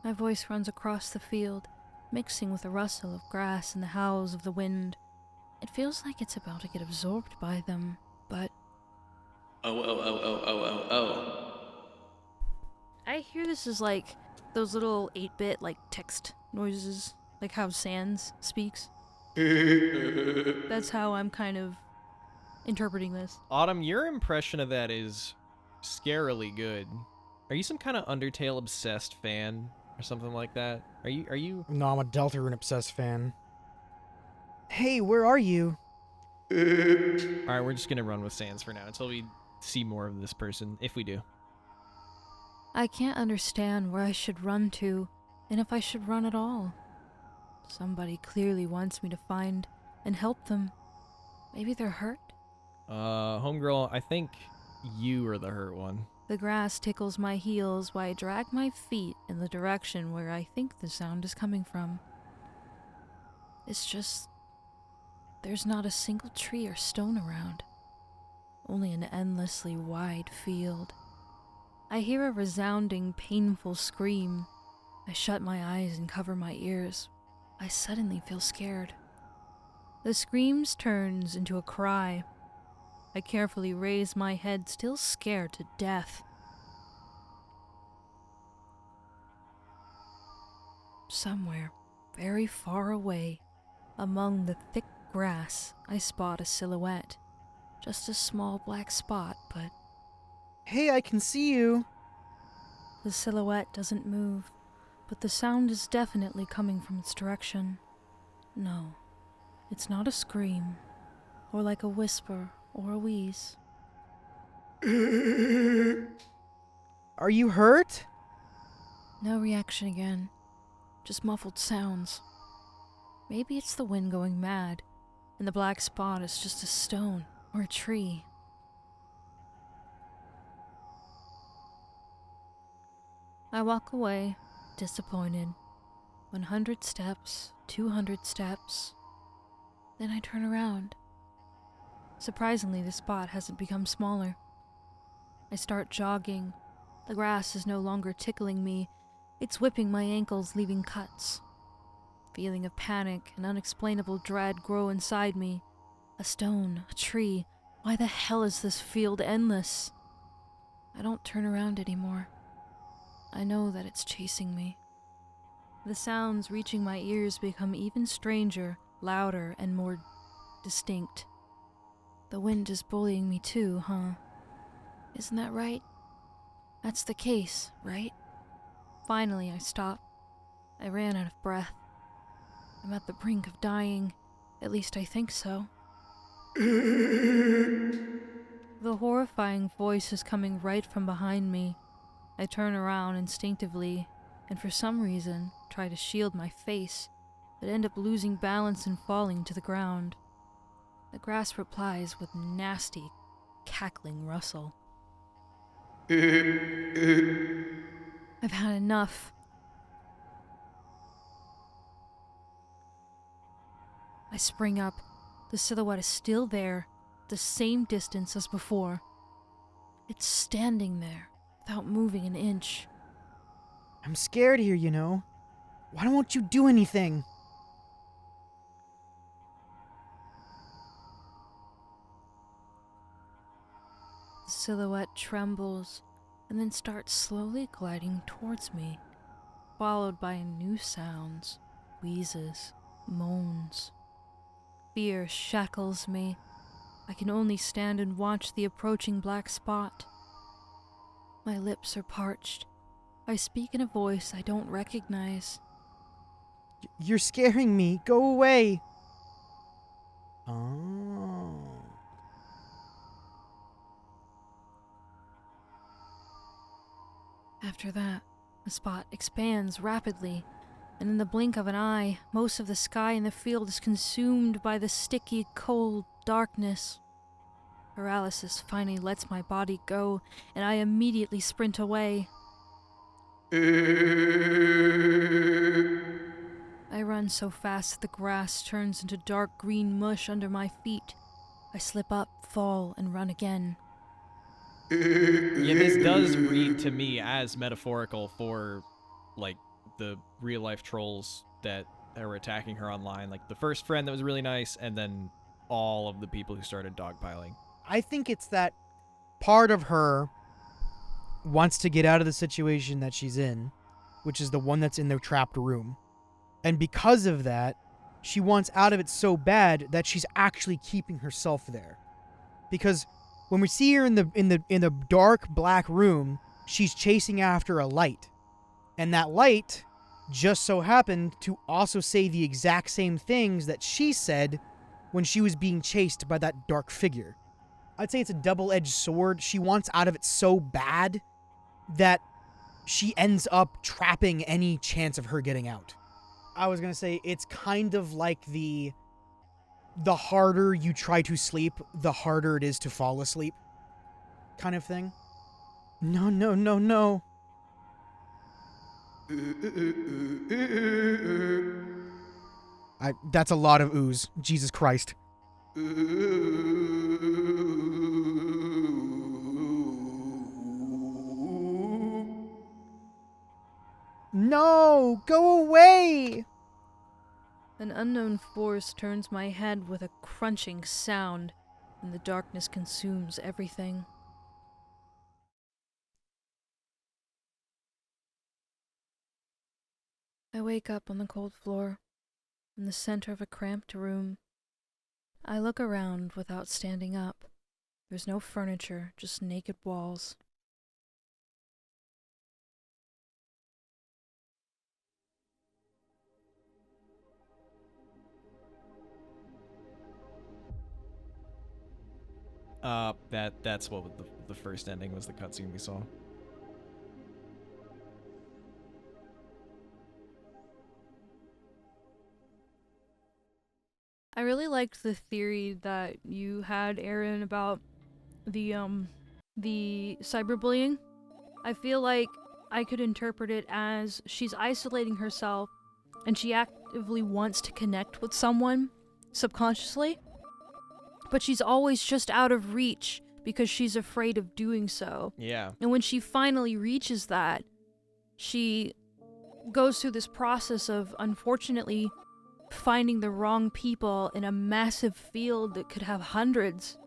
My voice runs across the field, mixing with the rustle of grass and the howls of the wind. It feels like it's about to get absorbed by them, but... Oh, oh, oh, oh, oh, oh, oh. I hear this as like those little 8-bit like text noises, like how Sans speaks. That's how I'm kind of interpreting this. Autumn, your impression of that is scarily good. Are you some kind of Undertale obsessed fan or something like that? Are you? No, I'm a Deltarune obsessed fan. Hey, where are you? All right, we're just gonna run with Sans for now until we see more of this person, if we do. I can't understand where I should run to, and if I should run at all. Somebody clearly wants me to find and help them. Maybe they're hurt? Homegirl, I think you are the hurt one. The grass tickles my heels while I drag my feet in the direction where I think the sound is coming from. It's just... there's not a single tree or stone around. Only an endlessly wide field. I hear a resounding, painful scream. I shut my eyes and cover my ears. I suddenly feel scared. The scream turns into a cry. I carefully raise my head, still scared to death. Somewhere, very far away, among the thick grass, I spot a silhouette. Just a small black spot, but... Hey, I can see you. The silhouette doesn't move, but the sound is definitely coming from its direction. No, it's not a scream, or like a whisper or a wheeze. Are you hurt? No reaction again, just muffled sounds. Maybe it's the wind going mad, and the black spot is just a stone or a tree. I walk away, disappointed. 100 steps, 200 steps. Then I turn around. Surprisingly, the spot hasn't become smaller. I start jogging. The grass is no longer tickling me. It's whipping my ankles, leaving cuts. Feeling of panic and unexplainable dread grow inside me. A stone, a tree. Why the hell is this field endless? I don't turn around anymore. I know that it's chasing me. The sounds reaching my ears become even stranger, louder, and more distinct. The wind is bullying me too, huh? Isn't that right? That's the case, right? Finally, I stop. I ran out of breath. I'm at the brink of dying. At least I think so. The horrifying voice is coming right from behind me. I turn around instinctively, and for some reason, try to shield my face, but end up losing balance and falling to the ground. The grass replies with nasty, cackling rustle. I've had enough. I spring up. The silhouette is still there, the same distance as before. It's standing there, without moving an inch. I'm scared here, you know. Why won't you do anything? The silhouette trembles and then starts slowly gliding towards me, followed by new sounds, wheezes, moans. Fear shackles me. I can only stand and watch the approaching black spot. My lips are parched. I speak in a voice I don't recognize. You're scaring me. Go away. Oh. After that, the spot expands rapidly, and in the blink of an eye, most of the sky in the field is consumed by the sticky, cold darkness. Paralysis finally lets my body go, and I immediately sprint away. I run so fast that the grass turns into dark green mush under my feet. I slip up, fall, and run again. Yeah, this does read to me as metaphorical for, like, the real-life trolls that were attacking her online. Like, the first friend that was really nice, and then all of the people who started dogpiling. I think it's that part of her wants to get out of the situation that she's in, which is the one that's in the trapped room. And because of that, she wants out of it so bad that she's actually keeping herself there. Because when we see her in the dark black room, she's chasing after a light. And that light just so happened to also say the exact same things that she said when she was being chased by that dark figure. I'd say it's a double-edged sword. She wants out of it so bad that she ends up trapping any chance of her getting out. I was going to say it's kind of like the harder you try to sleep, the harder it is to fall asleep kind of thing. No, no, no, no. That's a lot of ooze. Jesus Christ. No, go away. An unknown force turns my head with a crunching sound, and the darkness consumes everything. I wake up on the cold floor, in the center of a cramped room. I look around without standing up. There's no furniture, just naked walls. That's what the first ending was, the cutscene we saw. I really liked the theory that you had, Aaron, about the cyberbullying. I feel like I could interpret it as she's isolating herself and she actively wants to connect with someone subconsciously, but she's always just out of reach because she's afraid of doing so. Yeah. And when she finally reaches that, she goes through this process of, unfortunately, finding the wrong people in a massive field that could have hundreds.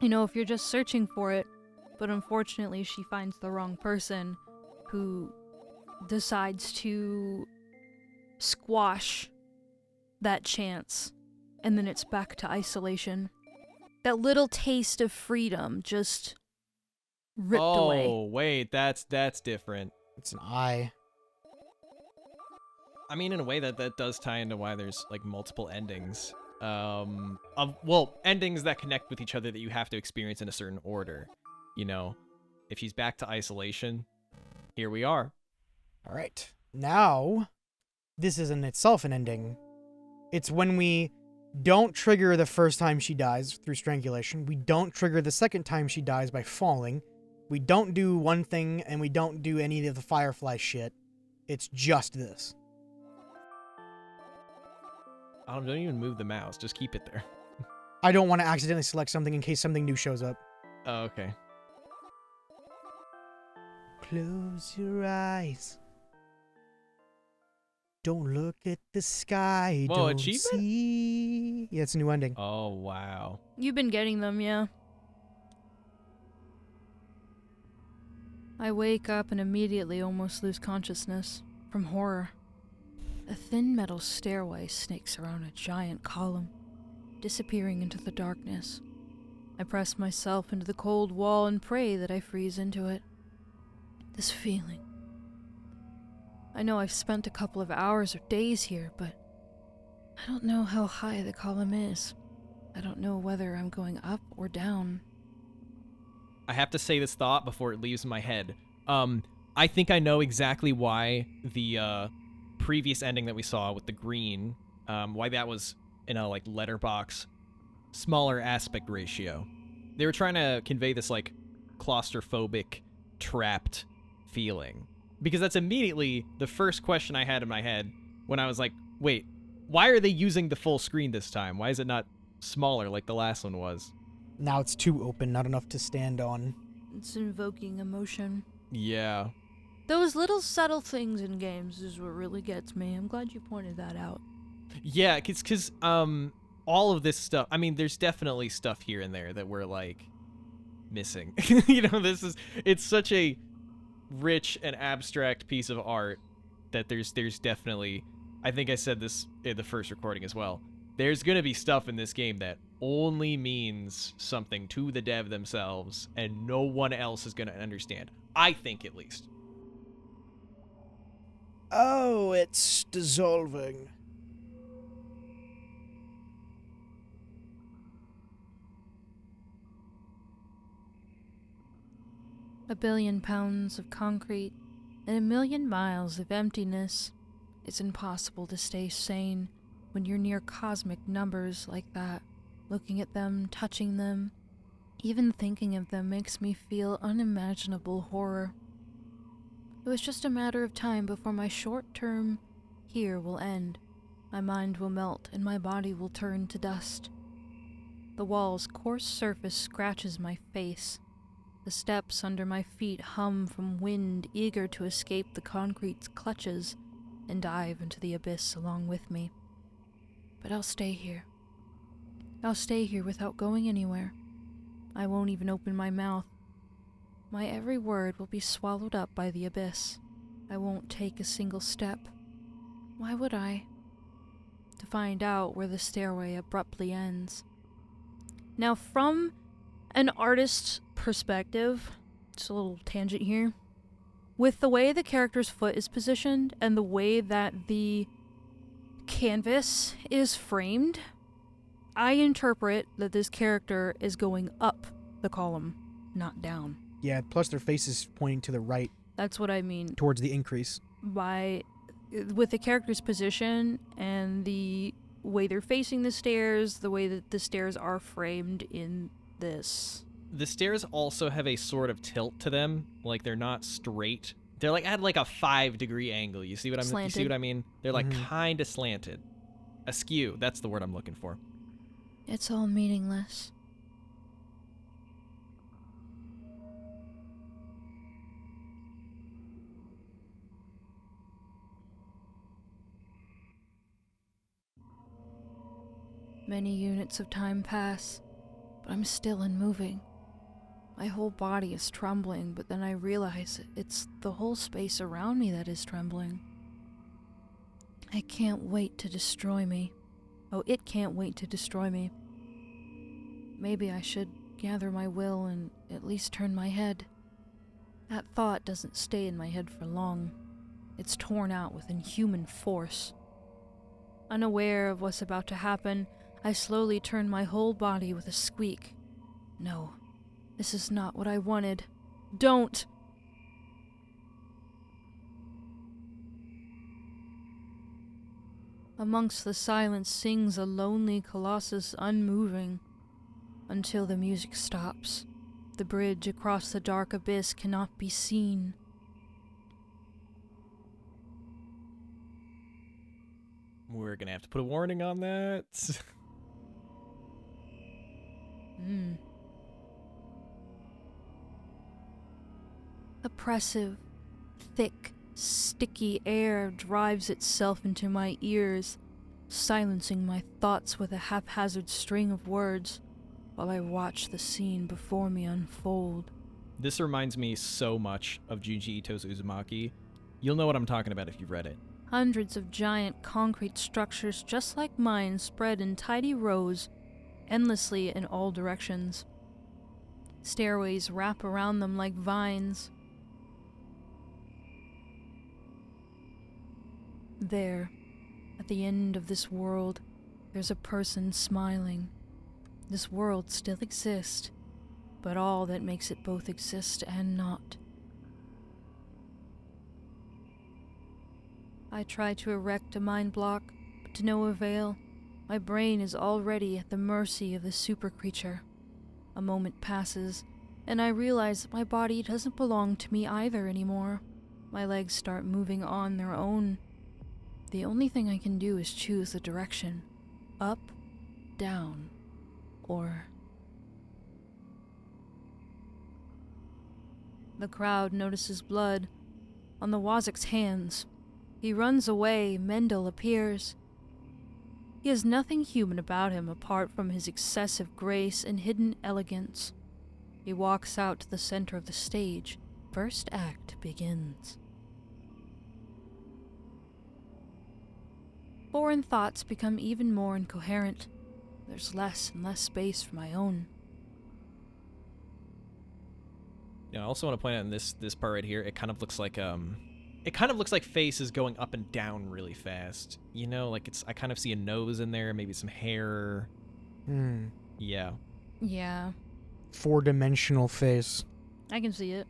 You know, if you're just searching for it, but unfortunately she finds the wrong person who decides to squash that chance, and then it's back to isolation. That little taste of freedom just ripped away. Oh, wait, that's different. It's an eye. I mean, in a way that does tie into why there's, like, multiple endings. Endings that connect with each other that you have to experience in a certain order. You know, if she's back to isolation, here we are. All right. Now, this is in itself an ending. It's when we don't trigger the first time she dies through strangulation. We don't trigger the second time she dies by falling. We don't do one thing, and we don't do any of the Firefly shit. It's just this. Don't even move the mouse. Just keep it there. I don't want to accidentally select something in case something new shows up. Oh, okay. Close your eyes. Don't look at the sky. Whoa, don't achievement? see. Yeah, it's a new ending. Oh, wow. You've been getting them, yeah. I wake up and immediately almost lose consciousness from horror. A thin metal stairway snakes around a giant column, disappearing into the darkness. I press myself into the cold wall and pray that I freeze into it. This feeling. I know I've spent a couple of hours or days here, but I don't know how high the column is. I don't know whether I'm going up or down. I have to say this thought before it leaves my head. I think I know exactly why the previous ending that we saw with the green, why that was in a like letterbox, smaller aspect ratio. They were trying to convey this like claustrophobic, trapped feeling. Because that's immediately the first question I had in my head when I was like, wait, why are they using the full screen this time? Why is it not smaller like the last one was? Now it's too open, not enough to stand on. It's invoking emotion. Yeah. Those little subtle things in games is what really gets me. I'm glad you pointed that out. Yeah, because all of this stuff, I mean, there's definitely stuff here and there that we're like missing. You know, it's such a rich and abstract piece of art that there's definitely, I think I said this in the first recording as well, there's gonna be stuff in this game that only means something to the dev themselves and no one else is gonna understand. I think, at least. Oh, it's dissolving. A billion pounds of concrete and a million miles of emptiness. It's impossible to stay sane when you're near cosmic numbers like that. Looking at them, touching them, even thinking of them makes me feel unimaginable horror. It was just a matter of time before my short term here will end. My mind will melt and my body will turn to dust. The wall's coarse surface scratches my face. The steps under my feet hum from wind, eager to escape the concrete's clutches and dive into the abyss along with me. But I'll stay here. I'll stay here without going anywhere. I won't even open my mouth. My every word will be swallowed up by the abyss. I won't take a single step. Why would I? To find out where the stairway abruptly ends. Now, from an artist's perspective, just a little tangent here, with the way the character's foot is positioned and the way that the canvas is framed, I interpret that this character is going up the column, not down. Yeah, plus their face is pointing to the right. That's what I mean. Towards the increase. With the character's position and the way they're facing the stairs, the way that the stairs are framed in this. The stairs also have a sort of tilt to them, like they're not straight. They're like at like a 5-degree angle. You see what Slanted. You see what I mean? They're like kind of slanted, askew. That's the word I'm looking for. It's all meaningless. Many units of time pass, but I'm still unmoving. My whole body is trembling, but then I realize it's the whole space around me that is trembling. I can't wait to destroy me. Oh, it can't wait to destroy me. Maybe I should gather my will and at least turn my head. That thought doesn't stay in my head for long. It's torn out with inhuman force. Unaware of what's about to happen, I slowly turn my whole body with a squeak. No, this is not what I wanted. Don't! Amongst the silence sings a lonely colossus unmoving, until the music stops. The bridge across the dark abyss cannot be seen. We're gonna have to put a warning on that. Oppressive, thick, sticky air drives itself into my ears, silencing my thoughts with a haphazard string of words while I watch the scene before me unfold. This reminds me so much of Junji Ito's Uzumaki. You'll know what I'm talking about if you've read it. Hundreds of giant concrete structures just like mine spread in tidy rows, endlessly in all directions. Stairways wrap around them like vines. There, at the end of this world, there's a person smiling. This world still exists, but all that makes it both exist and not. I try to erect a mind block, but to no avail. My brain is already at the mercy of the super creature. A moment passes, and I realize that my body doesn't belong to me either anymore. My legs start moving on their own. The only thing I can do is choose a direction. Up, down, or... The crowd notices blood on the Wazik's hands. He runs away. Mendel appears. He has nothing human about him apart from his excessive grace and hidden elegance. He walks out to the center of the stage. First act begins. Foreign thoughts become even more incoherent. There's less and less space for my own. Yeah, I also want to point out in this part right here, it kind of looks like face is going up and down really fast. You know, like I kind of see a nose in there, maybe some hair. Yeah. Yeah, 4-dimensional face. I can see it.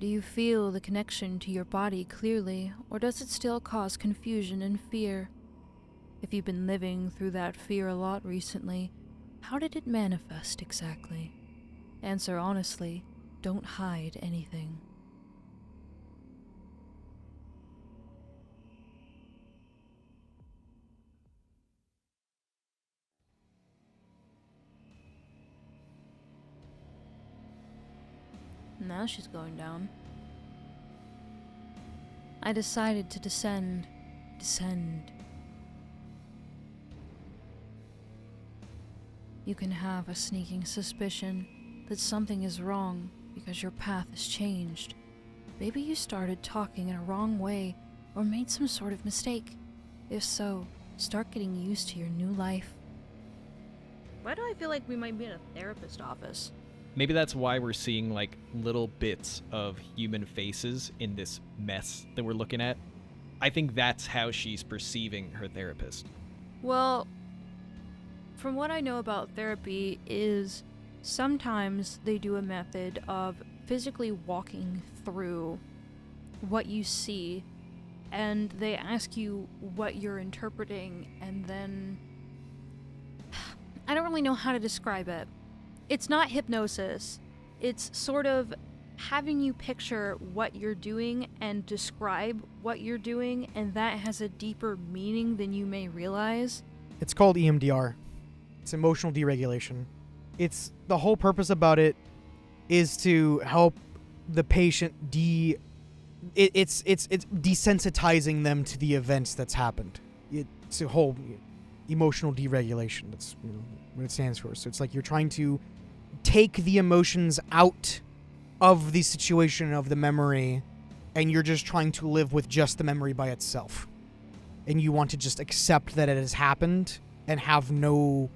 Do you feel the connection to your body clearly, or does it still cause confusion and fear? If you've been living through that fear a lot recently, how did it manifest exactly? Answer honestly. Don't hide anything. Now she's going down. I decided to descend. You can have a sneaking suspicion that something is wrong because your path has changed. Maybe you started talking in a wrong way or made some sort of mistake. If so, start getting used to your new life. Why do I feel like we might be in a therapist office? Maybe that's why we're seeing like little bits of human faces in this mess that we're looking at. I think that's how she's perceiving her therapist. Well, from what I know about therapy is sometimes they do a method of physically walking through what you see, and they ask you what you're interpreting, and then... I don't really know how to describe it. It's not hypnosis. It's sort of having you picture what you're doing and describe what you're doing, and that has a deeper meaning than you may realize. It's called EMDR. It's emotional deregulation. It's the whole purpose about it is to help the patient it's desensitizing them to the events that's happened. It's a whole emotional deregulation. That's what it stands for. So it's like you're trying to take the emotions out of the situation of the memory, and you're just trying to live with just the memory by itself. And you want to just accept that it has happened and have no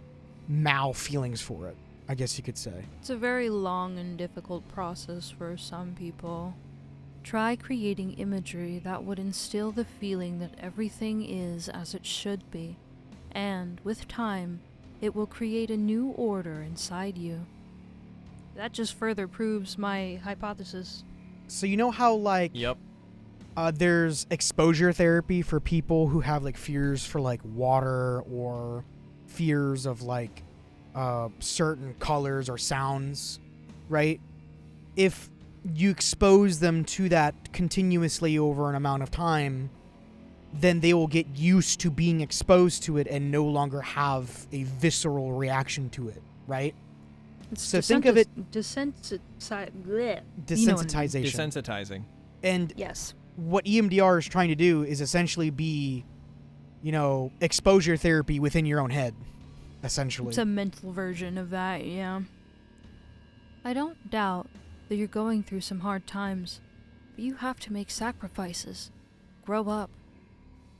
mal feelings for it, I guess you could say. It's a very long and difficult process for some people. Try creating imagery that would instill the feeling that everything is as it should be, and with time, it will create a new order inside you. That just further proves my hypothesis. So you know how, like... Yep. There's exposure therapy for people who have, like, fears for, like, water or fears of, like, certain colors or sounds, right? If you expose them to that continuously over an amount of time, then they will get used to being exposed to it and no longer have a visceral reaction to it, right? So think of it... Desensitization. Desensitizing. And Yes. what EMDR is trying to do is essentially be, exposure therapy within your own head, essentially. It's a mental version of that, yeah. I don't doubt that you're going through some hard times, but you have to make sacrifices. Grow up.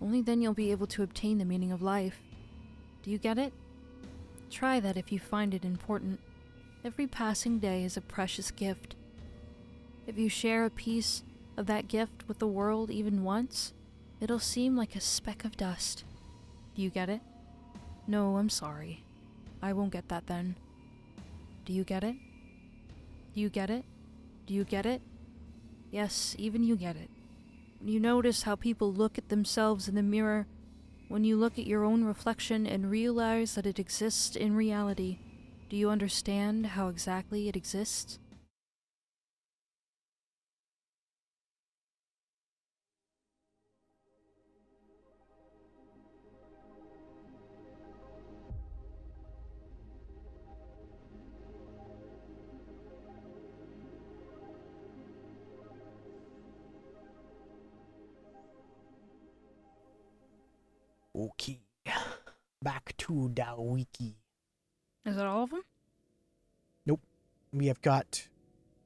Only then you'll be able to obtain the meaning of life. Do you get it? Try that if you find it important. Every passing day is a precious gift. If you share a piece of that gift with the world even once, it'll seem like a speck of dust. Do you get it? No, I'm sorry. I won't get that then. Do you get it? Do you get it? Do you get it? Yes, even you get it. When you notice how people look at themselves in the mirror, when you look at your own reflection and realize that it exists in reality, do you understand how exactly it exists? Okay. Back to the wiki. Is that all of them? Nope. We have got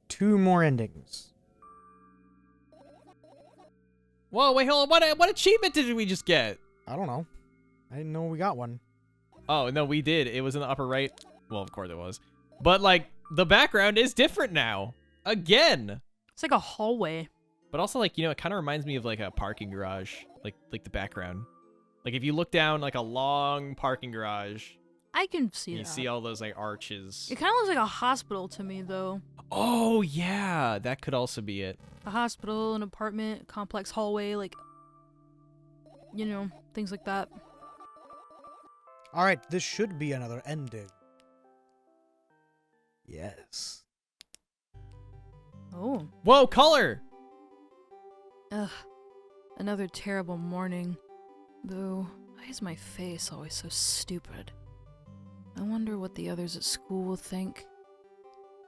2 more endings. Whoa, wait, hold on. What achievement did we just get? I don't know. I didn't know we got one. Oh, no, we did. It was in the upper right. Well, of course it was. But, like, the background is different now. Again. It's like a hallway. But also, like, you know, it kind of reminds me of, like, a parking garage. Like the background. Like, if you look down, like, a long parking garage, I can see you that. see all those, like, arches. It kind of looks like a hospital to me, though. Oh, yeah. That could also be it. A hospital, an apartment, complex hallway, like, you know, things like that. All right, this should be another ending. Yes. Oh. Whoa, color! Ugh. Another terrible morning. Boo. Why is my face always so stupid? I wonder what the others at school will think.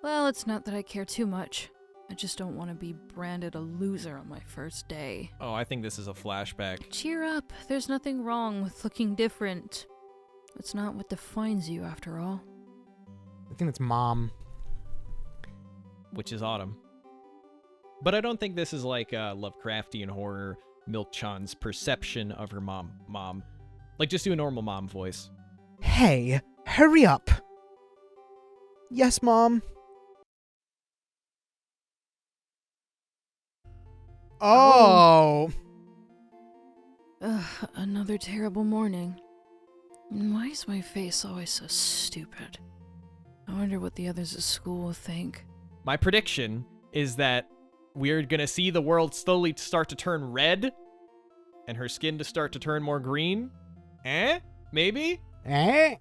Well, it's not that I care too much. I just don't want to be branded a loser on my first day. Oh, I think this is a flashback. Cheer up. There's nothing wrong with looking different. It's not what defines you, after all. I think it's Mom. Which is Autumn. But I don't think this is like Lovecraftian horror Milk-chan's perception of her mom. Like, just do a normal mom voice. Hey, hurry up. Yes, Mom. Oh. Ugh, another terrible morning. Why is my face always so stupid? I wonder what the others at school will think. My prediction is that we're gonna see the world slowly start to turn red, and her skin to start to turn more green. Maybe? Eh?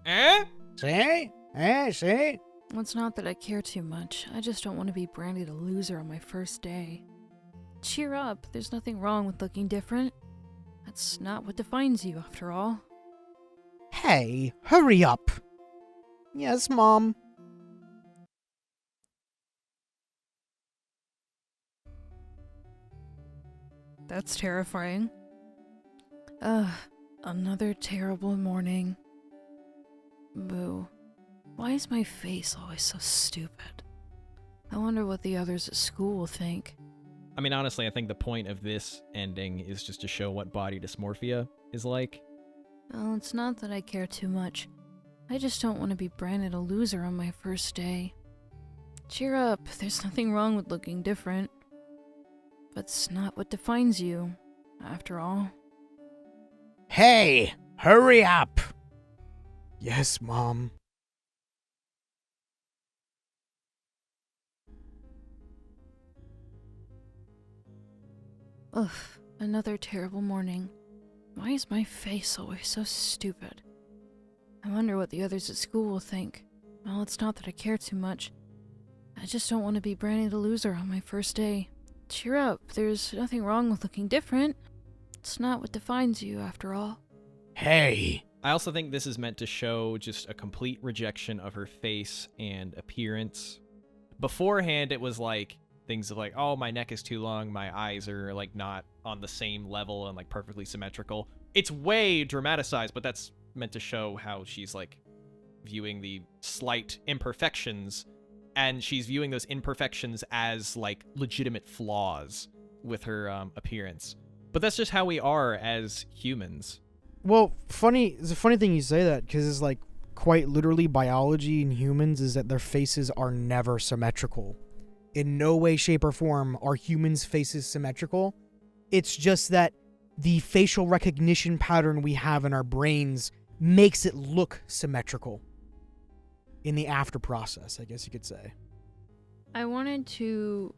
Eh? See? See? Well, it's not that I care too much. I just don't want to be branded a loser on my first day. Cheer up. There's nothing wrong with looking different. That's not what defines you, after all. Hey, hurry up. Yes, Mom. That's terrifying. Another terrible morning. Boo. Why is my face always so stupid? I wonder what the others at school will think. I mean, honestly, I think the point of this ending is just to show what body dysmorphia is like. Well, it's not that I care too much. I just don't want to be branded a loser on my first day. Cheer up, there's nothing wrong with looking different. But it's not what defines you, after all. Hey, hurry up. Yes, Mom. Ugh, another terrible morning. Why is my face always so stupid? I wonder what the others at school will think. Well, it's not that I care too much. I just don't want to be branded a loser on my first day. Cheer up, there's nothing wrong with looking different. It's not what defines you, after all. Hey. I also think this is meant to show just a complete rejection of her face and appearance. Beforehand, it was like things of like, oh, my neck is too long, my eyes are like not on the same level and like perfectly symmetrical. It's way dramatized, but that's meant to show how she's like viewing the slight imperfections, and she's viewing those imperfections as like legitimate flaws with her appearance. But that's just how we are as humans. Well, it's a funny thing you say that, because it's like quite literally biology in humans is that their faces are never symmetrical. In no way, shape, or form are humans' faces symmetrical. It's just that the facial recognition pattern we have in our brains makes it look symmetrical in the after process, I guess you could say. I wanted to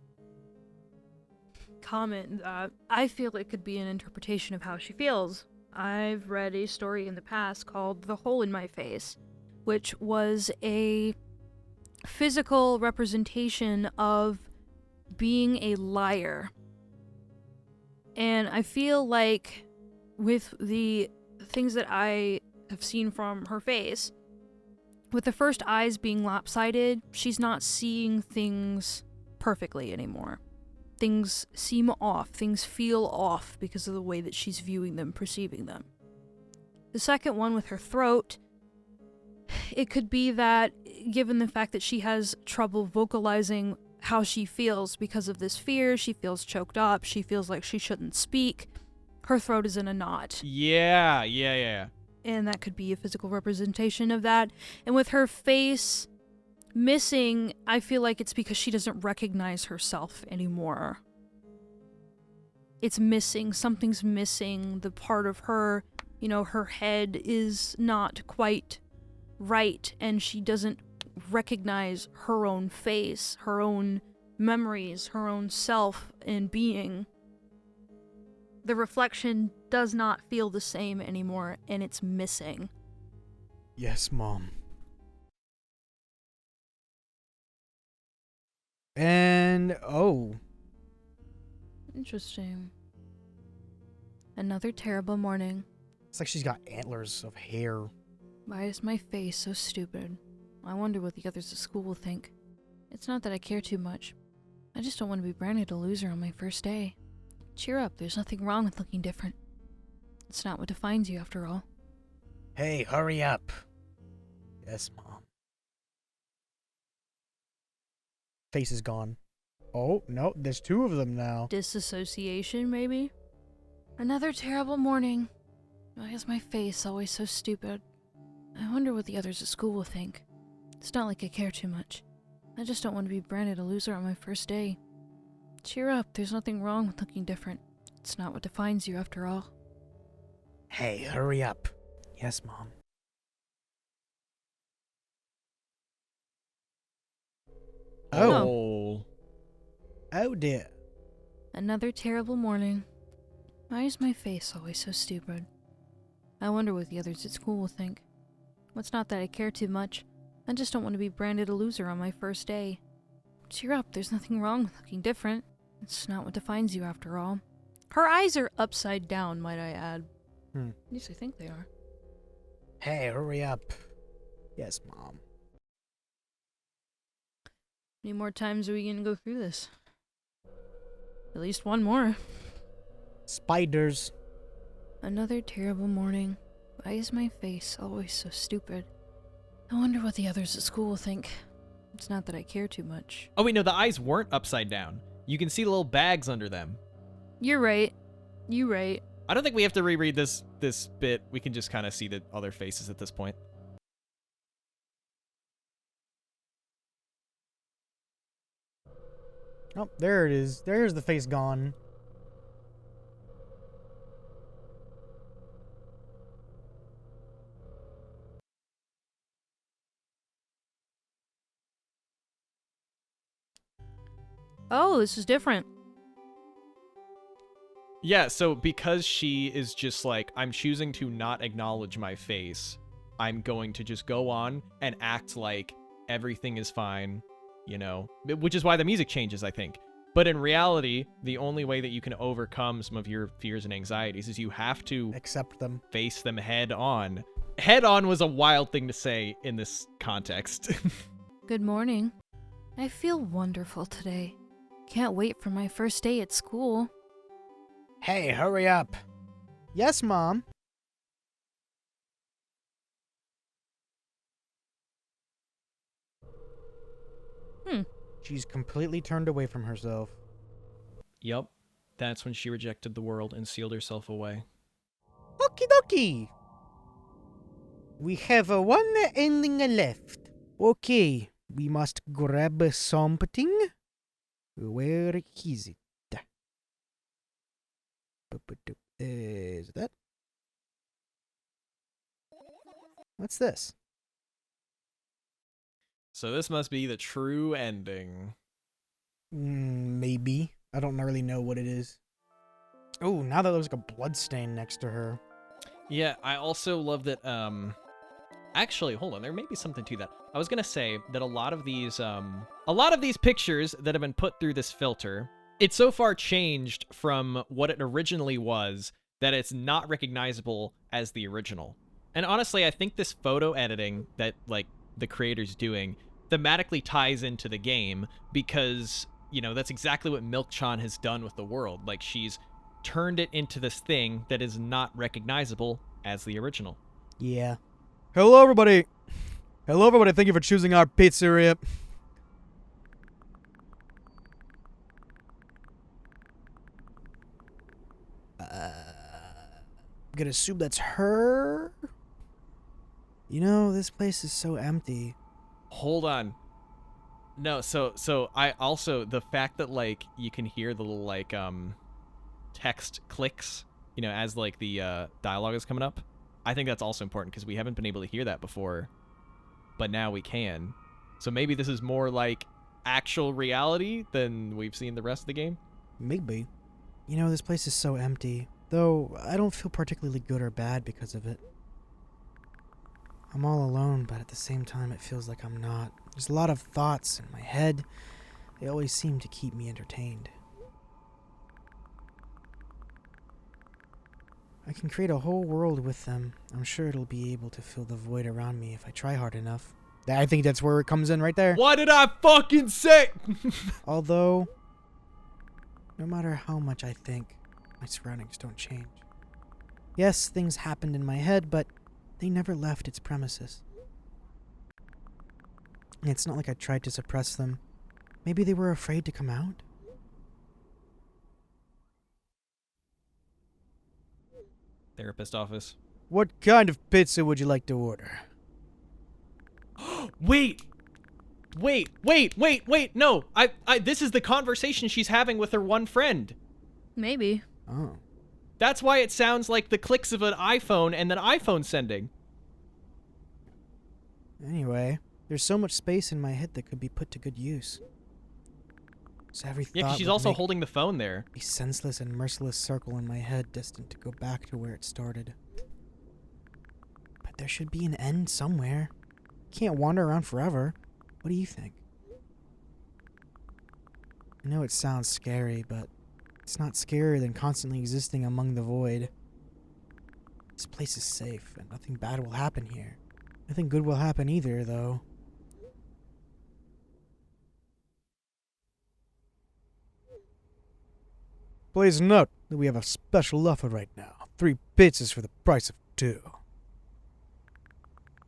comment that I feel it could be an interpretation of how she feels. I've read a story in the past called The Hole in My Face, which was a physical representation of being a liar. And I feel like with the things that I have seen from her face, with the first eyes being lopsided, she's not seeing things perfectly anymore. Things seem off, things feel off because of the way that she's viewing them, perceiving them. The second one with her throat, it could be that, given the fact that she has trouble vocalizing how she feels because of this fear, she feels choked up, she feels like she shouldn't speak, her throat is in a knot. Yeah. And that could be a physical representation of that. And with her face missing, I feel like it's because she doesn't recognize herself anymore. It's missing. Something's missing. The part of her, her head is not quite right, and she doesn't recognize her own face, her own memories, her own self and being. The reflection does not feel the same anymore, and it's missing. Yes, Mom. And, oh. Interesting. Another terrible morning. It's like she's got antlers of hair. Why is my face so stupid? I wonder what the others at school will think. It's not that I care too much. I just don't want to be branded a loser on my first day. Cheer up, there's nothing wrong with looking different. It's not what defines you, after all. Hey, hurry up. Yes, Mom. Face is gone. Oh, no, there's two of them now. Disassociation, maybe? Another terrible morning. Why is my face always so stupid? I wonder what the others at school will think. It's not like I care too much. I just don't want to be branded a loser on my first day. Cheer up, there's nothing wrong with looking different. It's not what defines you, after all. Hey, hurry up. Yes, Mom. Oh. Oh, dear. Another terrible morning. Why is my face always so stupid? I wonder what the others at school will think. It's not that I care too much. I just don't want to be branded a loser on my first day. Cheer up, there's nothing wrong with looking different. It's not what defines you, after all. Her eyes are upside down, might I add. At least I think they are. Hey, hurry up. Yes, Mom. How many more times are we going to go through this? At least one more. Spiders. Another terrible morning. Why is my face always so stupid? I wonder what the others at school will think. It's not that I care too much. Oh, wait, no, the eyes weren't upside down. You can see the little bags under them. You're right. You're right. I don't think we have to reread this bit. We can just kind of see the other faces at this point. Oh, there it is. There's the face gone. Oh, this is different. Yeah, so because she is just like, I'm choosing to not acknowledge my face, I'm going to just go on and act like everything is fine, which is why the music changes, I think. But in reality, the only way that you can overcome some of your fears and anxieties is you have to accept them, face them head on. Head on was a wild thing to say in this context. Good morning. I feel wonderful today. Can't wait for my first day at school. Hey, hurry up. Yes, Mom. She's completely turned away from herself. Yup. That's when she rejected the world and sealed herself away. Okie dokie. We have one ending left. Okay, we must grab something. Where is it? Is that? What's this? So this must be the true ending. Maybe. I don't really know what it is. Oh, now that there's like a blood stain next to her. Yeah, I also love that, actually, hold on, there may be something to that. I was gonna say that a lot of these pictures that have been put through this filter, it's so far changed from what it originally was that it's not recognizable as the original. And honestly, I think this photo editing that, like, the creator's doing thematically ties into the game because, you know, that's exactly what Milk-chan has done with the world. Like, she's turned it into this thing that is not recognizable as the original. Yeah. Hello, everybody. Hello, everybody. Thank you for choosing our pizzeria. I'm gonna assume that's her. You know, this place is so empty. Hold on. No, so I also, the fact that, like, you can hear the little, like, text clicks, you know, as, like, the dialogue is coming up, I think that's also important because we haven't been able to hear that before, but now we can. So maybe this is more like actual reality than we've seen the rest of the game? Maybe. You know, this place is so empty, though I don't feel particularly good or bad because of it. I'm all alone, but at the same time it feels like I'm not. There's a lot of thoughts in my head. They always seem to keep me entertained. I can create a whole world with them. I'm sure it'll be able to fill the void around me if I try hard enough. I think that's where it comes in right there. What did I fucking say? Although, no matter how much I think, my surroundings don't change. Yes, things happened in my head, but they never left its premises. And it's not like I tried to suppress them. Maybe they were afraid to come out? Therapist office. What kind of pizza would you like to order? Wait, no, this is the conversation she's having with her one friend. Maybe. Oh. That's why it sounds like the clicks of an iPhone and then iPhone sending. Anyway, there's so much space in my head that could be put to good use. So every Yeah, 'cause thought she's would also make holding the phone there. a senseless and merciless circle in my head destined to go back to where it started. But there should be an end somewhere. Can't wander around forever. What do you think? I know it sounds scary, but it's not scarier than constantly existing among the void. This place is safe, and nothing bad will happen here. Nothing good will happen either, though. Please note that we have a special offer right now. 3 pizzas for the price of 2.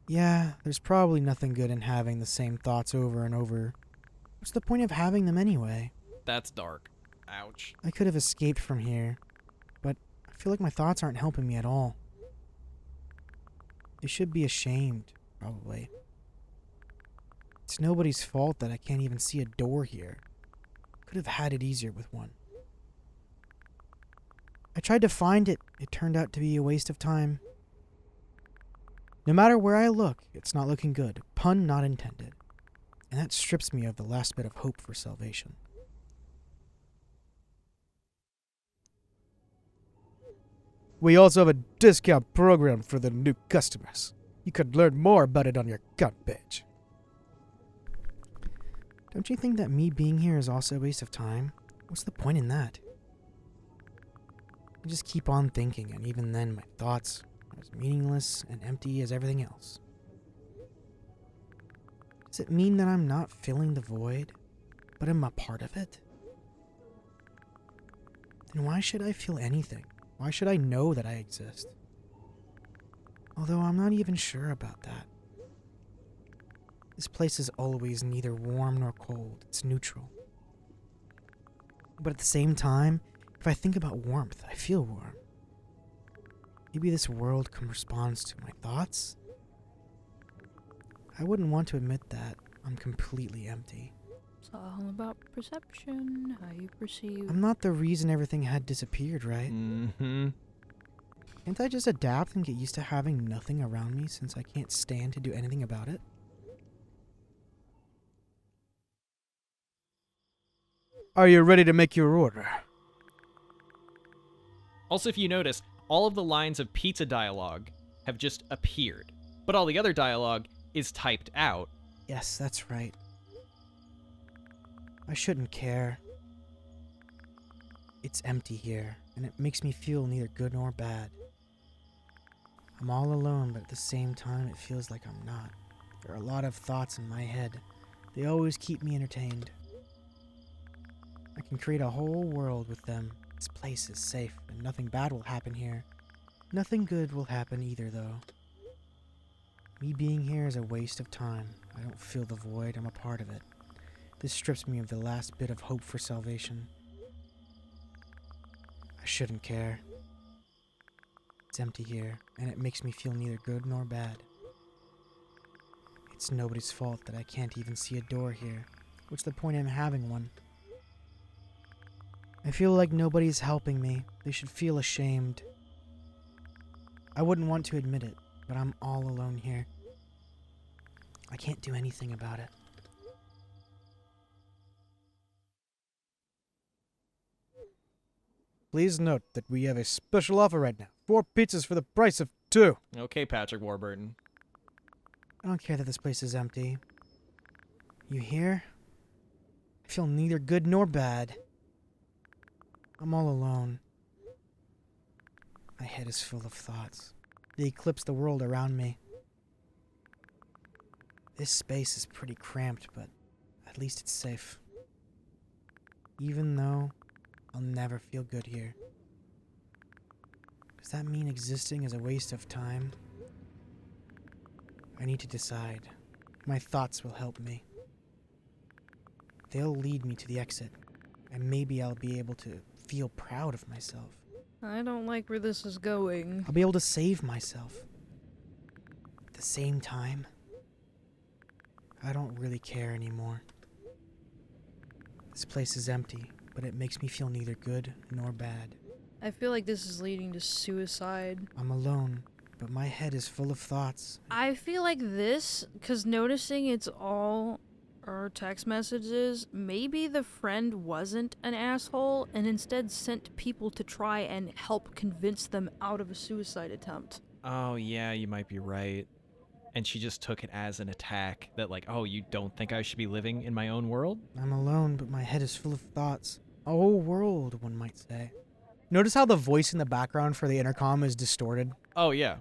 Yeah, there's probably nothing good in having the same thoughts over and over. What's the point of having them anyway? That's dark. Ouch. I could have escaped from here, but I feel like my thoughts aren't helping me at all. They should be ashamed, probably. It's nobody's fault that I can't even see a door here. Could have had it easier with one. I tried to find it. It turned out to be a waste of time. No matter where I look, it's not looking good. Pun not intended. And that strips me of the last bit of hope for salvation. We also have a discount program for the new customers. You could learn more about it on your account page. Don't you think that me being here is also a waste of time? What's the point in that? I just keep on thinking, and even then my thoughts are as meaningless and empty as everything else. Does it mean that I'm not filling the void, but I'm a part of it? Then why should I feel anything? Why should I know that I exist? Although I'm not even sure about that. This place is always neither warm nor cold. It's neutral. But at the same time, if I think about warmth, I feel warm. Maybe this world responds to my thoughts? I wouldn't want to admit that I'm completely empty. It's all about perception, how you perceive. I'm not the reason everything had disappeared, right? Mm-hmm. Can't I just adapt and get used to having nothing around me since I can't stand to do anything about it? Are you ready to make your order? Also, if you notice, all of the lines of pizza dialogue have just appeared, but all the other dialogue is typed out. Yes, that's right. I shouldn't care. It's empty here, and it makes me feel neither good nor bad. I'm all alone, but at the same time, it feels like I'm not. There are a lot of thoughts in my head. They always keep me entertained. I can create a whole world with them. This place is safe, and nothing bad will happen here. Nothing good will happen either, though. Me being here is a waste of time. I don't feel the void, I'm a part of it. This strips me of the last bit of hope for salvation. I shouldn't care. It's empty here, and it makes me feel neither good nor bad. It's nobody's fault that I can't even see a door here. What's the point in having one? I feel like nobody's helping me. They should feel ashamed. I wouldn't want to admit it, but I'm all alone here. I can't do anything about it. Please note that we have a special offer right now. 4 pizzas for the price of 2. Okay, Patrick Warburton. I don't care that this place is empty. You hear? I feel neither good nor bad. I'm all alone. My head is full of thoughts. They eclipse the world around me. This space is pretty cramped, but at least it's safe. Even though I'll never feel good here. Does that mean existing is a waste of time? I need to decide. My thoughts will help me. They'll lead me to the exit, and maybe I'll be able to feel proud of myself. I don't like where this is going. I'll be able to save myself. At the same time, I don't really care anymore. This place is empty, but it makes me feel neither good nor bad. I feel like this is leading to suicide. I'm alone, but my head is full of thoughts. I feel like this, because noticing it's all our text messages, maybe the friend wasn't an asshole and instead sent people to try and help convince them out of a suicide attempt. Oh, yeah, you might be right. And she just took it as an attack that, like, oh, you don't think I should be living in my own world? I'm alone, but my head is full of thoughts. A whole world, one might say. Notice how the voice in the background for the intercom is distorted? Oh, yeah.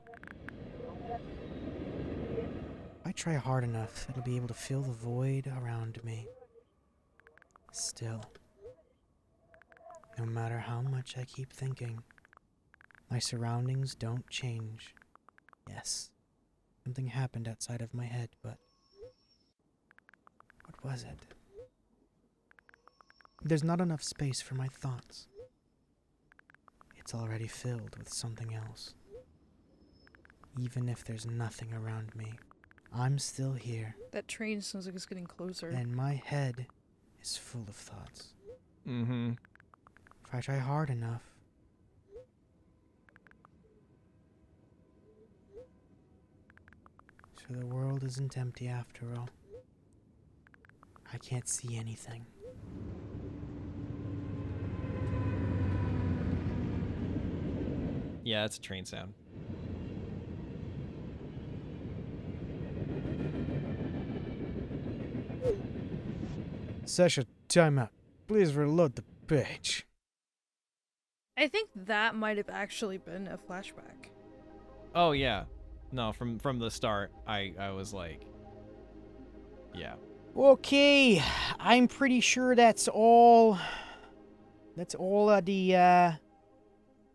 If I try hard enough, it'll be able to fill the void around me. Still, no matter how much I keep thinking, my surroundings don't change. Yes, something happened outside of my head, but what was it? There's not enough space for my thoughts. It's already filled with something else. Even if there's nothing around me, I'm still here. That train sounds like it's getting closer. And my head is full of thoughts. Mm-hmm. If I try hard enough, so the world isn't empty after all. I can't see anything. Yeah, that's a train sound. Session timeout. Please reload the page. I think that might have actually been a flashback. Oh, yeah. No, from the start, I was like, yeah. Okay, I'm pretty sure that's all. That's all the.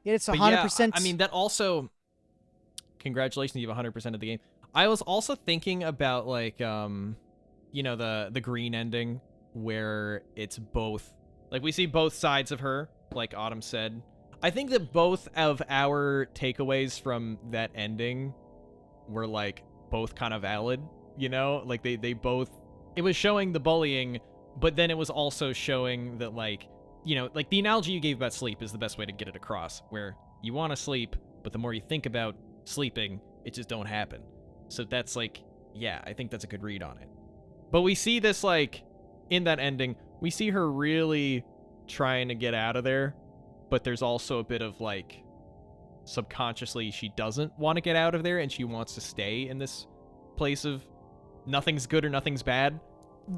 Yeah, it's 100%. Yeah, I mean, that also. Congratulations, you have 100% of the game. I was also thinking about like, you know, the green ending where it's both. Like we see both sides of her, like Autumn said. I think that both of our takeaways from that ending were like both kind of valid, you know? Like they both, it was showing the bullying, but then it was also showing that like, you know, like the analogy you gave about sleep is the best way to get it across, where you want to sleep, but the more you think about sleeping, it just don't happen. So that's like, yeah, I think that's a good read on it. But we see this, like, in that ending, we see her really trying to get out of there, but there's also a bit of, like, subconsciously she doesn't want to get out of there, and she wants to stay in this place of nothing's good or nothing's bad.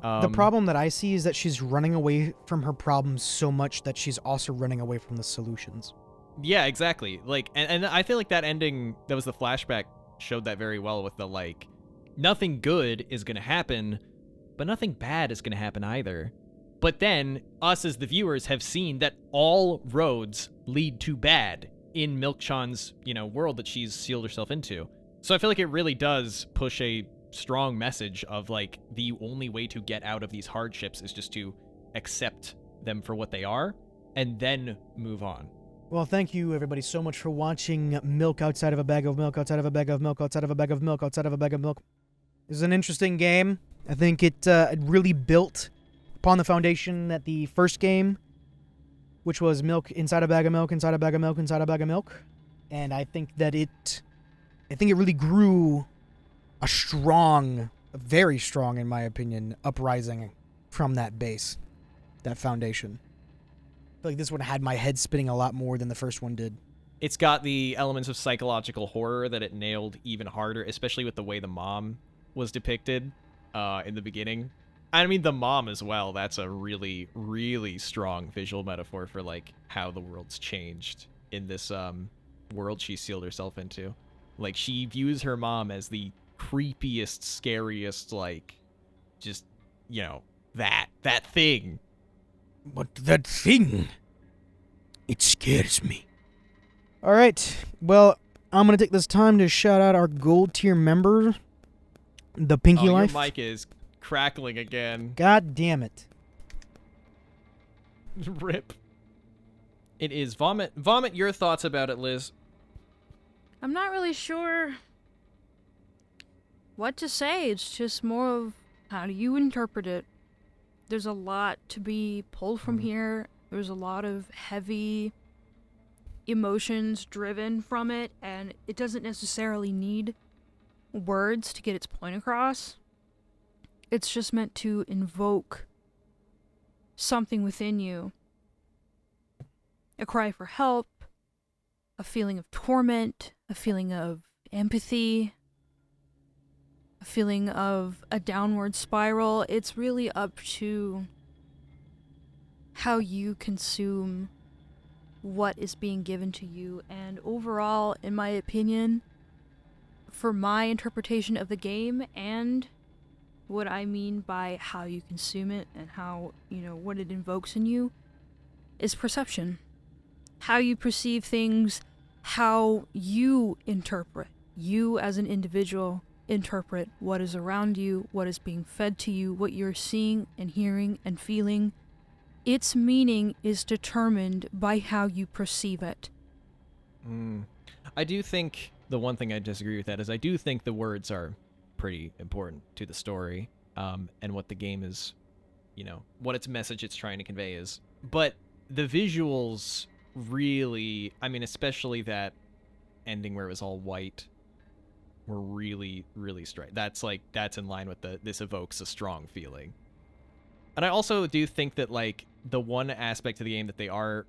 The problem that I see is that she's running away from her problems so much that she's also running away from the solutions. Yeah, exactly. Like, and I feel like that ending, that was the flashback, showed that very well with the, like, nothing good is going to happen, but nothing bad is going to happen either. But then, us as the viewers have seen that all roads lead to bad in Milk-chan's, you know, world that she's sealed herself into. So I feel like it really does push a strong message of, like, the only way to get out of these hardships is just to accept them for what they are and then move on. Well, thank you everybody so much for watching Milk Outside of a Bag of Milk, Outside of a Bag of Milk, Outside of a Bag of Milk, Outside of a Bag of Milk. This is an interesting game. I think it really built upon the foundation that the first game, which was Milk Inside a Bag of Milk, Inside a Bag of Milk, Inside a Bag of Milk. And I think that it really grew a strong, a very strong, in my opinion, uprising from that base, that foundation. I feel like this one had my head spinning a lot more than the first one did. It's got the elements of psychological horror that it nailed even harder, especially with the way the mom was depicted in the beginning. I mean, the mom as well. That's a really, really strong visual metaphor for, like, how the world's changed in this world she sealed herself into. Like, she views her mom as the creepiest, scariest, like, just, you know, that thing. But that thing, it scares me. All right, well, I'm going to take this time to shout out our gold tier member, the Pinky Life. Your mic is crackling again. God damn it. Rip. It is. Vomit, your thoughts about it, Liz. I'm not really sure what to say. It's just more of how do you interpret it. There's a lot to be pulled from here. There's a lot of heavy emotions driven from it, and it doesn't necessarily need words to get its point across. It's just meant to invoke something within you. A cry for help, a feeling of torment, a feeling of empathy, a feeling of a downward spiral. It's really up to how you consume what is being given to you. And overall, in my opinion, for my interpretation of the game and what I mean by how you consume it and how, you know, what it invokes in you is perception. How you perceive things, how you interpret. You as an individual interpret what is around you, what is being fed to you, what you're seeing and hearing and feeling. Its meaning is determined by how you perceive it. I do think the one thing I disagree with that is I do think the words are pretty important to the story, and what the game is, you know, what its message it's trying to convey is. But the visuals really, I mean, especially that ending where it was all white, were really, really straight. That's in line with this evokes a strong feeling. And I also do think that, like, the one aspect of the game that they are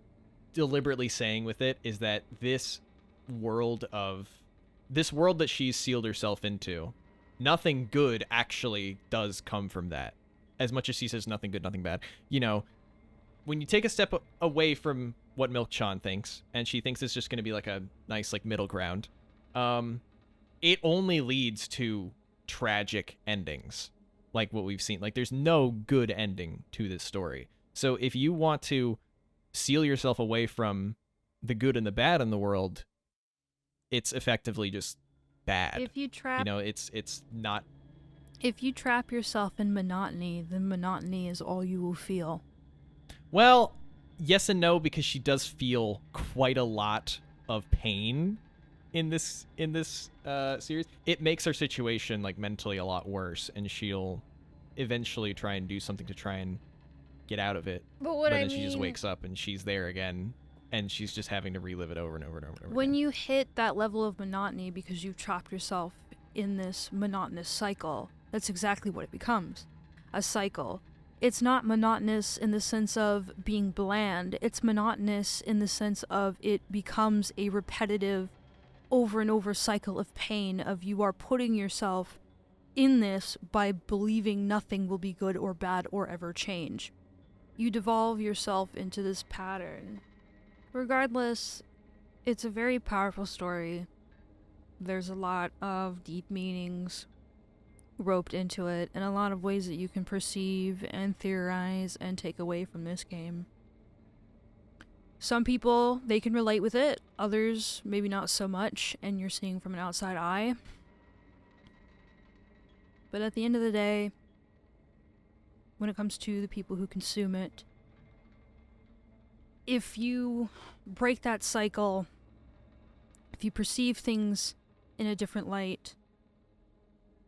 deliberately saying with it is that this world that she's sealed herself into, nothing good actually does come from that. As much as she says nothing good, nothing bad. You know, when you take a step away from what Milk-chan thinks, and she thinks it's just going to be like a nice, like, middle ground, it only leads to tragic endings, like what we've seen. Like, there's no good ending to this story. So if you want to seal yourself away from the good and the bad in the world, it's effectively just bad. If you trap, you know, it's not. If you trap yourself in monotony, then monotony is all you will feel. Well, yes and no, because she does feel quite a lot of pain in this series. It makes her situation, like, mentally a lot worse, and she'll eventually try and do something to try and get out of it. But what then she just wakes up and she's there again, and she's just having to relive it over and over and over and over When again. you hit that level of monotony because you've trapped yourself in this monotonous cycle, that's exactly what it becomes. A cycle. It's not monotonous in the sense of being bland. It's monotonous in the sense of it becomes a repetitive over and over cycle of pain of you are putting yourself in this by believing nothing will be good or bad or ever change. You devolve yourself into this pattern. Regardless, it's a very powerful story. There's a lot of deep meanings roped into it, and a lot of ways that you can perceive and theorize and take away from this game. Some people, they can relate with it. Others, maybe not so much, and you're seeing from an outside eye. But at the end of the day, when it comes to the people who consume it, if you break that cycle, if you perceive things in a different light,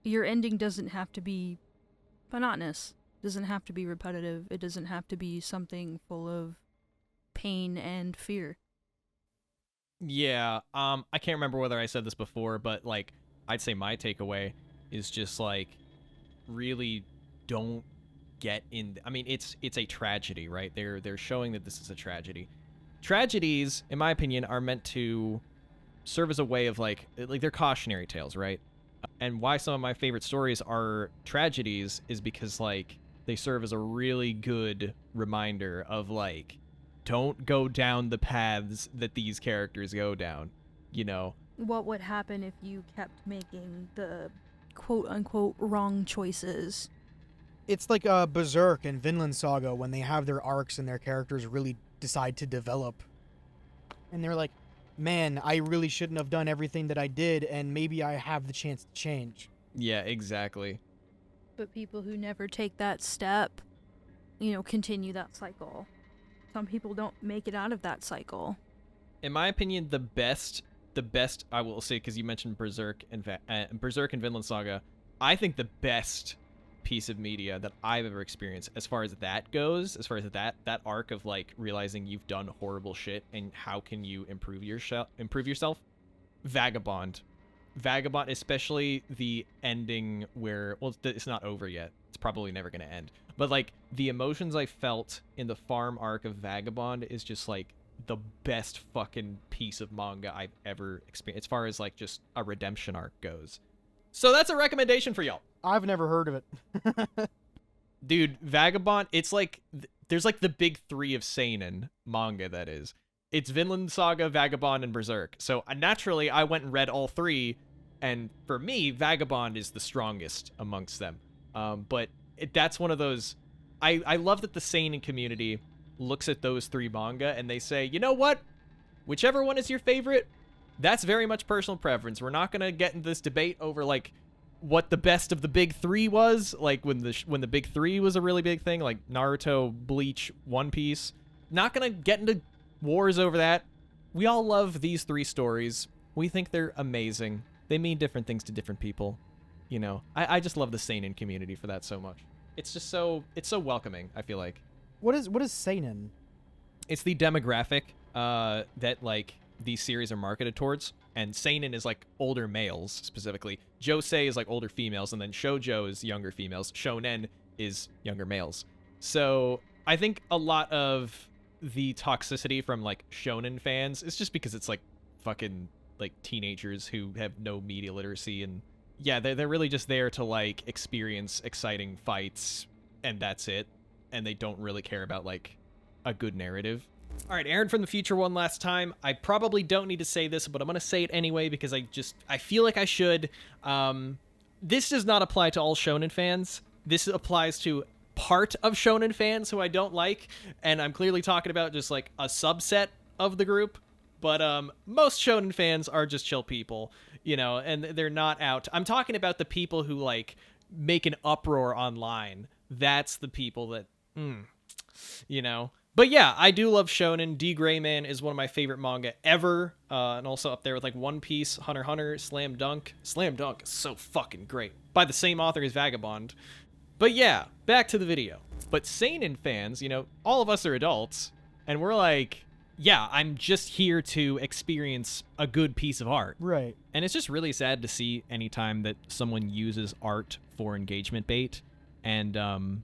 your ending doesn't have to be monotonous. It doesn't have to be repetitive. It doesn't have to be something full of pain and fear. Yeah, I can't remember whether I said this before, but like I'd say my takeaway is just like really don't get in. I mean, it's a tragedy, right? They're showing that this is a tragedy. Tragedies, in my opinion, are meant to serve as a way of like they're cautionary tales, right? And why some of my favorite stories are tragedies is because like they serve as a really good reminder of like don't go down the paths that these characters go down, you know. What would happen if you kept making the quote-unquote wrong choices? It's like Berserk and Vinland Saga when they have their arcs and their characters really decide to develop. And they're like, man, I really shouldn't have done everything that I did, and maybe I have the chance to change. Yeah, exactly. But people who never take that step, continue that cycle. Some people don't make it out of that cycle. In my opinion, the best I will say, because you mentioned Berserk and Vinland Saga, I think the best piece of media that I've ever experienced as far as that goes, as far as that arc of like realizing you've done horrible shit and how can you improve yourself, Vagabond, especially the ending where, well, it's not over yet, it's probably never going to end, but like the emotions I felt in the farm arc of Vagabond is just like the best fucking piece of manga I've ever experienced as far as like just a redemption arc goes. So that's a recommendation for y'all. I've never heard of it. Dude, Vagabond, it's like there's like the big three of seinen manga, that is. It's Vinland Saga, Vagabond, and Berserk. So naturally, I went and read all three, and for me, Vagabond is the strongest amongst them. But that's one of those... I love that the seinen community looks at those three manga, and they say, you know what? Whichever one is your favorite, that's very much personal preference. We're not going to get into this debate over, like, what the best of the big three was, like when the big three was a really big thing, like Naruto, Bleach, One Piece. Not gonna get into wars over that. We all love these three stories. We think they're amazing. They mean different things to different people. You know, I just love the seinen community for that so much. It's just it's so welcoming, I feel like. What is seinen? It's the demographic that like these series are marketed towards. And seinen is like older males specifically. Josei is like older females, and then shoujo is younger females. Shonen is younger males. So I think a lot of the toxicity from like shonen fans is just because it's like fucking like teenagers who have no media literacy, and yeah, they're really just there to like experience exciting fights, and that's it. And they don't really care about like a good narrative. All right, Aaron from the future one last time. I probably don't need to say this, but I'm going to say it anyway because I feel like I should. This does not apply to all shonen fans. This applies to part of shonen fans who I don't like, and I'm clearly talking about just like a subset of the group. But most shonen fans are just chill people, and they're not out. I'm talking about the people who like make an uproar online. That's the people that, But yeah, I do love shonen. D. Grayman is one of my favorite manga ever, and also up there with like One Piece, Hunter x Hunter, Slam Dunk. Slam Dunk is so fucking great, by the same author as Vagabond. But yeah, back to the video. But seinen fans, all of us are adults, and we're like, yeah, I'm just here to experience a good piece of art. Right. And it's just really sad to see anytime that someone uses art for engagement bait and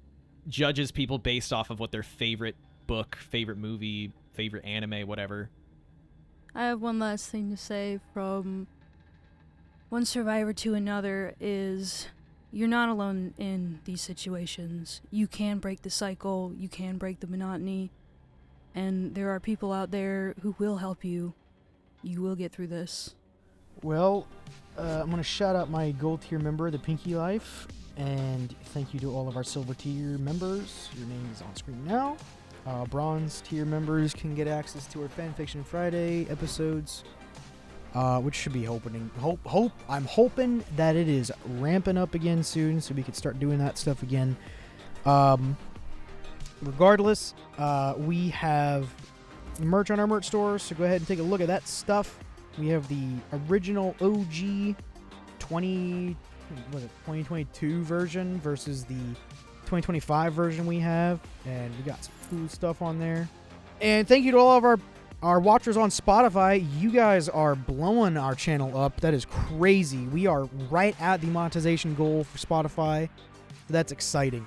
judges people based off of what their favorite book, favorite movie, favorite anime, whatever. I have one last thing to say from one survivor to another is you're not alone in these situations. You can break the cycle, you can break the monotony, and there are people out there who will help you. You will get through this. Well, I'm going to shout out my gold tier member, the Pinky Life, and thank you to all of our silver tier members. Your name is on screen now. Bronze tier members can get access to our Fanfiction Friday episodes, which should be I'm hoping that it is ramping up again soon so we can start doing that stuff again. Regardless, we have merch on our merch store, so go ahead and take a look at that stuff. We have the original OG 2022 version versus the 2025 version we have, and we got some cool stuff on there. And thank you to all of our watchers on Spotify. You guys are blowing our channel up. That is crazy. We are right at the monetization goal for Spotify. That's exciting.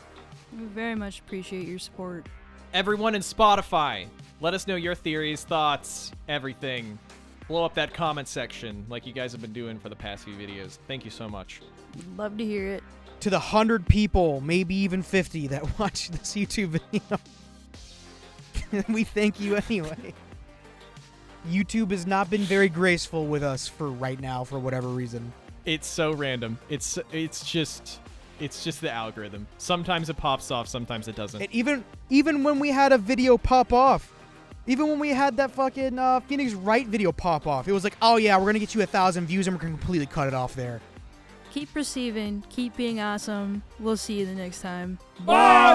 We very much appreciate your support. Everyone in Spotify, let us know your theories, thoughts, everything. Blow up that comment section like you guys have been doing for the past few videos. Thank you so much. We'd love to hear it. To the 100 people, maybe even 50 that watch this YouTube video, we thank you anyway. YouTube has not been very graceful with us for right now for whatever reason. It's so random. It's just the algorithm. Sometimes it pops off, sometimes it doesn't. And even when we had a video pop off, even when we had that fucking Phoenix Wright video pop off, it was like, oh yeah, we're gonna get you 1,000 views and we're gonna completely cut it off there. Keep receiving, keep being awesome. We'll see you the next time. Bye.